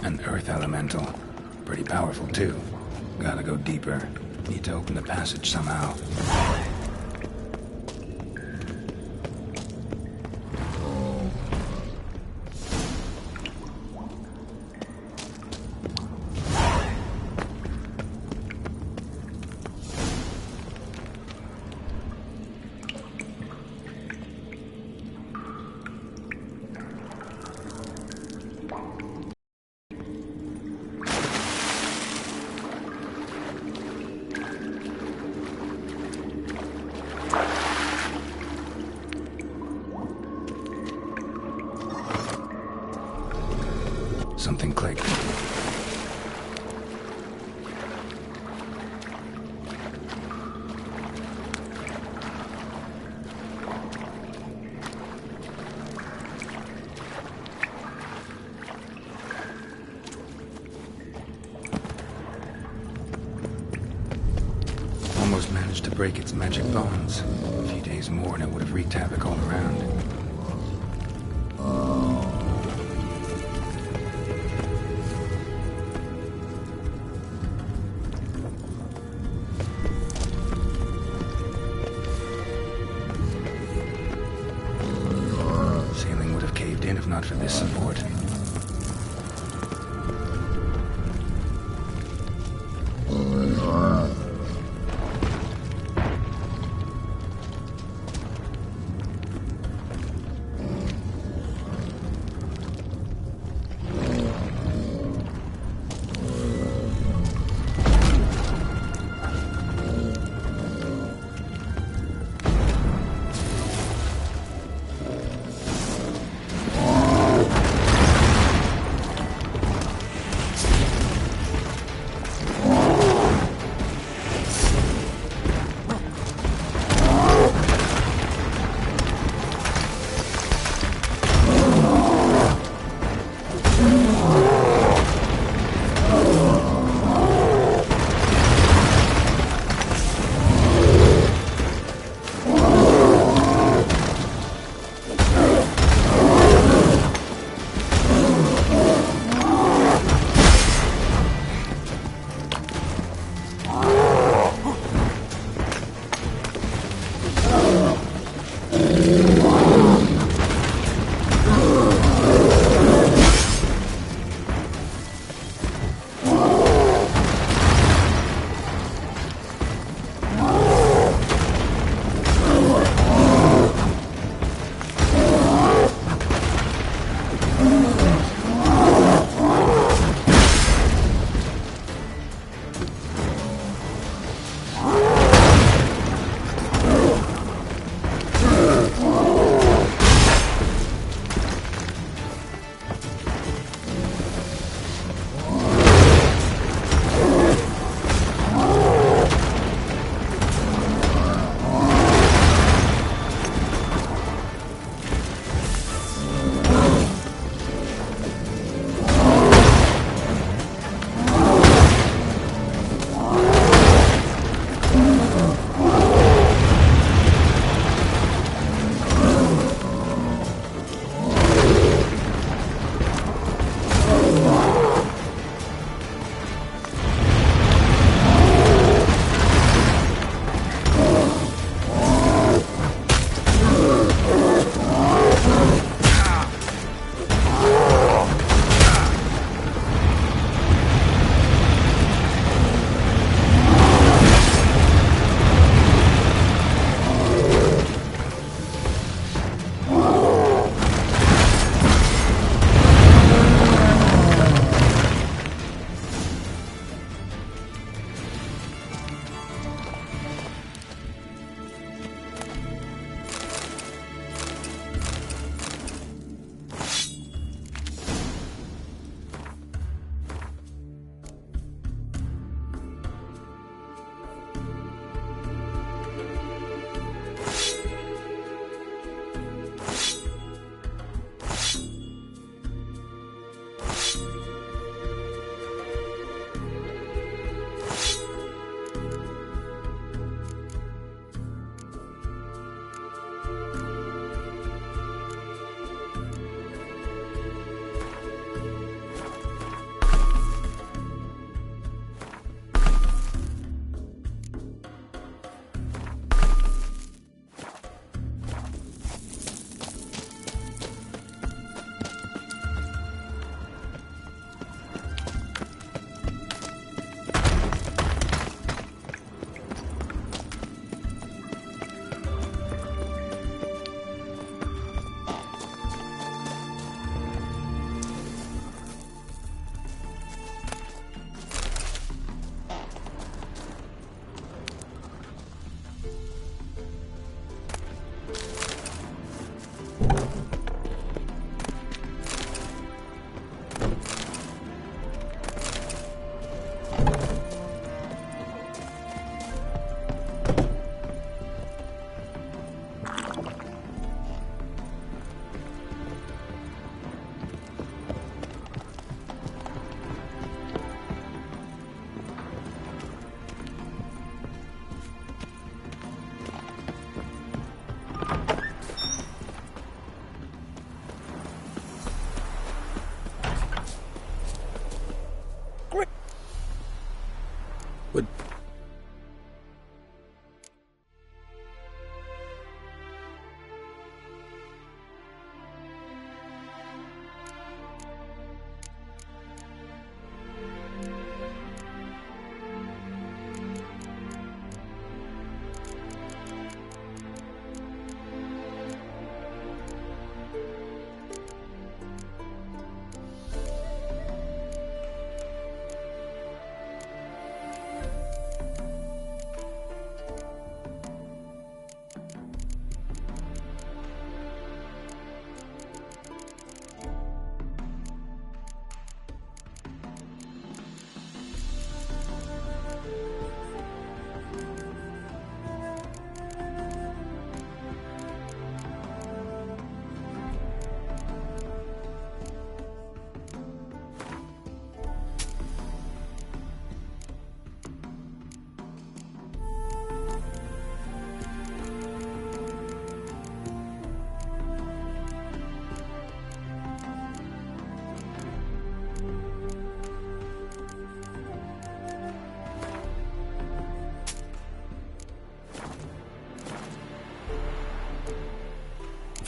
Speaker 1: An earth elemental. Pretty powerful, too. Gotta go deeper. Need to open the passage somehow. Something clicked. Almost managed to break its magic bonds. A few days more and it would have wreaked havoc all around. Ceiling would have caved in if not for this support.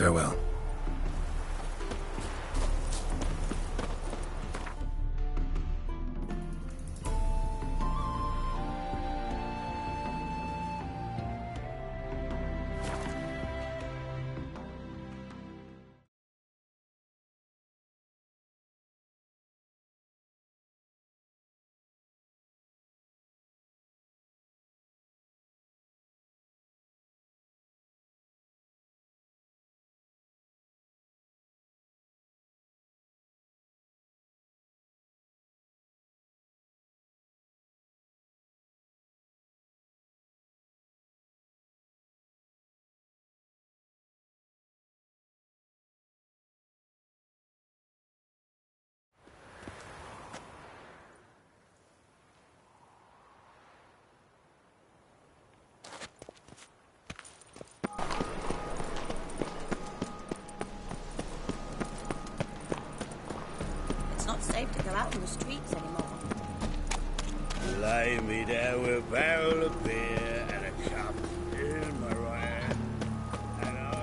Speaker 1: Farewell.
Speaker 2: It's not safe to go out in the streets anymore.
Speaker 5: Lie me there with a barrel of beer and a cup in my right hand.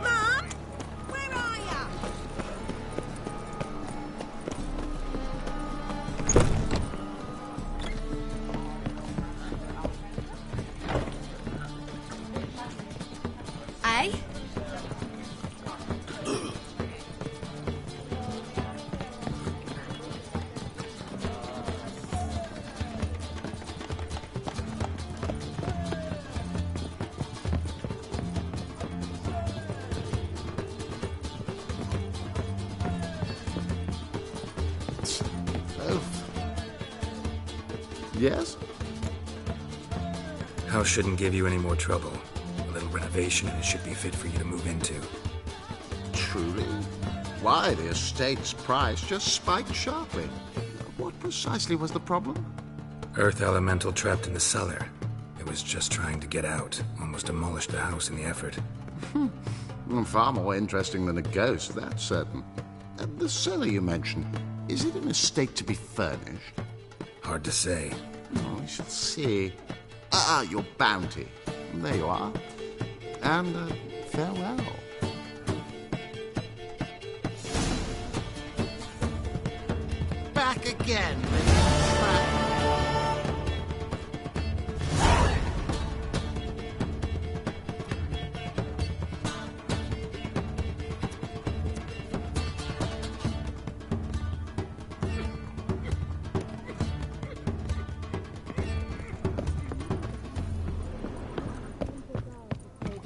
Speaker 2: Mom! Where are ya?
Speaker 3: Eh?
Speaker 8: Yes?
Speaker 1: House shouldn't give you any more trouble. A little renovation and it should be fit for you to move into.
Speaker 8: Truly? Why, the estate's price just spiked sharply. What precisely was the problem?
Speaker 1: Earth elemental trapped in the cellar. It was just trying to get out. Almost demolished the house in the effort.
Speaker 8: Far more interesting than a ghost, that's certain. The cellar you mentioned, is it in a state to be furnished?
Speaker 1: Hard to say.
Speaker 8: Oh, we shall see. Your bounty. There you are. And farewell. Back again.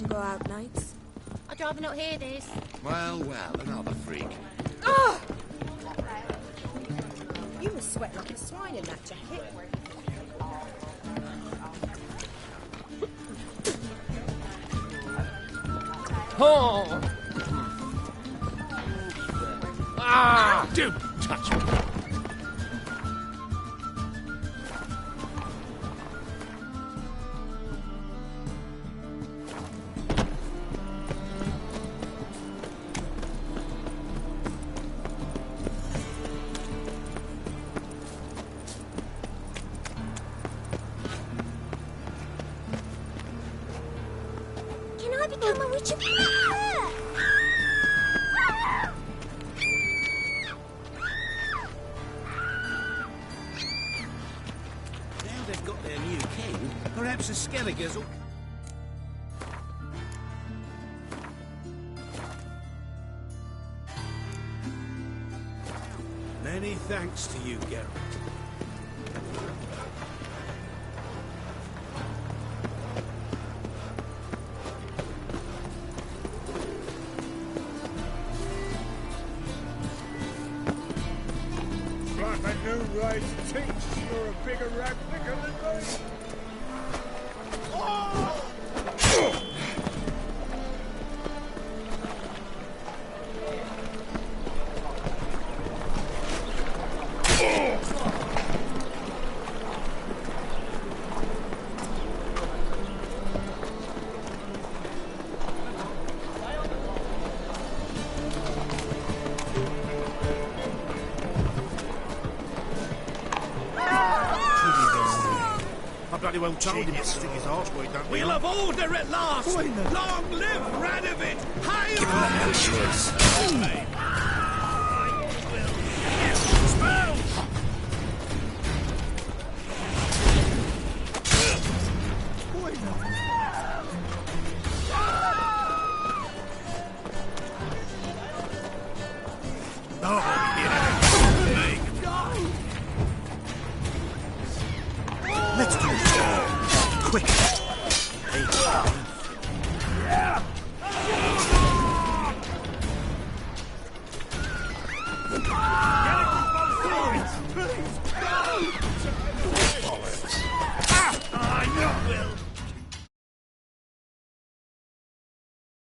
Speaker 2: Go out nights?
Speaker 10: I'd rather not hear this.
Speaker 8: Well, another freak.
Speaker 2: Oh! You must sweat like a swine in that jacket.
Speaker 19: Oh! Ah!
Speaker 4: Don't touch me!
Speaker 3: Can I become a witch of
Speaker 9: Now they've got their new king, perhaps the Skelligers will... Many thanks to you, Geralt.
Speaker 4: Like a new race thinks you're a bigger rat picker than me.
Speaker 16: bloody well told him to stick his arse where he don't
Speaker 4: We'll have order at last! Long live Radovid! Hail!
Speaker 1: Give him no choice.
Speaker 16: Let's do this. Quick.